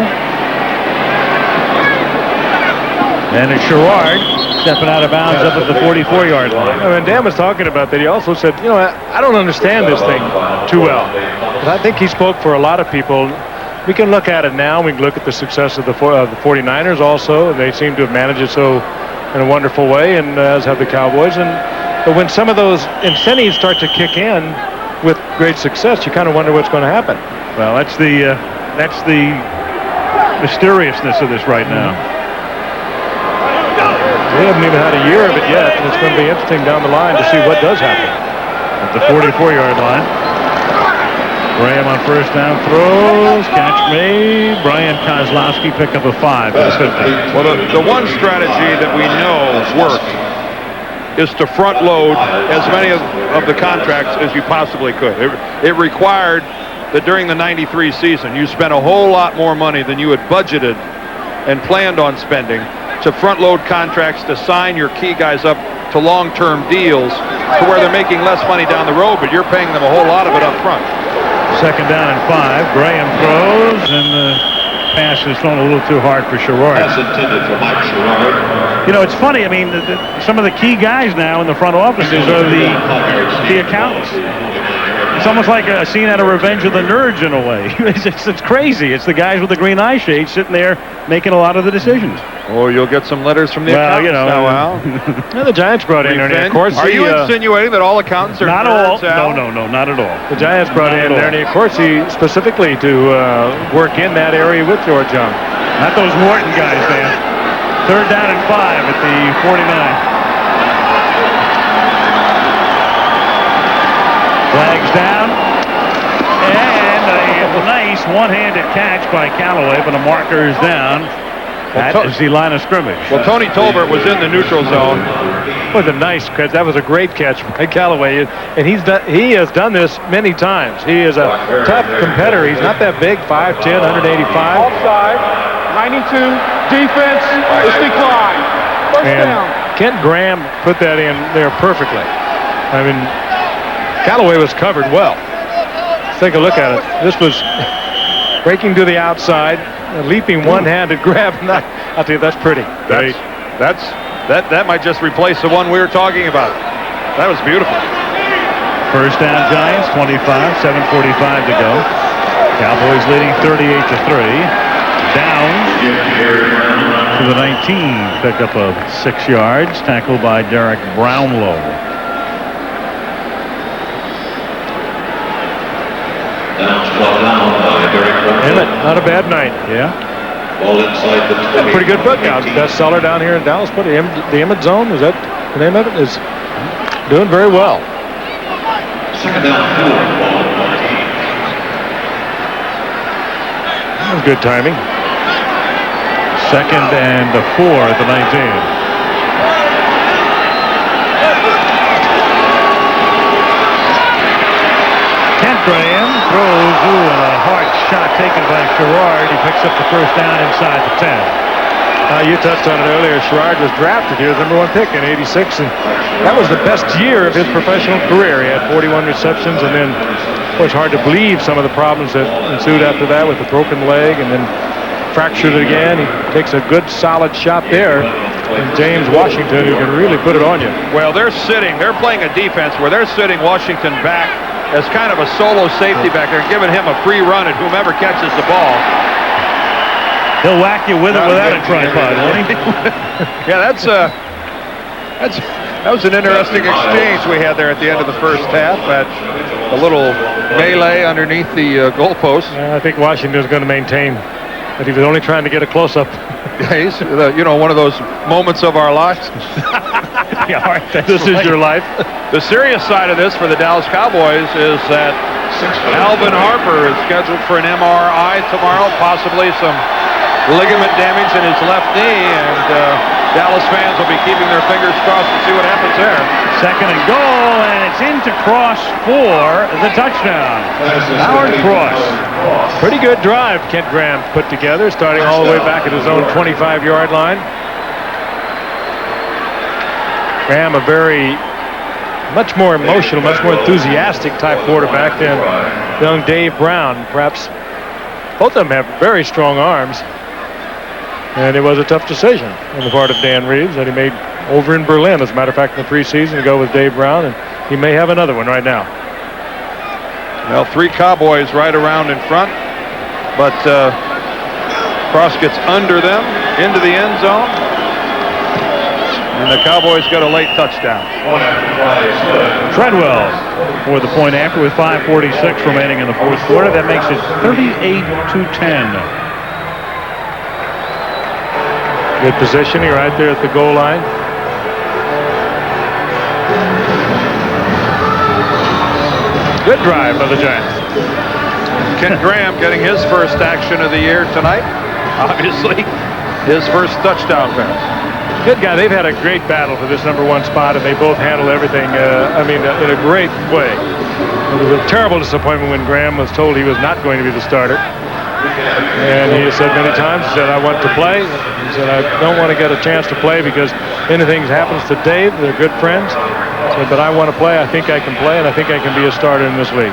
And it's Sherrard stepping out of bounds up at the 44-yard line. And Dan was talking about that. He also said, I don't understand this thing too well. But I think he spoke for a lot of people. We can look at it now. We can look at the success of the 49ers also. They seem to have managed it so in a wonderful way, and as have the Cowboys. But when some of those incentives start to kick in with great success, you kind of wonder what's going to happen. Well, that's the mysteriousness of this right now. We haven't even had a year of it yet, and it's going to be interesting down the line to see what does happen. At the 44-yard line. Graham on 1st down throws. Catch made. Brian Kozlowski pick up a 5 at the 50. Well, the one strategy that we know works is to front load as many of the contracts as you possibly could. It required that during the '93 season, you spent a whole lot more money than you had budgeted and planned on spending to front load contracts, to sign your key guys up to long-term deals to where they're making less money down the road, but you're paying them a whole lot of it up front. 2nd down and 5. Graham throws, and the pass is thrown a little too hard for Sherrard. Pass intended for Mike Sherrard. It's funny. I mean, some of the key guys now in the front offices are the accountants. It's almost like a scene out of Revenge of the Nerds in a way. It's crazy. It's the guys with the green eye shades sitting there making a lot of the decisions. Oh, you'll get some letters from the accountants now, Al. Yeah, the Giants brought in Ernie. Of course, are you insinuating that all accountants are not nerds, all? Al? No, not at all. The Giants brought in Ernie. Of course, he specifically to work in that area with George Young. Not those Morton guys, man. 3rd down and 5 at the 49. Flags down, and a nice one-handed catch by Callaway, but a marker is down. That is the line of scrimmage. Well, Tony Tolbert was in the neutral zone. It was a nice catch. That was a great catch by Callaway, and he has done this many times. He is a tough competitor. He's not that big, 5'10", 185. Offside, 92, defense is declined. First down. Kent Graham put that in there perfectly. I mean, Callaway was covered well. Let's take a look at it. This was breaking to the outside, a leaping one-handed grab. I'll tell you, that's pretty. That might just replace the one we were talking about. That was beautiful. 1st down Giants, 25, 7:45 to go. Cowboys leading 38-3. Down to the 19, pickup of 6 yards, tackled by Derek Brownlow. Emmett, not a bad night. Yeah. Ball inside the 20. Pretty good book now. Bestseller down here in Dallas. What, the Emmett Zone? Is that the name of it? Is doing very well. 2nd down, 4. That was good timing. 2nd and 4 at the 19. Graham throws, and a hard shot taken by Sherrard. He picks up the 1st down inside the 10. You touched on it earlier. Sherrard was drafted. He was #1 pick in '86, and that was the best year of his professional career. He had 41 receptions, and then, of course, hard to believe some of the problems that ensued after that with the broken leg, and then fractured it again. He takes a good, solid shot there. And James Washington, who can really put it on you. Well, they're playing a defense where they're sitting Washington back as kind of a solo safety back there, giving him a free run at whomever catches the ball. He'll whack you with it without a tripod, won't he? Yeah, that was an interesting exchange we had there at the end of the 1st half. A little melee underneath the goalpost. I think Washington's going to maintain that he was only trying to get a close-up. Yeah, he's, one of those moments of our lives. Yeah, all right, this is your life. The serious side of this for the Dallas Cowboys is that Alvin Harper is scheduled for an MRI tomorrow, possibly some ligament damage in his left knee, and Dallas fans will be keeping their fingers crossed to see what happens there. Second and goal, and it's into Cross for the touchdown. Howard Cross. Pretty good drive Kent Graham put together, starting all the way back at his own 25-yard line. Graham, a very much more emotional, much more enthusiastic type quarterback than young Dave Brown. Perhaps both of them have very strong arms. And it was a tough decision on the part of Dan Reeves that he made over in Berlin, as a matter of fact, in the preseason, to go with Dave Brown, and he may have another one right now. Well, 3 Cowboys right around in front, but Cross gets under them into the end zone, and the Cowboys got a late touchdown. Treadwell for the point after with 5:46 remaining in the fourth quarter. That makes it 38-10. Good positioning right there at the goal line. Good drive by the Giants. Kent Graham getting his first action of the year tonight. Obviously, his first touchdown pass. Good guy. They've had a great battle for this #1 spot, and they both handle everything, in a great way. It was a terrible disappointment when Graham was told he was not going to be the starter. And he has said many times, he said, I want to play. He said, I don't want to get a chance to play because anything happens to Dave. They're good friends. He said, but I want to play. I think I can play, and I think I can be a starter in this league.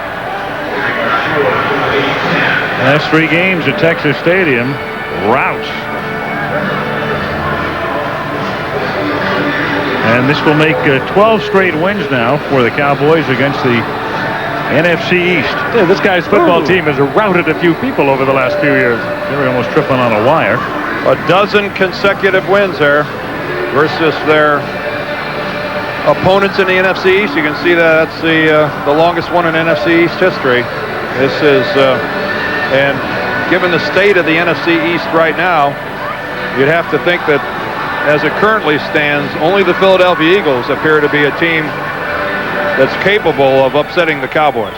Last 3 games at Texas Stadium, routs. And this will make 12 straight wins now for the Cowboys against the NFC East. Yeah, this guy's football team has routed a few people over the last few years. They were almost tripping on a wire. A dozen consecutive wins there versus their opponents in the NFC East. You can see that that's the longest one in NFC East history. This is, and given the state of the NFC East right now, you'd have to think that as it currently stands, only the Philadelphia Eagles appear to be a team that's capable of upsetting the Cowboys.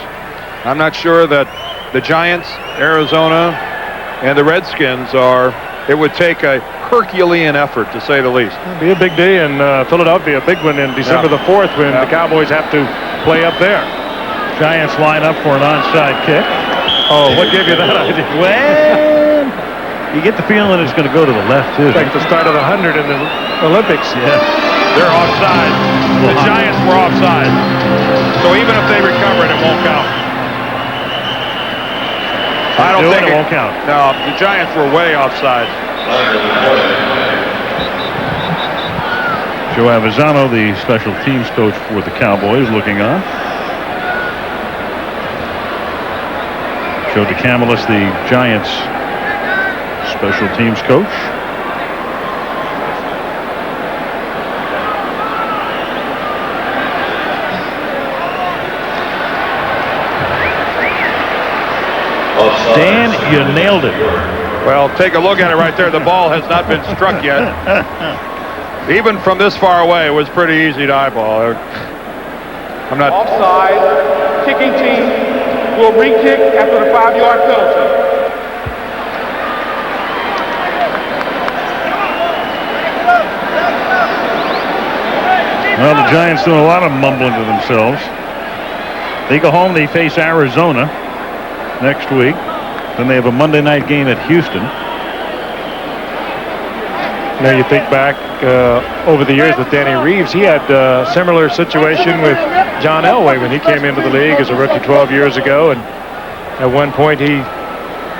I'm not sure that the Giants, Arizona, and the Redskins are. It would take a Herculean effort, to say the least. It'll be a big day in Philadelphia, a big one in December the 4th when the Cowboys have to play up there. Giants line up for an onside kick. Oh, what gave you that idea? Well, you get the feeling it's going to go to the left, too. It's like the start of the 100 in the Olympics. Yeah. They're offside. The Giants were offside. So even if they recover it, it won't count. I don't think it won't count. No, the Giants were way offside. Joe Avisano, the special teams coach for the Cowboys, looking on. Joe DeCamilis, the Giants special teams coach. Dan, you nailed it. Well, take a look at it right there. The ball has not been struck yet. Even from this far away, it was pretty easy to eyeball. I'm not... Offside. Kicking team will re-kick after the 5-yard penalty. Well, the Giants doing a lot of mumbling to themselves. They go home, they face Arizona next week. Then they have a Monday night game at Houston. Now you think back over the years with Danny Reeves, he had a similar situation with John Elway when he came into the league as a rookie 12 years ago. And at one point he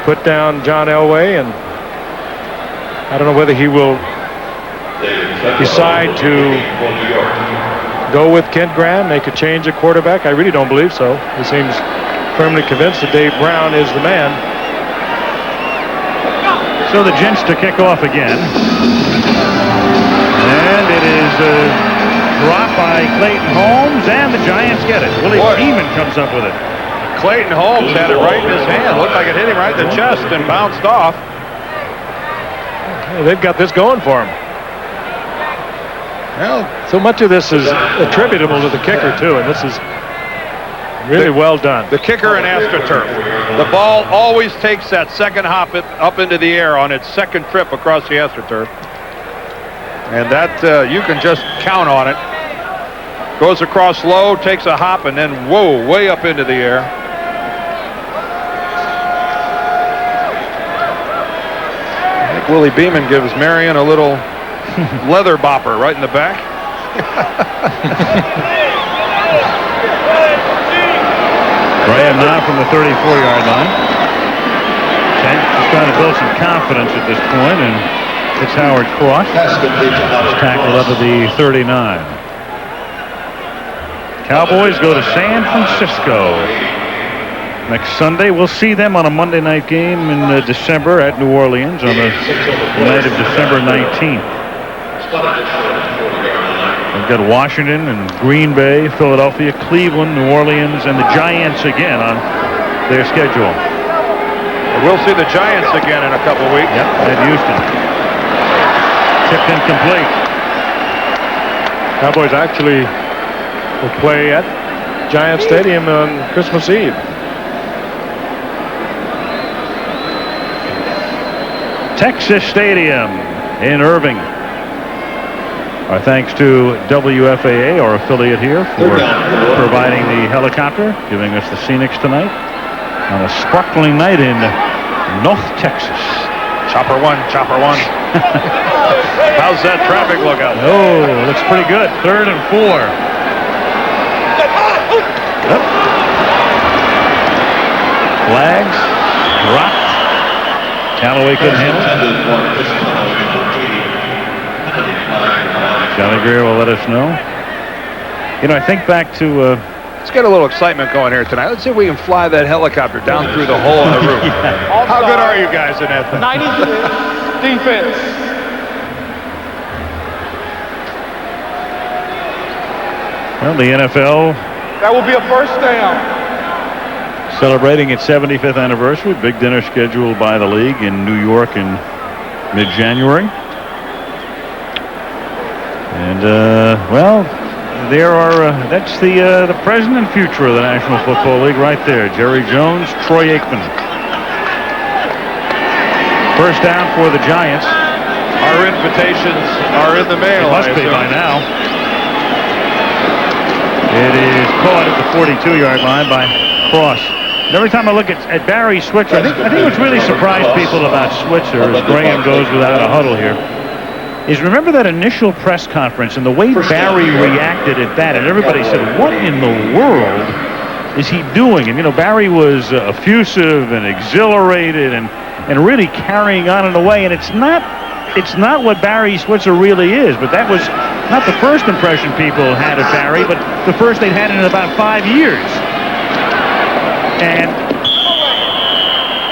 put down John Elway, and I don't know whether he will decide to go with Kent Graham, make a change at quarterback. I really don't believe so. He seems firmly convinced that Dave Brown is the man. So the Gents to kick off again. And it is dropped by Clayton Holmes, and the Giants get it. Willie Beeman comes up with it. Clayton Holmes had it right in his hand. Looked like it hit him right in the chest and bounced off. Well, they've got this going for him. Well, so much of this is attributable to the kicker, too, and this is Really well done. The kicker in AstroTurf. The ball always takes that second hop up into the air on its second trip across the AstroTurf. And that, you can just count on it. Goes across low, takes a hop, and then, whoa, way up into the air. I think Willie Beeman gives Marion a little leather bopper right in the back. Graham now from the 34-yard line. Kent just trying to build some confidence at this point, and it's Howard Cross. Tackled up at the 39. Cowboys go to San Francisco next Sunday. We'll see them on a Monday night game in December at New Orleans on the night of December 19th. We've got Washington and Green Bay, Philadelphia, Cleveland, New Orleans, and the Giants again on their schedule. We'll see the Giants again in a couple weeks. Yep, at Houston. Tipped incomplete. Cowboys actually will play at Giant Stadium on Christmas Eve. Texas Stadium in Irving. Our thanks to WFAA, our affiliate here, for providing the helicopter, giving us the scenics tonight on a sparkling night in North Texas. Chopper one. How's that traffic look out? Oh, looks pretty good. 3rd and 4. Yep. Flags dropped. Callaway couldn't handle it. Johnny Greer will let us know. You know, I think back to... let's get a little excitement going here tonight. Let's see if we can fly that helicopter down through the hole in the roof. Yeah. How good are you guys in that thing? 90 defense. Well, the NFL... That will be a first down. Celebrating its 75th anniversary. Big dinner scheduled by the league in New York in mid-January. And, well, there are, that's the present and future of the National Football League right there. Jerry Jones, Troy Aikman. First down for the Giants. Our invitations are in the mail. It must be by now. It is caught at the 42-yard line by Cross. And every time I look at Barry Switzer, I think what's really surprised people about Switzer as Graham goes without a huddle here is remember that initial press conference and the way Barry reacted at that, and everybody said, what in the world is he doing? And, you know, Barry was effusive and exhilarated and really carrying on in a way, and it's not what Barry Switzer really is, but that was not the first impression people had of Barry, but the first they'd had in about 5 years. And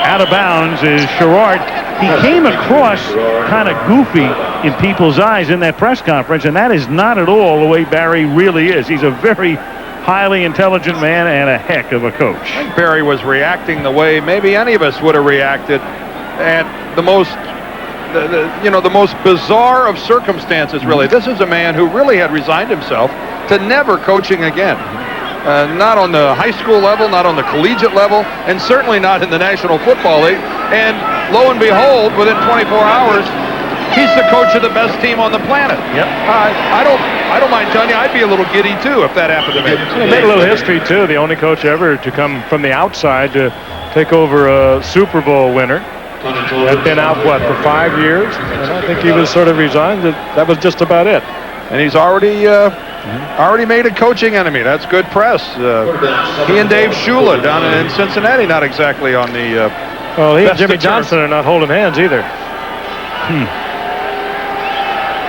out of bounds is Sherrard. He came across kind of goofy in people's eyes in that press conference, and that is not at all the way Barry really is. He's a very highly intelligent man and a heck of a coach. I think Barry was reacting the way maybe any of us would have reacted at the most the most bizarre of circumstances, really. This is a man who really had resigned himself to never coaching again. Not on the high school level, not on the collegiate level, and certainly not in the National Football League. And lo and behold, within 24 hours, he's the coach of the best team on the planet. Yep. I don't mind telling you, I'd be a little giddy too if that happened to me. He made a little history too. The only coach ever to come from the outside to take over a Super Bowl winner. Had been out, what, for 5 years? And I think he was sort of resigned. That was just about it. And he's already made a coaching enemy. That's good press. He and Dave Shula down in Cincinnati, not exactly on the well, he and Jimmy Johnson are not holding hands either.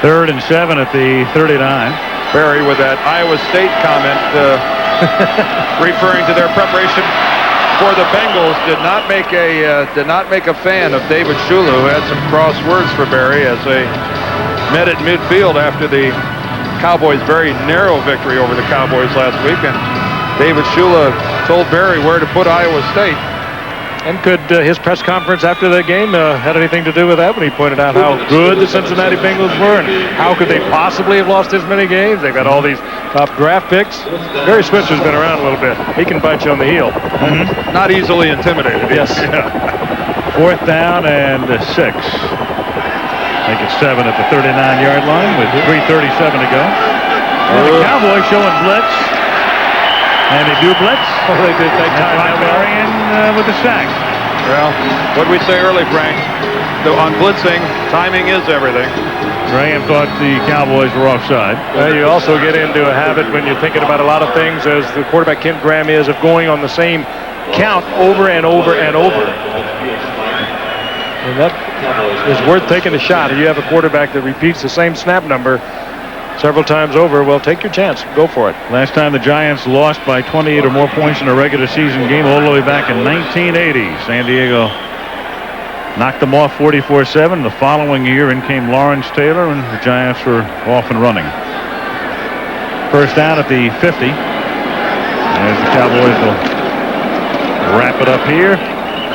3rd and 7 at the 39. Barry with that Iowa State comment referring to their preparation for the Bengals did not make a fan of David Shula, who had some cross words for Barry as they met at midfield after the Cowboys' very narrow victory over the Cowboys last week. And David Shula told Barry where to put Iowa State. And could his press conference after the game had anything to do with that when he pointed out how good the Cincinnati Bengals were and how could they possibly have lost this many games? They've got all these top draft picks. Barry Switzer's been around a little bit. He can bite you on the heel. Not easily intimidated. Yes. Yeah. 4th down and 6. Make it 7 at the 39-yard line with 3:37 to go. And the Cowboys showing blitz. And they do blitz. Oh, they did take time. Marion with the sack. Well, what did we say early, Frank? On blitzing, timing is everything. Graham thought the Cowboys were offside. Well, you also get into a habit when you're thinking about a lot of things, as the quarterback Kent Graham is, of going on the same count over and over and over. And that is worth taking a shot. If you have a quarterback that repeats the same snap number several times over, well, take your chance. Go for it. Last time the Giants lost by 28 or more points in a regular season game all the way back in 1980. San Diego knocked them off 44-7. The following year in came Lawrence Taylor, and the Giants were off and running. 1st down at the 50. As the Cowboys will wrap it up here.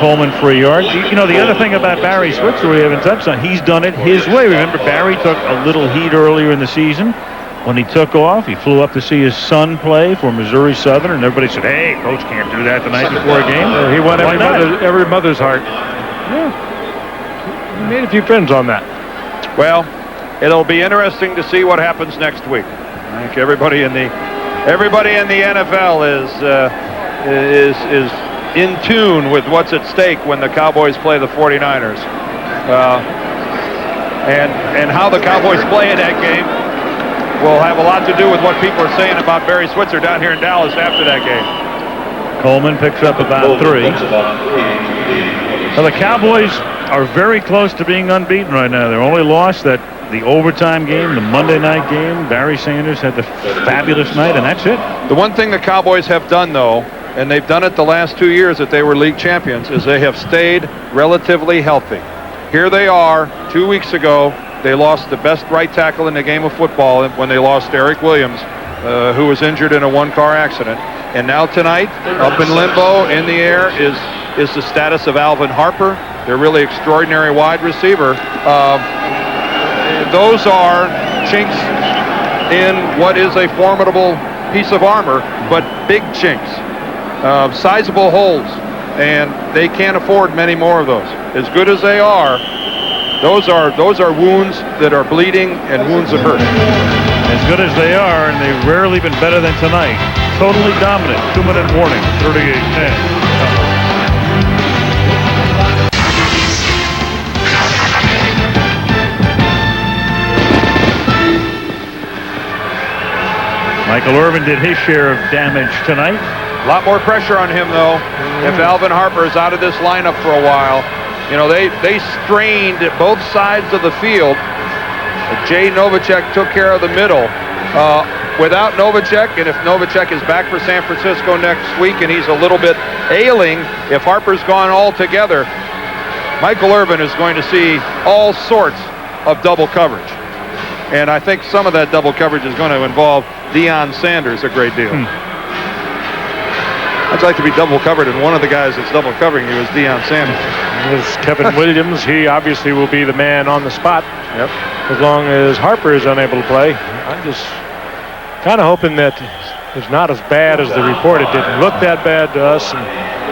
Coleman for a yard. You know, the other thing about Barry Switzer we haven't touched on, he's done it his way. Remember, Barry took a little heat earlier in the season. When he took off, he flew up to see his son play for Missouri Southern, and everybody said, hey, coach can't do that the night before a game. He won every mother's heart. Yeah. He made a few friends on that. Well, it'll be interesting to see what happens next week. I think everybody in the NFL is in tune with what's at stake when the Cowboys play the 49ers. And how the Cowboys play in that game will have a lot to do with what people are saying about Barry Switzer down here in Dallas after that game. Coleman picks up about 3. Well, the Cowboys are very close to being unbeaten right now. Their only loss, the overtime game, the Monday night game. Barry Sanders had the fabulous night, and that's it. The one thing the Cowboys have done, though, and they've done it the last 2 years that they were league champions, is they have stayed relatively healthy. Here they are, 2 weeks ago, they lost the best right tackle in the game of football when they lost Eric Williams, who was injured in a one-car accident. And now tonight, up in limbo, in the air, is the status of Alvin Harper, their really extraordinary wide receiver. Those are chinks in what is a formidable piece of armor, but big chinks. Sizable holes, and they can't afford many more of those. As good as they are, those are wounds that are bleeding and wounds that hurt. As good as they are, and they've rarely been better than tonight. Totally dominant. 2-minute warning. 38-10. Michael Irvin did his share of damage tonight. A lot more pressure on him, though, if Alvin Harper is out of this lineup for a while. You know, they strained at both sides of the field. Jay Novacek took care of the middle. Without Novacek, and if Novacek is back for San Francisco next week and he's a little bit ailing, if Harper's gone altogether, Michael Irvin is going to see all sorts of double coverage. And I think some of that double coverage is going to involve Deion Sanders a great deal. I'd like to be double covered, and one of the guys that's double covering you is Deion Sanders. As Kevin Williams, he obviously will be the man on the spot. Yep. As long as Harper is unable to play. I'm just kind of hoping that it's not as bad as the report. It didn't look that bad to us, and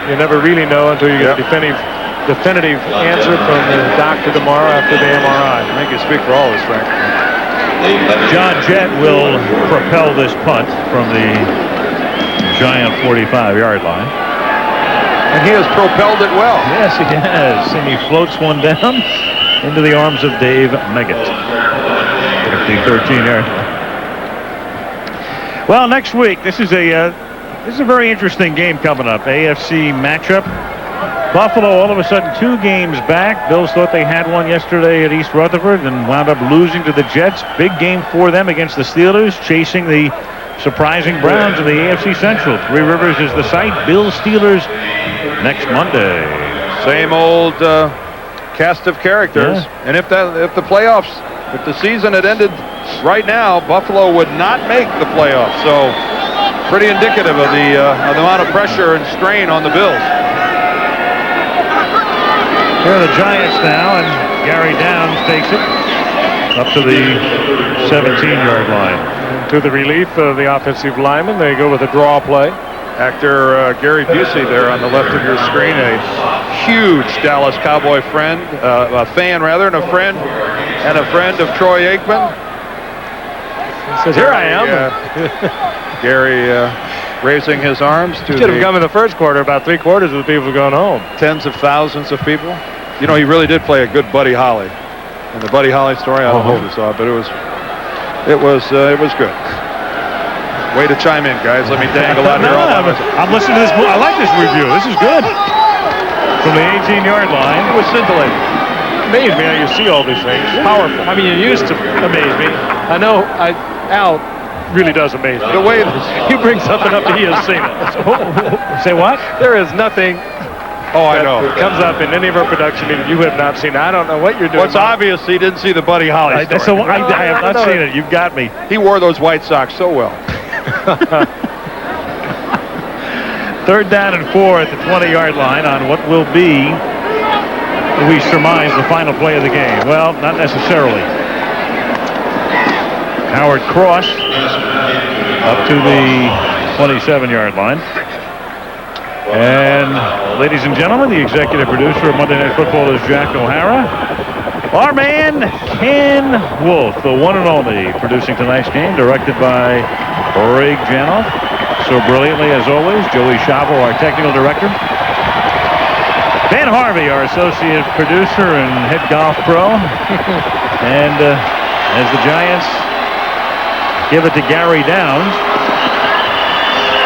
you never really know until you get a definitive answer from the doctor tomorrow after the MRI. I think you speak for all of us, Frank. John Jett will propel this punt from the Giant 45-yard line. And he has propelled it well. Yes, he has. And he floats one down into the arms of Dave Meggett at the 13-yard line. Well, next week, this is a very interesting game coming up. AFC matchup. Buffalo all of a sudden 2 games back. Bills thought they had one yesterday at East Rutherford and wound up losing to the Jets. Big game for them against the Steelers, chasing the surprising Browns in the AFC Central. Three Rivers is the site. Bills Steelers next Monday. Same old cast of characters. Yeah. And if the season had ended right now, Buffalo would not make the playoffs. So pretty indicative of the amount of pressure and strain on the Bills. Here are the Giants now, and Gary Downs takes it up to the 17-yard line. To the relief of the offensive lineman, they go with a draw play. Actor Gary Busey there on the left of your screen, a huge Dallas Cowboy friend, a fan rather, and a friend of Troy Aikman. He says, here I am. Gary raising his arms to should have come in the first quarter. About 3/4 of the people have gone home. Tens of thousands of people. You know, he really did play a good Buddy Holly. And the Buddy Holly story, I don't know if you saw it, but it was good. Way to chime in, guys. Let me dangle out here. I'm listening to this. I like this review. This is good. From the 18-yard line. It was scintillating. Amazed me how you see all these things. Powerful. I mean, you used to amaze me. I know Al really does amaze me. The way you bring something up that he has seen it. Say what? There is nothing. Oh, I know. It comes up in any of our production meetings you have not seen. I don't know what you're doing. What's obvious, he didn't see the Buddy Holly story. So I have not seen it. You've got me. He wore those white socks so well. 3rd down and 4 at the 20-yard line on what will be, we surmise, the final play of the game. Well, not necessarily. Howard Cross up to the 27-yard line. And, ladies and gentlemen, the executive producer of Monday Night Football is Jack O'Hara. Our man, Ken Wolf, the one and only, producing tonight's game, directed by Ray Janoff. So brilliantly, as always, Joey Chavo, our technical director. Ben Harvey, our associate producer and head golf pro. And as the Giants give it to Gary Downs,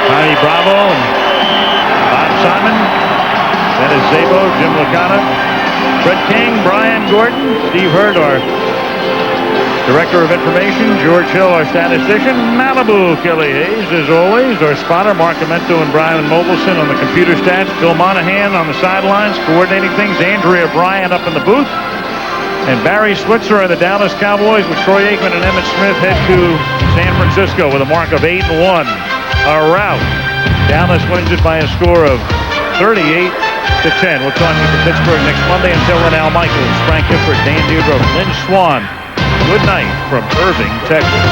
Tony Bravo and Bob Simon, Dennis Szabo, Jim Licata, Fred King, Brian Gordon, Steve Hurd, our Director of Information, George Hill, our statistician, Malibu, Kelly Hayes, as always, our spotter, Mark Amento and Brian Mobilson on the computer stats, Bill Monahan on the sidelines, coordinating things, Andrea Bryant up in the booth, and Barry Switzer and the Dallas Cowboys with Troy Aikman and Emmett Smith head to San Francisco with a mark of 8-1. A rout. Dallas wins it by a score of 38-10. We'll talk to you from Pittsburgh next Monday. Until then, Al Michaels, Frank Gifford, Dan Dierdorf, Lynn Swan. Good night from Irving, Texas.